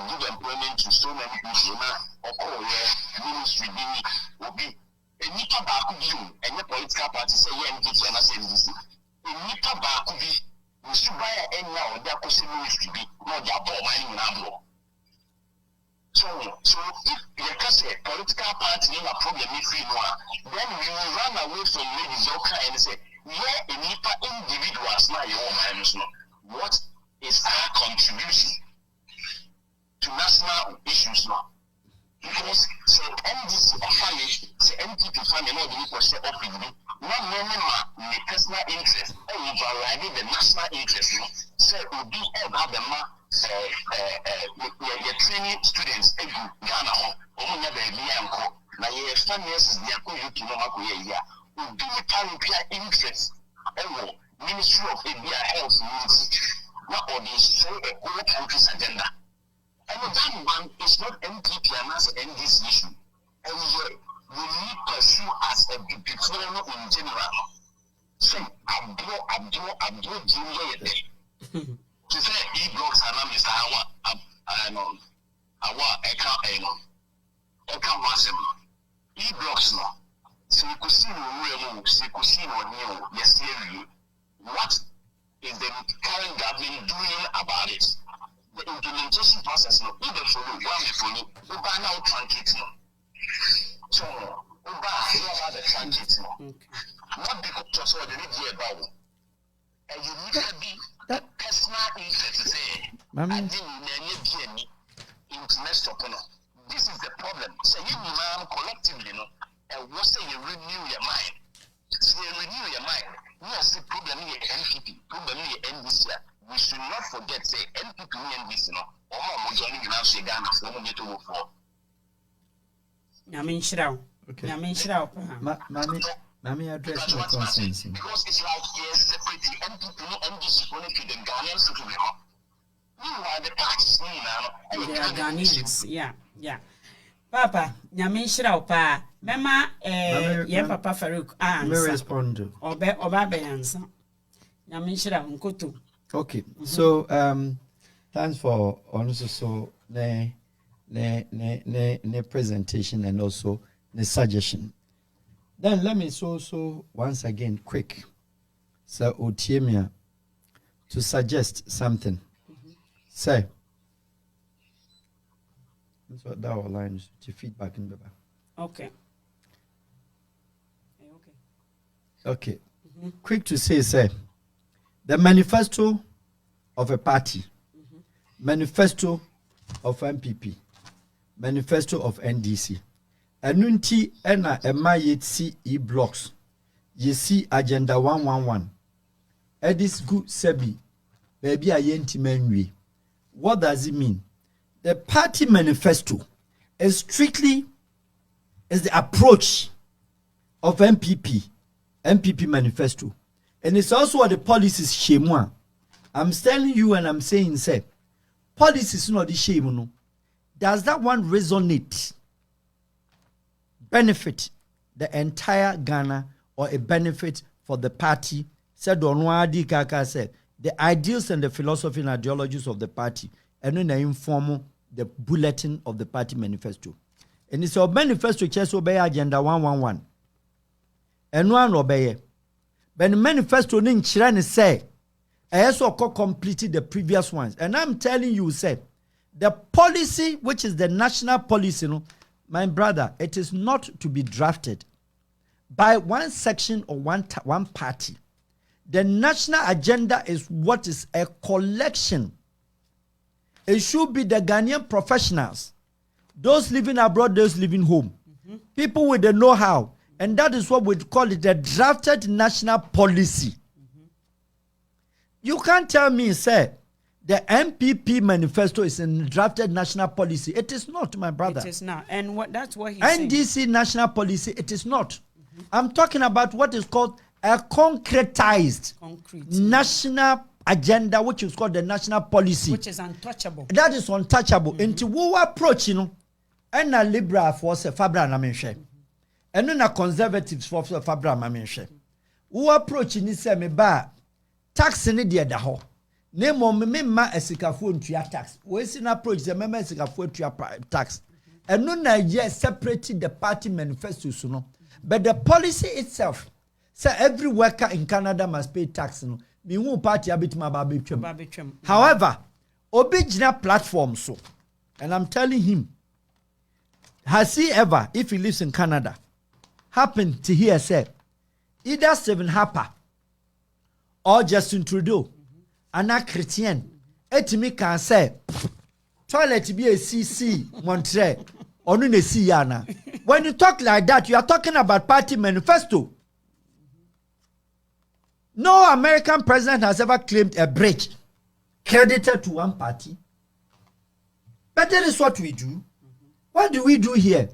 give employment to so many people now or ministry will be a nita back view and the political party say yeah and I say this. A nita back view we should buy any now their ministry be not their ball mining now. So if you can say political party in a problem if you know, then we will run away from ladies and say, yeah, individuals now your own what is our contribution to national issues now? Because say NDC family, say NPP family, no the people say off with me. Not the personal interest, overriding the national interest, say will be about the your training students in Ghana or now your families they are going to know will be a interest Ministry of India Health not or they say a whole country's agenda. And that one is not MPP and as NDC issue. And we need to pursue as a people in general. Say Abdul Junior to say e-blocks and I'm Mr. E-blocks now. So you could see what is the current government doing about it? The implementation process now, either follow, we buy now truncate now. So we buy the truncate now. Not because just what they need about. And you need to be that personal interest to say, I didn't be any interest upon it. This is the problem. So you man collectively, and what say you renew your mind. So you renew your mind. Yes, the problem here NPP, problem here NDC. We should not forget, say NPP and NDC, or more joining in our Ghana for one to work for. Yamin Shrao. Okay. Yamin Shrao. Let me address my concerns. Because it's like yes, separating NPP, NDC, only Ghanaians to be home. Meanwhile, the parties now. They are Ghanaians. Yeah. Papa, Nyamishra pa. Mema Papa Farouk. May respond to. Oba be answer. Nyamishra unkoto. Okay. So thanks for also the presentation and also the suggestion. Then let me so once again quick. So Otiemia to suggest something. Say. That's what that line is to feedback in the back. Okay. Okay. Quick to say, the manifesto of a party, manifesto of MPP, manifesto of NDC. Anunti ena ema yetsi e-blocks. Yesi agenda 111. Edis gu sebi. Baby ayenti menwi. What does it mean? The party manifesto is strictly the approach of MPP manifesto. And it's also what the policies shemwa. I'm telling you and I'm saying, say, policies not the shame, no. Does that one resonate, benefit the entire Ghana or a benefit for the party? Said Onwadi Kaka said, the ideals and the philosophy and ideologies of the party, and then they inform the bulletin of the party manifesto. And it's a manifesto chess obey agenda 111. And one obey. But the manifesto nin chirani say, I also completed the previous ones. And I'm telling you, say, the policy, which is the national policy, my brother, it is not to be drafted by one section or one party. The national agenda is what is a collection. It should be the Ghanaian professionals, those living abroad, those living home, people with the know-how. And that is what we call it, the drafted national policy. You can't tell me, say, the MPP manifesto is a drafted national policy. It is not, my brother. It is not. And that's what he's NDC saying. national policy, it is not. I'm talking about what is called a concretized national agenda, which is called the national policy. Which is untouchable. That is untouchable. Into what approach, and a liberal force, Fabra Namenche. And then a conservatives for Fabra Namenche. Who approach in this ba tax in the daho. Name on me ma esikafu to your tax. We see an approach the member esikafu to your tax. And no yet separated the party manifesto soon. But the policy itself, say every worker in Canada must pay tax. Me who party a bit my baby. However, original platform so, and I'm telling him, has he ever, if he lives in Canada, happened to hear say either Stephen Harper or Justin Trudeau, and a Christian, etimi can say toilet be a CC Montreal or no Yana. When you talk like that, you are talking about party manifesto. No American president has ever claimed a bridge credited to one party. But that is what we do. What do we do here?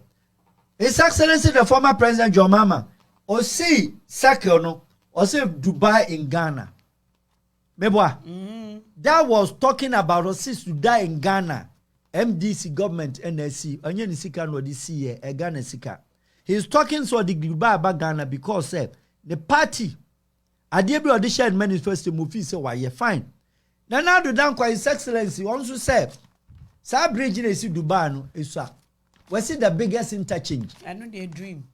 His Excellency the former President John Mahama, or see Sakeno, or say Dubai in Ghana. That was talking about Osis to die in Ghana. MDC government NSC, Onion Sika no DC a Ghana Sika. He's talking so the Dubai about Ghana because the party Adebi audition manifesto movie say why you fine. Now do down His Excellency also said Sa bridge in Dubai no is we see the biggest interchange. I know they dream.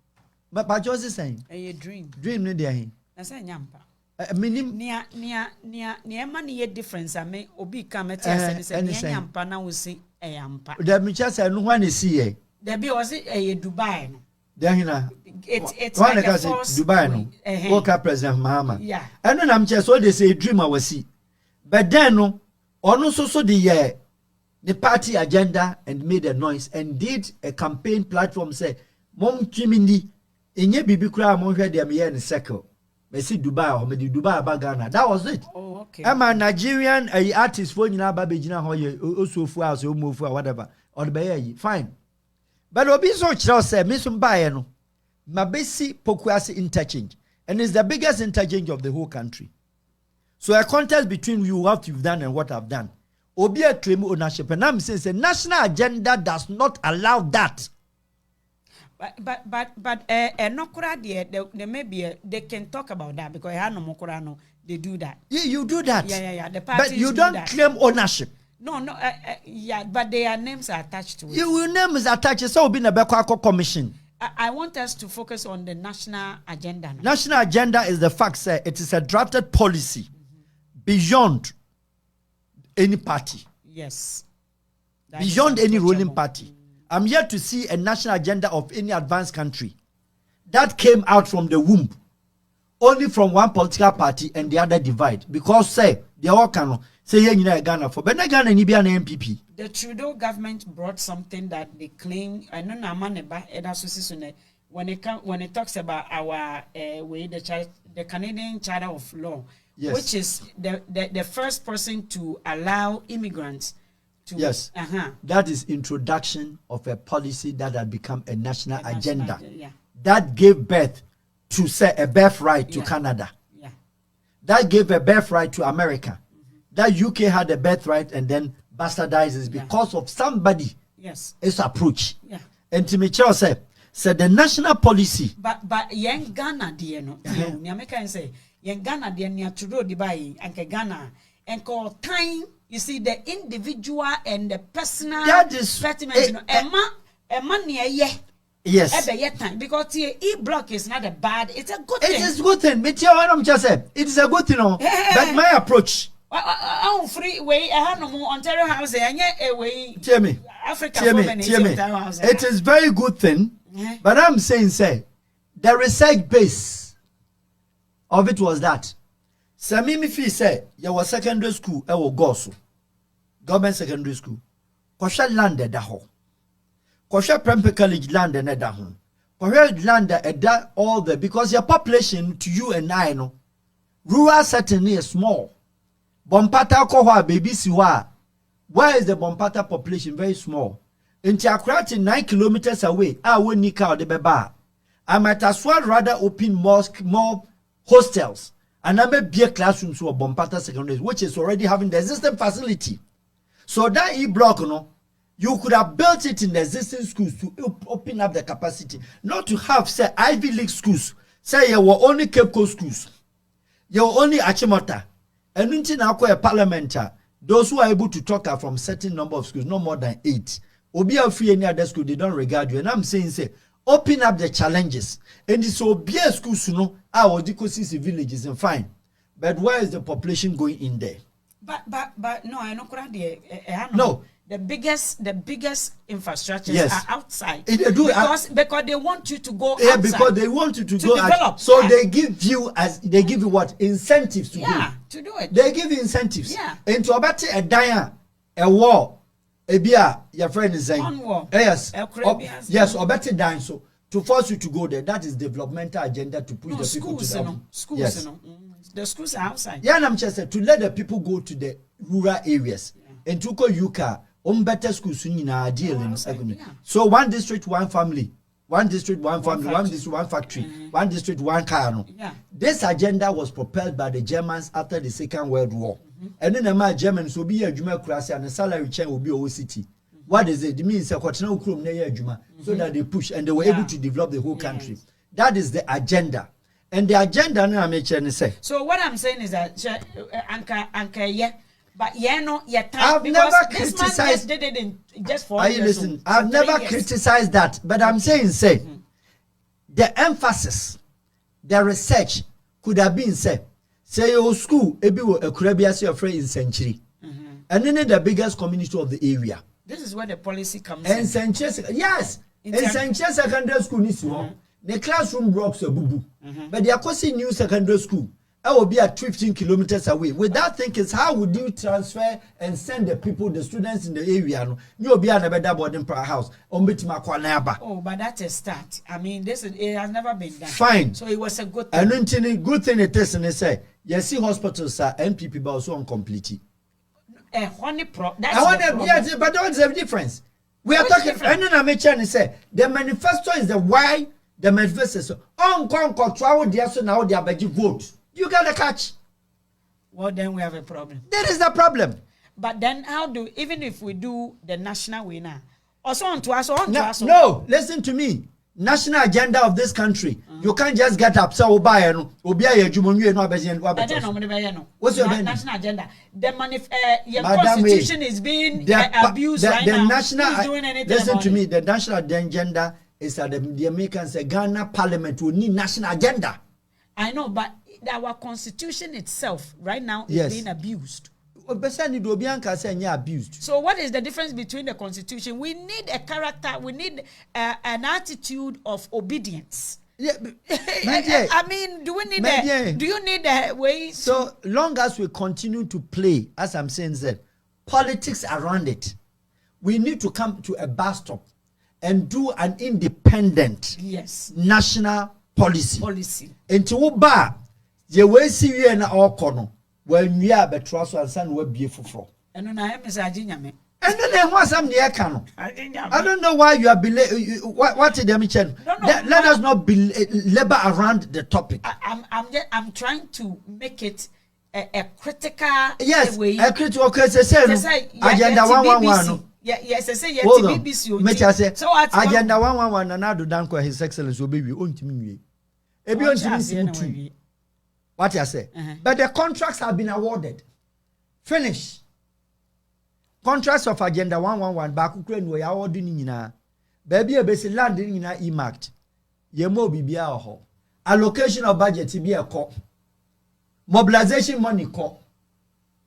But just saying. A dream. Dream no dey. Na say nyampa. Minim near money difference. I may obi come at us and say nyampa na we see a yampa. The Micha say no one is see. There be was it a Dubai. Dahina. It's like a force Dubai no. Walker President Mahama. Yeah. And when I'm just what they say dream I will see. But then no, ono so the party agenda and made a noise and did a campaign platform say mom chimindi inye bibi kura mo hwe dem ye ne circle me see Dubai or me di Dubai ba Ghana. That was it. Oh, okay. I'm a Nigerian artist for nyina ba be gina ho ye osofu house o mofu or whatever or the be fine. But obi so chira say me so bae no mabesi pokuase interchange and it's the biggest interchange of the whole country. So a contest between you, what you've done and what I've done. Obi a claim ownership. And I'm saying the national agenda does not allow that. But no there may be they can talk about that because they do that. Yeah, you do that. Yeah. The parties but you don't claim ownership. No, yeah, but their names are attached to it. Your name is attached. So be in a commission. I want us to focus on the national agenda. No? National agenda is the fact, sir. It is a drafted policy beyond any party. Yes. Beyond any ruling party. I'm yet to see a national agenda of any advanced country that came out from the womb only from one political party and the other divide. Because say they all can say you know Ghana for but Ghana ni be an MPP. The Trudeau government brought something that they claim I know when it talks about our the Canadian Charter of Law, yes, which is the first person to allow immigrants to, yes, that is introduction of a policy that had become a national agenda. Yeah. That gave birth to say a birthright to Canada. Yeah. That gave a birthright to America. That UK had a birthright and then bastardizes because of somebody. Yes. Its approach. Yeah. And to me, Charles said the national policy. But yen Ghana dear no. The American say yen Ghana dear near Trudeau Dubai and Ghana and call time. You see the individual and the personal that is settlement. Emma near yes. Because e-block is not a bad, it's a good thing. It is a good thing. It is a good thing. But my approach. Free way, I have no more Ontario House and yet away. Tell me. Africa. It is very good thing. But I'm saying, say, the research base of it was that. Samimi Fi said, you were secondary school, I will go so. Government secondary school. Kosha landed the home. Kosha Prempeh College landed at the home. Kosha landed at that all the because your population to you and I know. Rural certainly is small. Bompata Koha baby siwa. Where is the Bompata population? Very small. In Tiakrati 9 kilometers away, I will nick out the beba. I might as well rather open more hostels. And I may be a classroom to a Bompata secondary, which is already having the existing facility. So that e-block, you could have built it in the existing schools to open up the capacity. Not to have, say, Ivy League schools. Say you were only Cape Coast schools. You were only Achimota. And until now, a parliamentary, those who are able to talk are from certain number of schools, no more than 8. Obi a free any other school, they don't regard you. And I'm saying, say, open up the challenges. And so be a school soon, our Dikosis villages and fine. But where is the population going in there? But no, I know no. The biggest infrastructures yes. are outside. They do because they want you to go outside. Yeah, because they want you to go develop. So they give you what? Incentives to go. Yeah, to do it. They give you incentives. Yeah. And to about a dime, a war, a beer, your friend is saying. On war. Yes. Yes, or better dime so to force you to go there. That is developmental agenda to push the people to the schools. Yes. The schools are outside. Yeah, and I'm just saying to let the people go to the rural areas. And to go Yuka, better schools in our deal in secondary. So 1 district, 1 family, 1 district, 1 family, 1 district, 1 factory, 1 district, 1 car. Yeah. This agenda was propelled by the Germans after the Second World War. And then the Germans will be a Juma class and the salary chain will be OCT. What is it? It means a quaterno crum near Juma, so that they push and they were able to develop the whole country. That is the agenda. And the agenda, no, I'm say. So what I'm saying is that Anka, yeah. But I've never criticized. Did it in just 4 years. Are you listening? I've never criticized that, but I'm saying, the emphasis, the research could have been say your school, ebi wo Ekurabia your friend in Century, and then the biggest community of the area. This is where the policy comes in. Century, yes, in Century Secondary School, the classroom blocks a boo, but the Akosi New Secondary School. I will be at 15 kilometers away. With that thinking, how would you transfer and send the people, the students in the area? You'll be at a better boarding per house. Oh, but that's a start. I mean, it has never been done. Fine. So it was a good thing. And good thing it is, and they say, you see hospitals are NPP, but also incomplete. That's but what's the difference? We are talking, and then I'm trying say, the manifesto is the why the manifesto is on control, so now they are vote. You got to catch. Well, then we have a problem. There is a problem. But then how do, even if we do the national winner, also on to us, on to us? No, listen to me. National agenda of this country. You can't just get up. So what's your national agenda? The constitution is being abused right now. Who's doing anything listen to it? me. The national agenda is that the Americans say Ghana Parliament will need national agenda. I know, but our constitution itself right now is being abused. So what is the difference between the constitution? We need a character, we need an attitude of obedience. Yeah, I mean, do you need a way? So long as we continue to play, as I'm saying, that politics around it, we need to come to a bus stop and do an independent national policy. Into bar, the way see na all when we are betrothed and son will be for. And then I am Ajinyame. And then what's some near canon? I don't know why you are what did they mention? Let us not labor around the topic. I'm trying to make it a critical way. A critical agenda 111. Yes, I say hold on. So agenda 111 and now do done His Excellency will be on to me. What I say? But the contracts have been awarded. Finish. Contracts of Agenda 111 back Ukraine we are awarding in baby a basic land in e-marked. Yemo bibia ho. Allocation of budget be a call. Mobilization money call.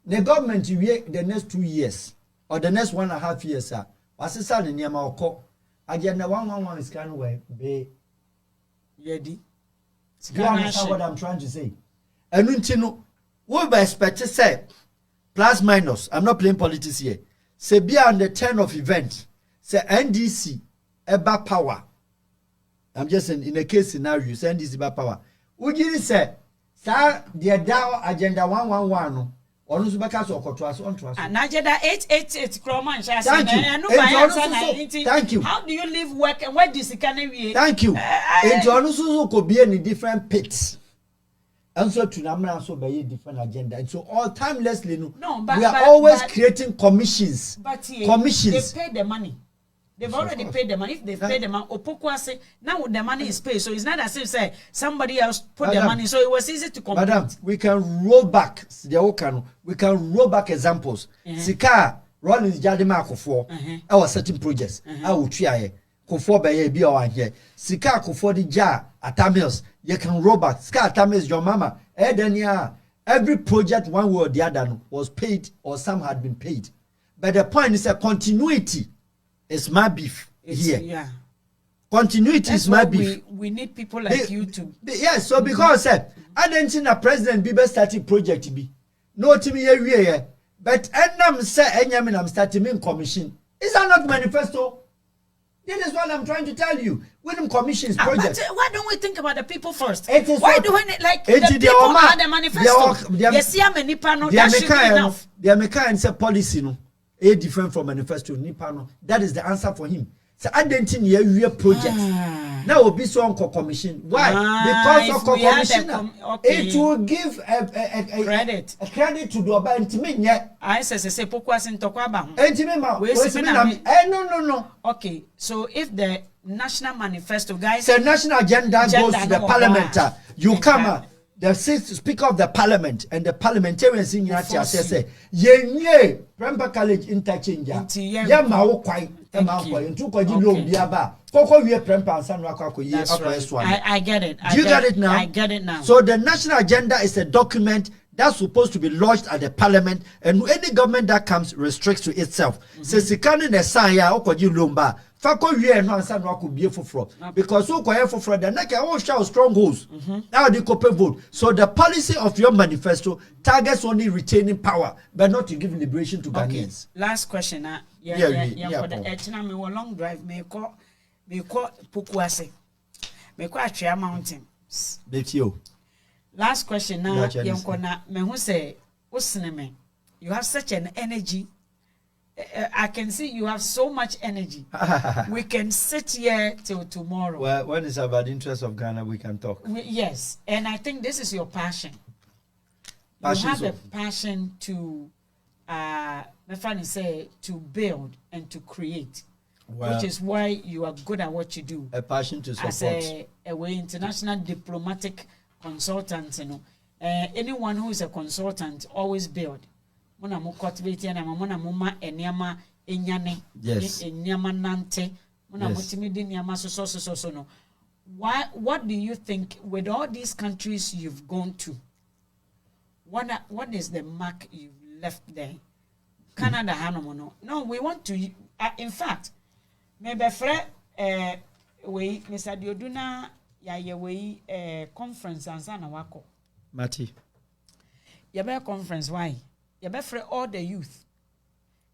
The government will the next 2 years or the next 1.5 years, sir. What's the sound in Yama call? Agenda 111 is kind of way be yedi. You understand what I'm trying to say? And we expect to say plus minus. I'm not playing politics here. Say be on the 10 of event. Say NDC eba power. I'm just saying in a case scenario. Say NDC eba power. Would you say, sir, the Dow agenda 111? Or no subaka so kotoaso on trust. And agenda 888 Kroman. Thank you. How do you live work and where this can be? Thank you. It also could be in different pits. And so to Namna so by a different agenda. And so all timelessly we are always creating commissions. But commissions. They pay the money. They've already paid the money. If they've paid the money, Opokwase, now the money is paid. So it's not as if say somebody else put the money. So it was easy to compete. Madam, we can roll back we can roll back examples. Sika Rollins Jadima Kofo, our certain projects. I will try Kofo by a be on here. Sika Kofo the jar at Tamils. You can roll back. Sika Tamils your mama. Every project one way or the other was paid or some had been paid. But the point is a continuity. It's my beef here. Yeah. Continuity is my beef. We need people like you to. Yes, so because I didn't see the president Bibe starting project be. No to me here. But I'm starting commission. Is that not manifesto? This is what I'm trying to tell you. With them commissions project. But why don't we think about the people first? Why do we like the people are the manifesto? Yes, yeah, many panel. That should be enough. The American say policy no. A different from manifesto nipano. That is the answer for him. So I didn't think you project. Now will be so on commission. Why? Because of commission. It will give a credit to the Oba. I say pokwa sin tokwaba. No. Okay, so if the national manifesto guys, the national agenda goes to the parliament. You come. The Speaker of the Parliament and the parliamentarians in United States say, "Ye, Premba College interchange. Ya mawo kwai, mawo into kwaji loan biaba. Koko we Premba and San Wako ye I get it. Do you get it now? I get it now. So the national agenda is a document that's supposed to be lodged at the parliament, and any government that comes restricts to itself. Says Sikani ne saya okwaji loan ba. Fako we no answer no could be for because so quiet for the neck I will show strongholds. Now the copy vote. So the policy of your manifesto targets only retaining power, but not to give liberation to Ghanaians. Last question. For the me long drive me call Pukwase. Me call Atria Mountain. Last question now. Me who say Usineme. You have such an energy. I can see you have so much energy. We can sit here till tomorrow. Well, when it's about the interest of Ghana, we can talk. Yes, and I think this is your passion. have a passion to, my friend say, to build and to create, which is why you are good at what you do. A passion to support. As a way international diplomatic consultant, you know. Anyone who is a consultant always build. Mona mo cultivate na mona mo ma enyama enyane. Yes. Enyama nante. Mona mo timidi nyama so no. What do you think with all these countries you've gone to? What is the mark you've left there? Canada hanomono. No, we want to. In fact, maybe we Mr. Dioduna ya we conference ansana wako. Mati. Yabe conference why? Yabe for all the youth.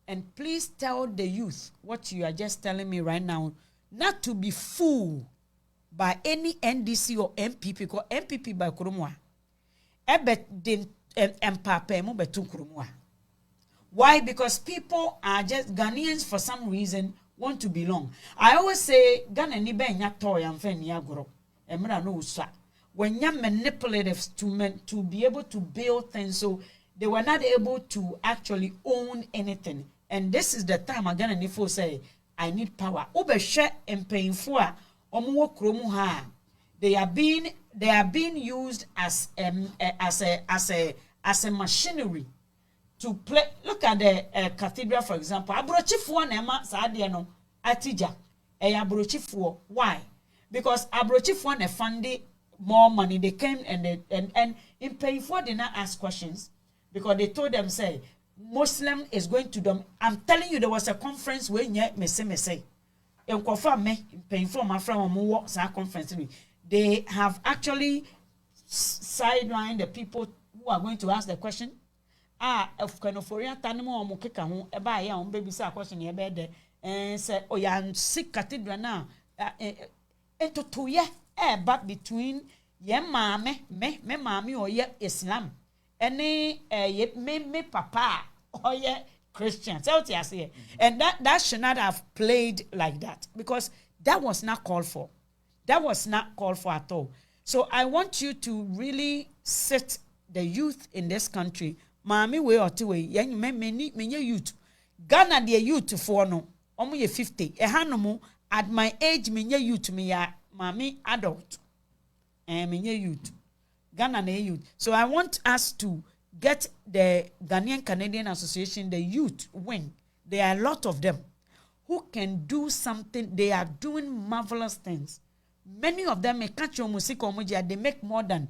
And please tell the youth what you are just telling me right now, not to be fooled by any NDC or MPP, because MPP by Kurumwa. Why? Because people are just Ghanaians for some reason want to belong. I always say Ghana ni be nya toy amfe ni agoro. Emra no usa. When you're manipulative to be able to build things, so they were not able to actually own anything. And this is the time again and if say I need power. Obeshe and painful omuwo kromu ha. They are being used as a machinery to play. Look at the cathedral, for example. Abrochifo na ema saade no atija. Abrochifo. Why? Because Abrochifo na funded more money. They came and in paying for did not ask questions because they told them say Muslim is going to them. I'm telling you, there was a conference where me say in confirm me paying for my friend more conference. They have actually sidelined the people who are going to ask the question. Of California, Tanimo or Mukeka, who about ya baby sa question ye bed and said, oh, ya sick cathedral now. And to 2 years. But between ye mame, me mami or ye Islam, any ye me papa or ye Christian. So what you say, and that should not have played like that because that was not called for. That was not called for at all. So I want you to really set the youth in this country. Mami way or two way, ye me youth. Ghana the youth for no, omu 50. Ehanomu at my age me youth me ya. Mami adult and youth. Ghana youth. So I want us to get the Ghanaian Canadian Association, the youth wing. There are a lot of them who can do something. They are doing marvelous things. Many of them make they make more than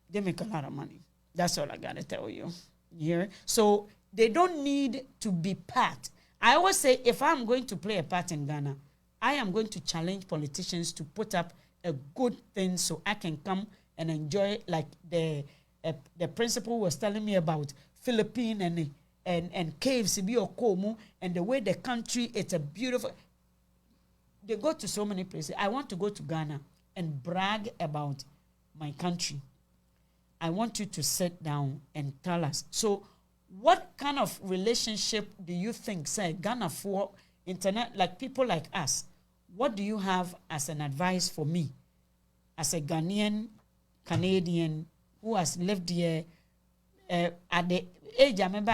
they make a lot of money. That's all I gotta tell you. Here. So they don't need to be part. I always say if I'm going to play a part in Ghana, I am going to challenge politicians to put up a good thing so I can come and enjoy like the principal was telling me about Philippines and caves and the way the country, it's a beautiful. They go to so many places. I want to go to Ghana and brag about my country. I want you to sit down and tell us. So what kind of relationship do you think, say, Ghana for internet, like people like us? What do you have as an advice for me as a Ghanaian Canadian who has lived here at the age I remember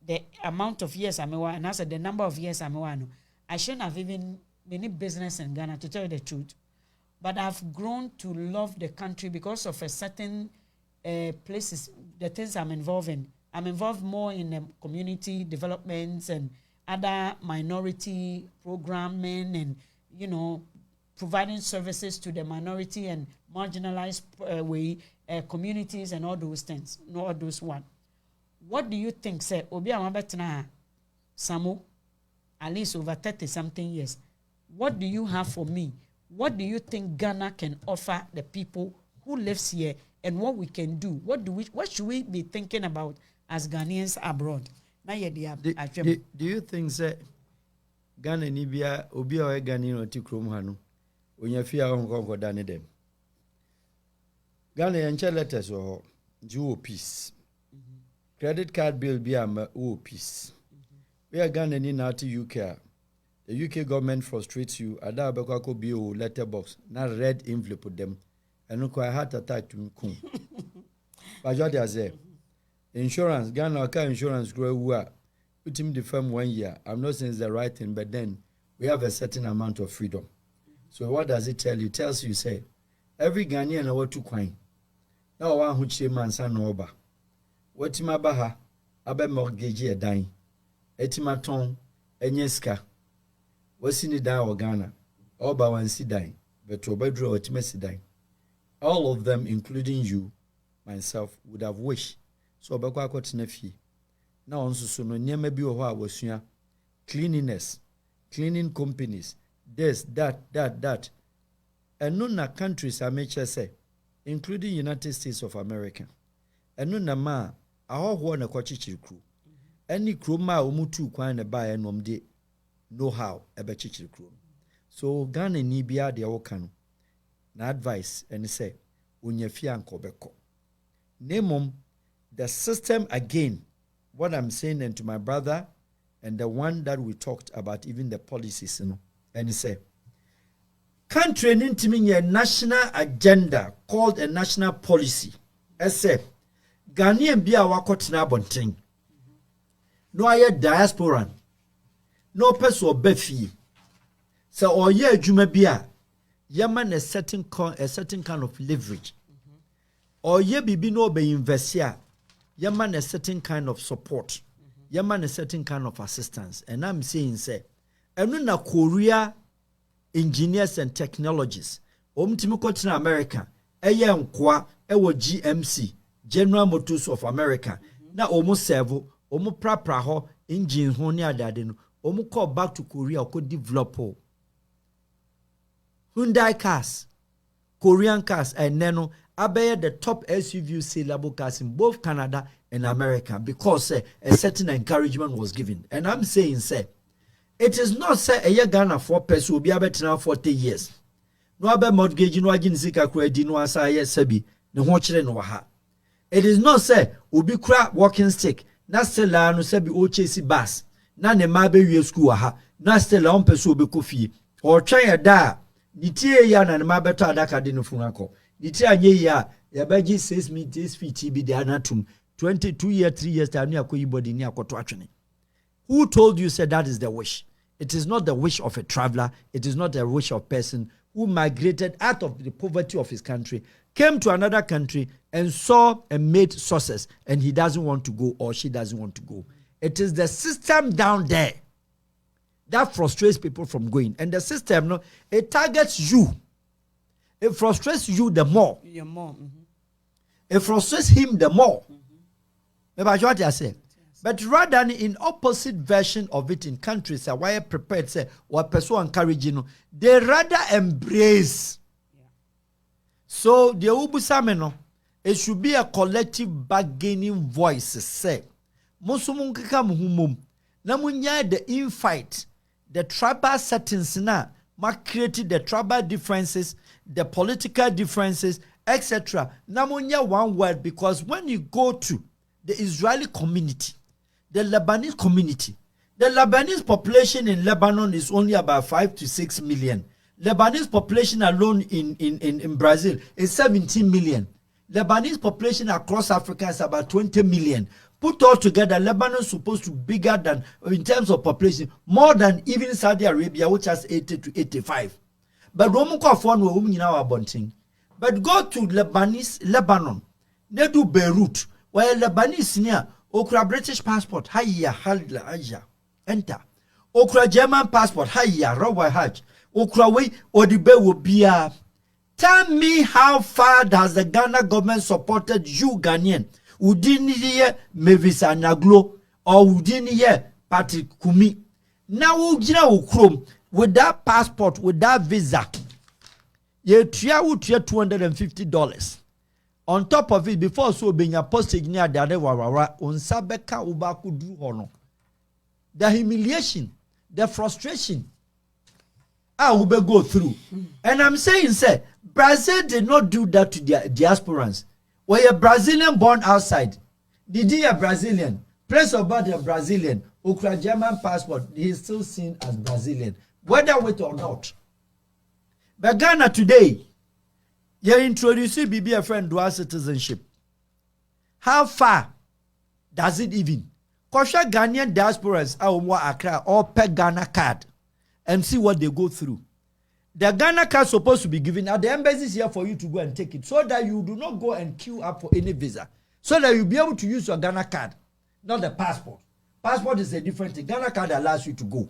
the amount of years I'm and also the number of years I'm I shouldn't have even any business in Ghana, to tell you the truth. But I've grown to love the country because of a certain places, the things I'm involved in. I'm involved more in community developments and other minority programming and, you know, providing services to the minority and marginalized communities and all those things, all those one. What do you think, say, Obi Amabetna Samu, at least over 30-something years, what do you have for me? What do you think Ghana can offer the people who lives here and what we can do? What should we be thinking about as Ghanaians abroad? Do you think that Ghana Nibia Obi or Ghanaian or Tikrum Hanu when you fear on Congo than them? Ghana and letters or Jew peace. Credit card bill be a peace. We are Ghana in out to UK. The UK government frustrates you. Ada Bekako bio letterbox, not red envelope with them. And no quite heart attack to Kum. But what I say, insurance, Ghana car insurance grow well. Put him the firm 1 year. I'm not saying it's the right thing, but then we have a certain amount of freedom. So what does it tell you? It tells you, say, every Ghanaian over 2 coin. Now one who che man san no oba. What ma baha abe mortgage a dine. Etima ton enyeska. What's in the down or Ghana? Oba one si dine. But to bedroom or timesi dine. All of them, including you, myself, would have wished. So bakwa kwa tinefi. Now also so no nyema bi oho awasua. Cleanliness, cleaning companies, this, that. And none na countries I make sure say, including United States of America. And none ma aho ho na kwachichiri crew. Any crew ma omutu kwan na ba enom de know how ebe chichiri crew. So Ghana ni bia de awokano. Na advice and say unyefia nkobeko. Nemom the system again, what I'm saying, and to my brother and the one that we talked about, even the policies, you know, and he said, country into a national agenda called a national policy. I say, Ghanaian be our cotton thing. No aye diaspora, no person or befi. So or ye juma bia, yaman a certain kind of leverage. Or ye be no be investia. Yaman a certain kind of support. Yaman a certain kind of assistance. And I'm saying, say, and na Korea engineers and technologies. Timiko in America. Eye nkwa ewo GMC, General Motors of America. Na omo servo, omo pra ho engine ho ni adade no. Omo call back to Korea ko develop ho. Hyundai cars, Korean cars, and neno abeye the top SUV saleable cars in both Canada and America because a certain encouragement was given. And I'm saying, say, it is not say a year Ghana for person will be able to now 40 years. No abe mortgage no agin sika credit no asa ye sebi ne ho kire no ha. It is not say obi kura walking stick na still no sebi o chase bus na ne ma be wie school ha na still on person obi kofi or try a da ni tie ya na ne ma beto adaka de no funako. Niti anye ya yabaji 6 meters feet bi de anatum 22 years 3 years time ni akoyi body ni akoto atwene. Who told you said that is the wish? It is not the wish of a traveler. It is not the wish of a person who migrated out of the poverty of his country, came to another country and saw and made success, and he doesn't want to go or she doesn't want to go. It is the system down there that frustrates people from going. And the system, no, it targets you. It frustrates you the more. Your mom. Mm-hmm. It frustrates him the more. That's what I say. But rather in opposite version of it in countries that why prepared say what person encouraging, they rather embrace. Yeah. So the ubusameno, it should be a collective bargaining voice. Say, Mosumunkika muhumum, namunya the infight, the tribal settings na, created the tribal differences, the political differences, etc. Namunya one word, because when you go to the Israeli community, the Lebanese community, the Lebanese population in Lebanon is only about 5 to 6 million. Lebanese population alone in Brazil is 17 million. Lebanese population across Africa is about 20 million. Put all together, Lebanon is supposed to be bigger than, in terms of population, more than even Saudi Arabia, which has 80 to 85. But but go to Lebanon, they do Beirut, where Lebanese near Okra British passport, Haya Halja, enter. Okra German passport, Haya Rawa Haj, Okra way or the Bay will be a. Tell me how far does the Ghana government supported you, Ghanaian? Udini ye Mevisa Naglo or Udini ye Party Kumi. Now Ujina Ukrom with that passport, with that visa, ye tria $250. On top of it, before so being a postage near the other Wawara, on Sabeka Ubaku Drew Hono. The humiliation, the frustration, I will go through. And I'm saying, say, Brazil did not do that to their diasporans. Were a Brazilian born outside, did he a Brazilian? Place about a Brazilian, Ukra German passport, he is still seen as Brazilian, whether with or not. But Ghana today, you introduce BB a friend dual citizenship. how far does it even? Kosha Ghanaian diasporas Accra or pay Ghana card and see what they go through. The Ghana card is supposed to be given at the embassies here for you to go and take it, so that you do not go and queue up for any visa, so that you'll be able to use your Ghana card, not the passport. Passport is a different thing. Ghana card allows you to go,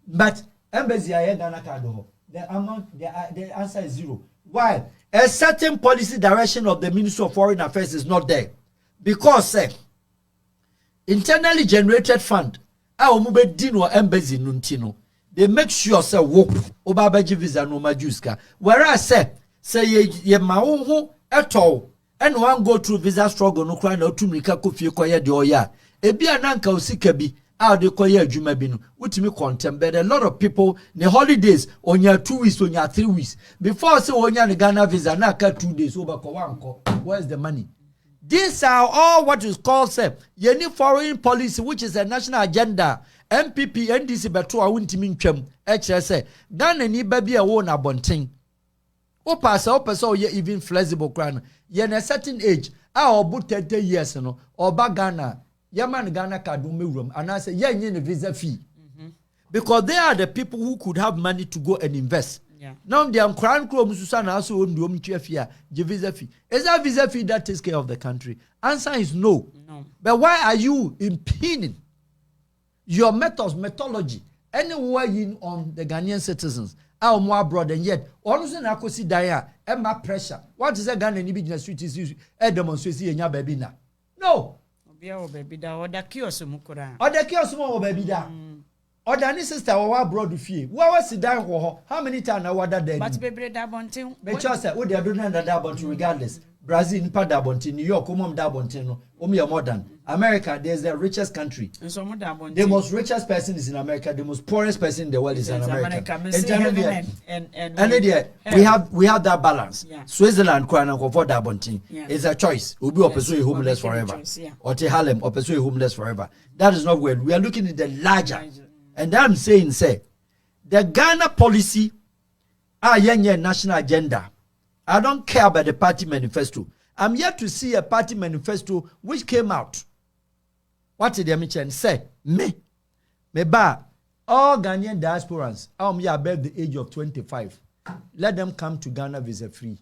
but embassy here Ghana card the answer is zero. Why? A certain policy direction of the Ministry of Foreign Affairs is not there, because internally generated fund embassy nuntino. They make sure say whoop obabaji visa no majuska. Whereas say ye mawo at all and one go through visa struggle no cry no tumika kofi koye de oya. Ebi ananka osika bi a de koye adwuma bi no wutimi contem. But a lot of people the holidays onya 2 weeks onya 3 weeks before say onya the Ghana visa na ka 2 days over ko wanko. Where's the money? These are all what is called any foreign policy, which is a national agenda. MPP, NDC, beto a wuntimi ntwam. Say Ghana ni baby a won abonten. Opasa ye even flexible crown. Ye na certain age. About 30 years no. Oba Ghana. Yaman Ghana kadume room. And I say ye nye visa fee. Because they are the people who could have money to go and invest. Yeah. Now the crown chrome Susana also own the visa fee. Is that visa fee that takes care of the country? Answer is no. No. But why are you impeding your methodology anywhere in on the Ghanaian citizens? Our more abroad, and yet honestly na kosi daya and my pressure. What is a Ghana ni business street is a demonstration in your baby na? No. Baby da or the kiosk mukura. Or the kiosk more baby da. Or the sister or abroad fee. What was it down for? How many times I water there? But baby da bontin. But just say, oh, they are doing that bontin regardless. Brazil, Pada bontin, New York, da bontin, Omi modern. America, there's the richest country. The most richest person is in America. The most poorest person in the world is in America. And we have that balance. Yeah. Switzerland, for that bontin. It's a choice. We'll be pursue homeless forever. Or to Harlem, or pursue homeless forever. That is not well. We are looking at the larger. And I'm saying, the Ghana policy, national agenda. I don't care about the party manifesto. I'm yet to see a party manifesto which came out. What did the say? Me ba all Ghanaian diasporans, above the age of 25. Let them come to Ghana visa free.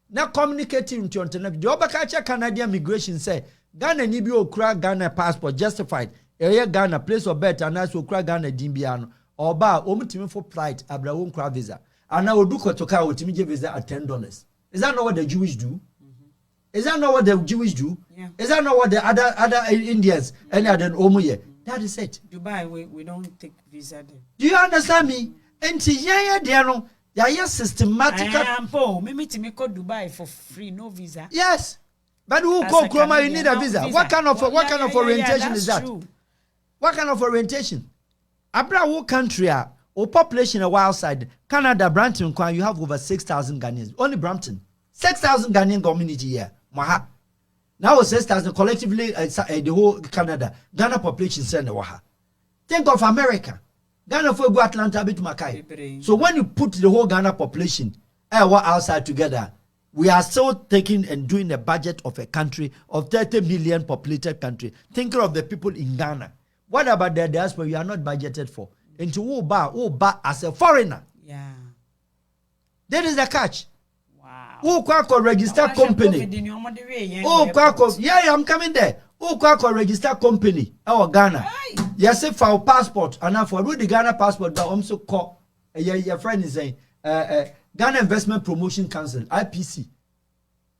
Now communicating to internet. The Obakacha Canadian migration say Ghana ni bi okra Ghana passport justified. Area Ghana place of birth and also okra Ghana dimbiano. Oba omutimi for flight abra won kra visa. And now do kotoka otimi je visa at $10. Is that not what the Jewish do? Is that not what the Jewish do? Yeah. Is that not what the other Indians and other Omoye? That is it. Dubai, we don't take visa there. Do you understand me? And yeah, systematic. Maybe to make Dubai for free, no visa. Yes, but who call Chroma? You need a visa. What kind of orientation is that? True. What kind of orientation? Abra wo country or population outside Canada, Brampton, you have over 6,000 Ghanaians. Only Brampton, 6,000 Ghanaian community here. Maha. Now 6,000 collectively, the whole Canada, Ghana population send Waha. Think of America. Ghana for go Atlanta bit Makai. So when you put the whole Ghana population outside together, we are still taking and doing a budget of a country of 30 million populated country. Think of the people in Ghana. What about the diaspora you are not budgeted for? Into Uba as a foreigner. Yeah. That is the catch. Wow. Who register company? I'm coming there. Who register company? Our Ghana. Yes, for our passport and for the Ghana passport, but also call your friend is saying Ghana Investment Promotion Council, IPC,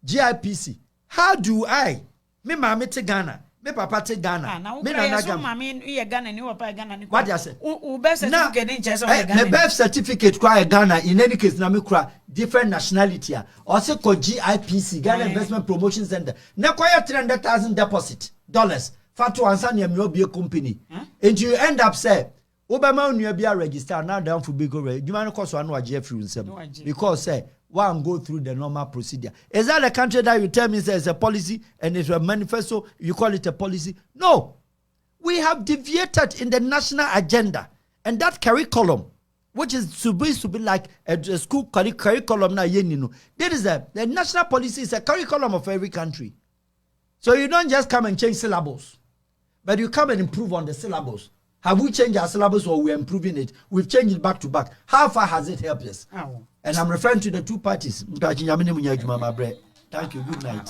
GIPC. How do I? Me mama to Ghana. Me papa te Ghana. Me nana Ghana. What do you say? The birth certificate cry Ghana. In any case, na me cry different nationality. Also called GIPC, Ghana Investment Promotion Center. Na kwaya $300,000 deposit dollars. Fatu ansani ya be a company. And you end up say, Obama unya be a register now down for big already. You might cost one Jeffrey because say one go through the normal procedure. Is that a country that you tell me says a policy and it's a manifesto, you call it a policy? No. We have deviated in the national agenda. And that curriculum, which is supposed to be like a school curriculum now, there is the national policy is a curriculum of every country. So you don't just come and change syllables, but you come and improve on the syllables. Have we changed our syllabus or we're improving it? We've changed it back to back. How far has it helped us? Oh. And I'm referring to the two parties. Thank you. Good night.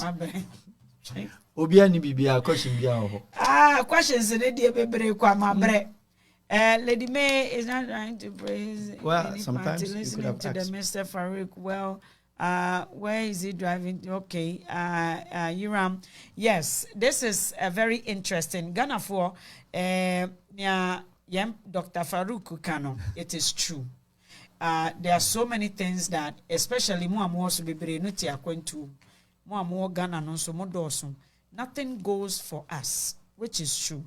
Questions in the Lady May is not trying to praise any sometimes party. Listening to the Mr. Farouk. Well, where is he driving? Okay, Yuram. Yes, this is a very interesting. Ghana for Dr. Farouk Kano. It is true. There are so many things that, especially more so be nuti akwentu, more Ghana no so modoso. Nothing goes for us, which is true.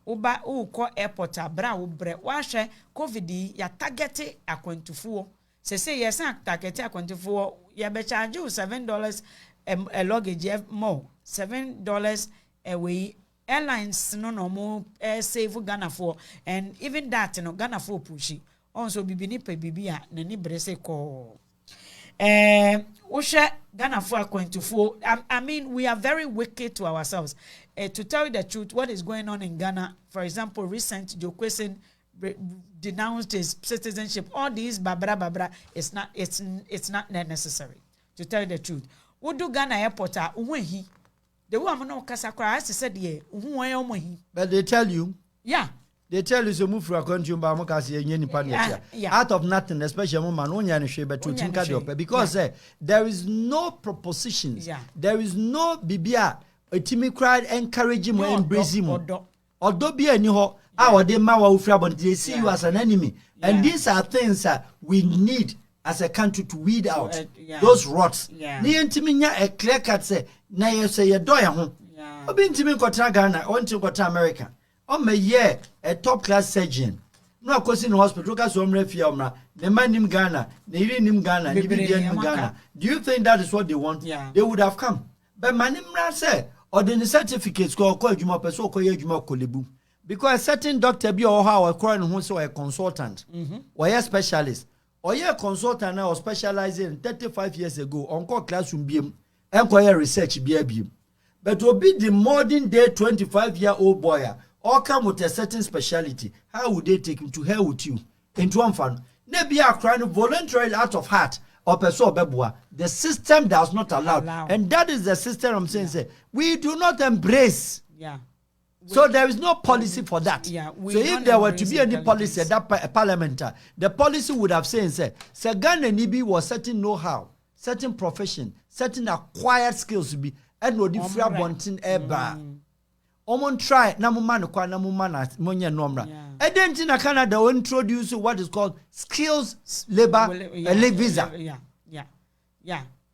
Uba ko airport abra ubre washe covid ya target akwentufuo. Say yes target akwentufuo ya be charge you $7 a luggage more $7 away. Airlines no more save Ghana for, and even that no Ghana for pushy also bibini pe bibia na ni brese ko Usha Ghana for akwentufuo. I mean, we are very wicked to ourselves. To tell you the truth, what is going on in Ghana, for example, recent Joe Kwesen denounced his citizenship. All these babra, it's not necessary. To tell you the truth, what do Ghana airport he? The woman no kasakra as said ye but they tell you, yeah. They tell you to move for a country out of nothing, especially woman, because there is no propositions, there is no bibia, a timid cried encouraging him and embracing him. Although be any ho, our dear Mawa, they see you as an enemy, and these are things that we need as a country to weed out those rots. Near Timinia, a clear cut say, nay, say a doya home. I've been to me Ghana, I want to go to America. My year, a top class surgeon. No cousin hospital, because I'm refiamra, the man in Ghana, the in Ghana, the in Ghana. Do you think that is what they want? They would have come. But my name say, or the certificates call Juma Peso Juma Kolebu. Because a certain doctor be or how a coroner who saw a consultant, or a specialist, or a consultant now specializing 35 years ago on call classroom beam, and research beam. But will be the modern day 25-year-old boy. Or come with a certain speciality. How would they take him to hell with you? Into one fun. Maybe a crying voluntarily out of heart or perso bebwa. The system does not allow. And that is the system I'm saying. Say, we do not embrace. So there is no policy for that. So if there were to be any policy at that parliamentary, the policy would have said, say Ghana Nibi was certain know-how, certain profession, certain acquired skills to be, and no different wanting ever. Omon try namumano kwa namumana monya nomra. Edenti na Canada will introduce what is called skills labor visa.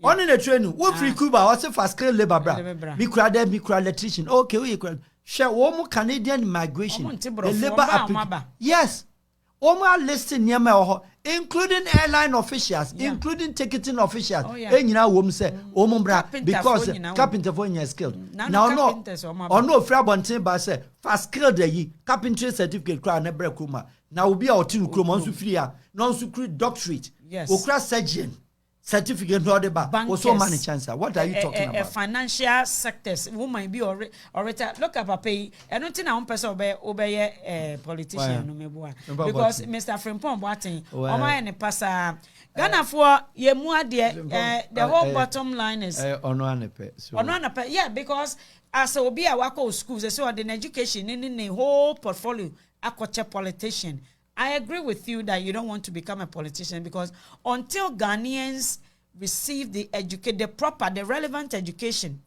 On in the training, we free Cuba also for skill labor bra. Micro electrician. Okay, we share one Canadian migration. The labor yes. Oma listing near my including airline officials, including ticketing officials. And you know, woman say, because carpenter for your skill. Now, no, or no, Frabontin by say, fast skill the carpentry certificate crown never kuma. Now be our two cromons to free, non secret doctorate, or class surgeon. Certificate no deba or so many chances. What are you talking about? Financial sectors woman be already look up a pay and not in our person obey politician because Mr. Frimpong Boating or my and passa Ghana for ye more dear the whole bottom line is yeah, because as a be a wako schools so the education in the whole portfolio a politician. I agree with you that you don't want to become a politician because until Ghanaians receive the relevant education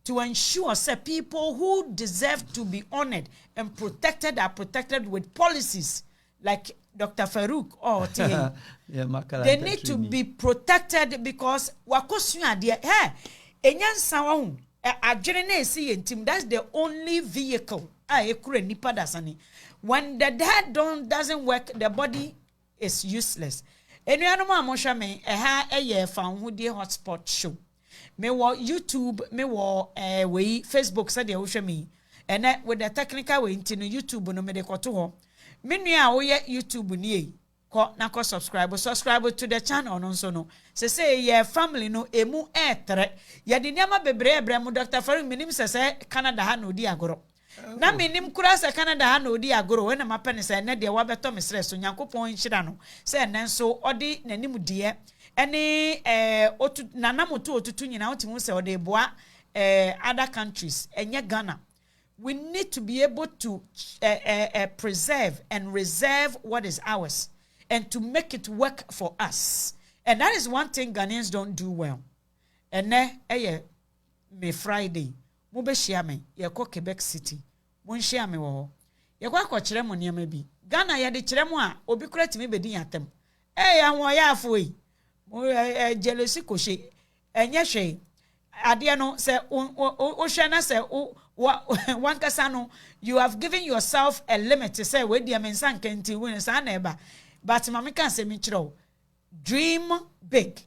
to ensure that people who deserve to be honored and protected are protected with policies like Dr. Farouk or TA. They need to be protected because that's the only vehicle. When the head doesn't work, the body is useless. And you know, I'm me a year found who dear hotspot show. Me wa YouTube, me wa way Facebook said the me, and that with the technical way into YouTube no me de koto. Me nua we YouTube ni ko subscribe to the channel no so no say your family no emu etre ye de niam bebre ebrem Dr. Farouk minim say Canada ha no di agoro na minim kura say Canada ha no di agoro we na mapene say ne de wabeto me stress Nyankopon nhira no say nenso odi nanim de ene otu nanamoto otutu nyina otimu say odi boa other countries enye Ghana. We need to be able to preserve and reserve what is ours and to make it work for us. And that is one thing Ghanaians don't do well. And then, me Friday, mo be share me, ye ko Quebec City, mo share me wo. Ye ko akọchire mo niam bi. Ghana ye de kire mo a, obi kura timi be din atem. Anwo ya afoi. Mo jealousy ko she. Enye hwe. Ade no se o hwe na se one kasano, you have given yourself a limit to say we dia mensan kenti win sa na eba. But mama can say me chiro. Dream big.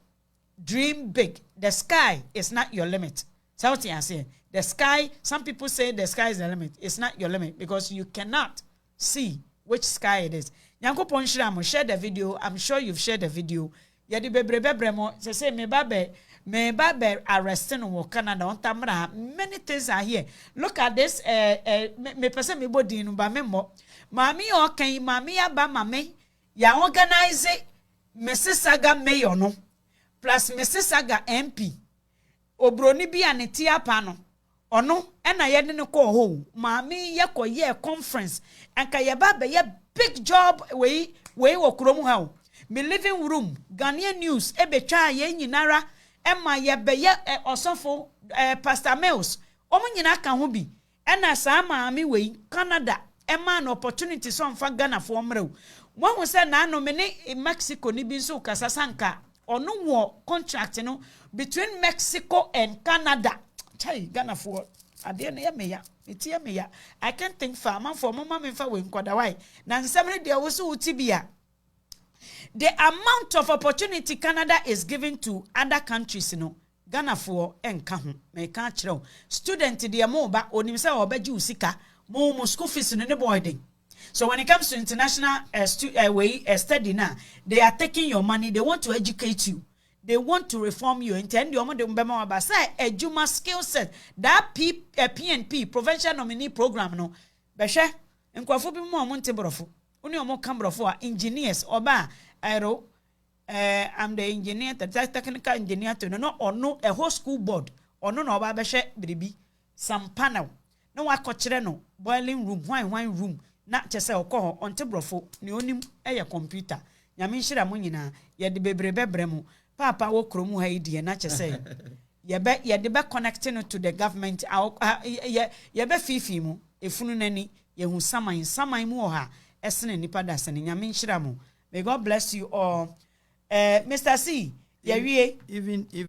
Dream big. The sky is not your limit. So what you saying? The sky, some people say the sky is the limit. It's not your limit because you cannot see which sky it is. Nyankopon shira share the video. I'm sure you've shared the video. Yadi bebre mo say me babe arresting in Canada on Tamra. Many things are here. Look at this. Me person me body no ba memo. Mami okay, mami aba mame. Ya organize Mrs. Saga Mayor no plus Mrs. Saga MP. Obroni bi anetia pa no. Ono ena ye ne ko ho. Mami ye ko ye conference. Anka ye ba be ye big job we wo kromu ha. Me living room Ghanaian news ebetwa ye nyinara Emma ye be ye osofo Pastor Mills omo nyina ka ho bi ena sa maami we Canada emma an opportunity so mfa Ghana for mrew mo hu se na no me ne Mexico ni bi so kasa sanka ono wo contract no between Mexico and Canada chai Ghana for ade na ye me ya eti ye me ya I can't think far man for mama me fa we nkoda why na nsemre de wo so uti bia. The amount of opportunity Canada is giving to other countries, Ghana for enka ho me ka kire student de mo ba onim se obaji usika mo school fees no ne boarding. So when it comes to international study now, they are taking your money, they want to educate you, they want to reform you, intend your money mbema ba say ejuma skill set that PNP provincial nominee program no be hwe enkwafo bi mo nte borofo oni omo kambrofo engineers oba aero I'm the engineer, the technical engineer to no or no a whole school board or no oba be hwe bribi some panel no wa kochire no boiling room wine room na chese okoho onte brofo ni onim eye computer nyame nhira mo nyina ye de bebre mu papa wo kromu ha idie na chese ye de be connecting to the government ye be fifi mu efunu nani ye hu saman mu oha esene nipa da sene nyame nhira mo. May God bless you all. Mr. C, yeah, even if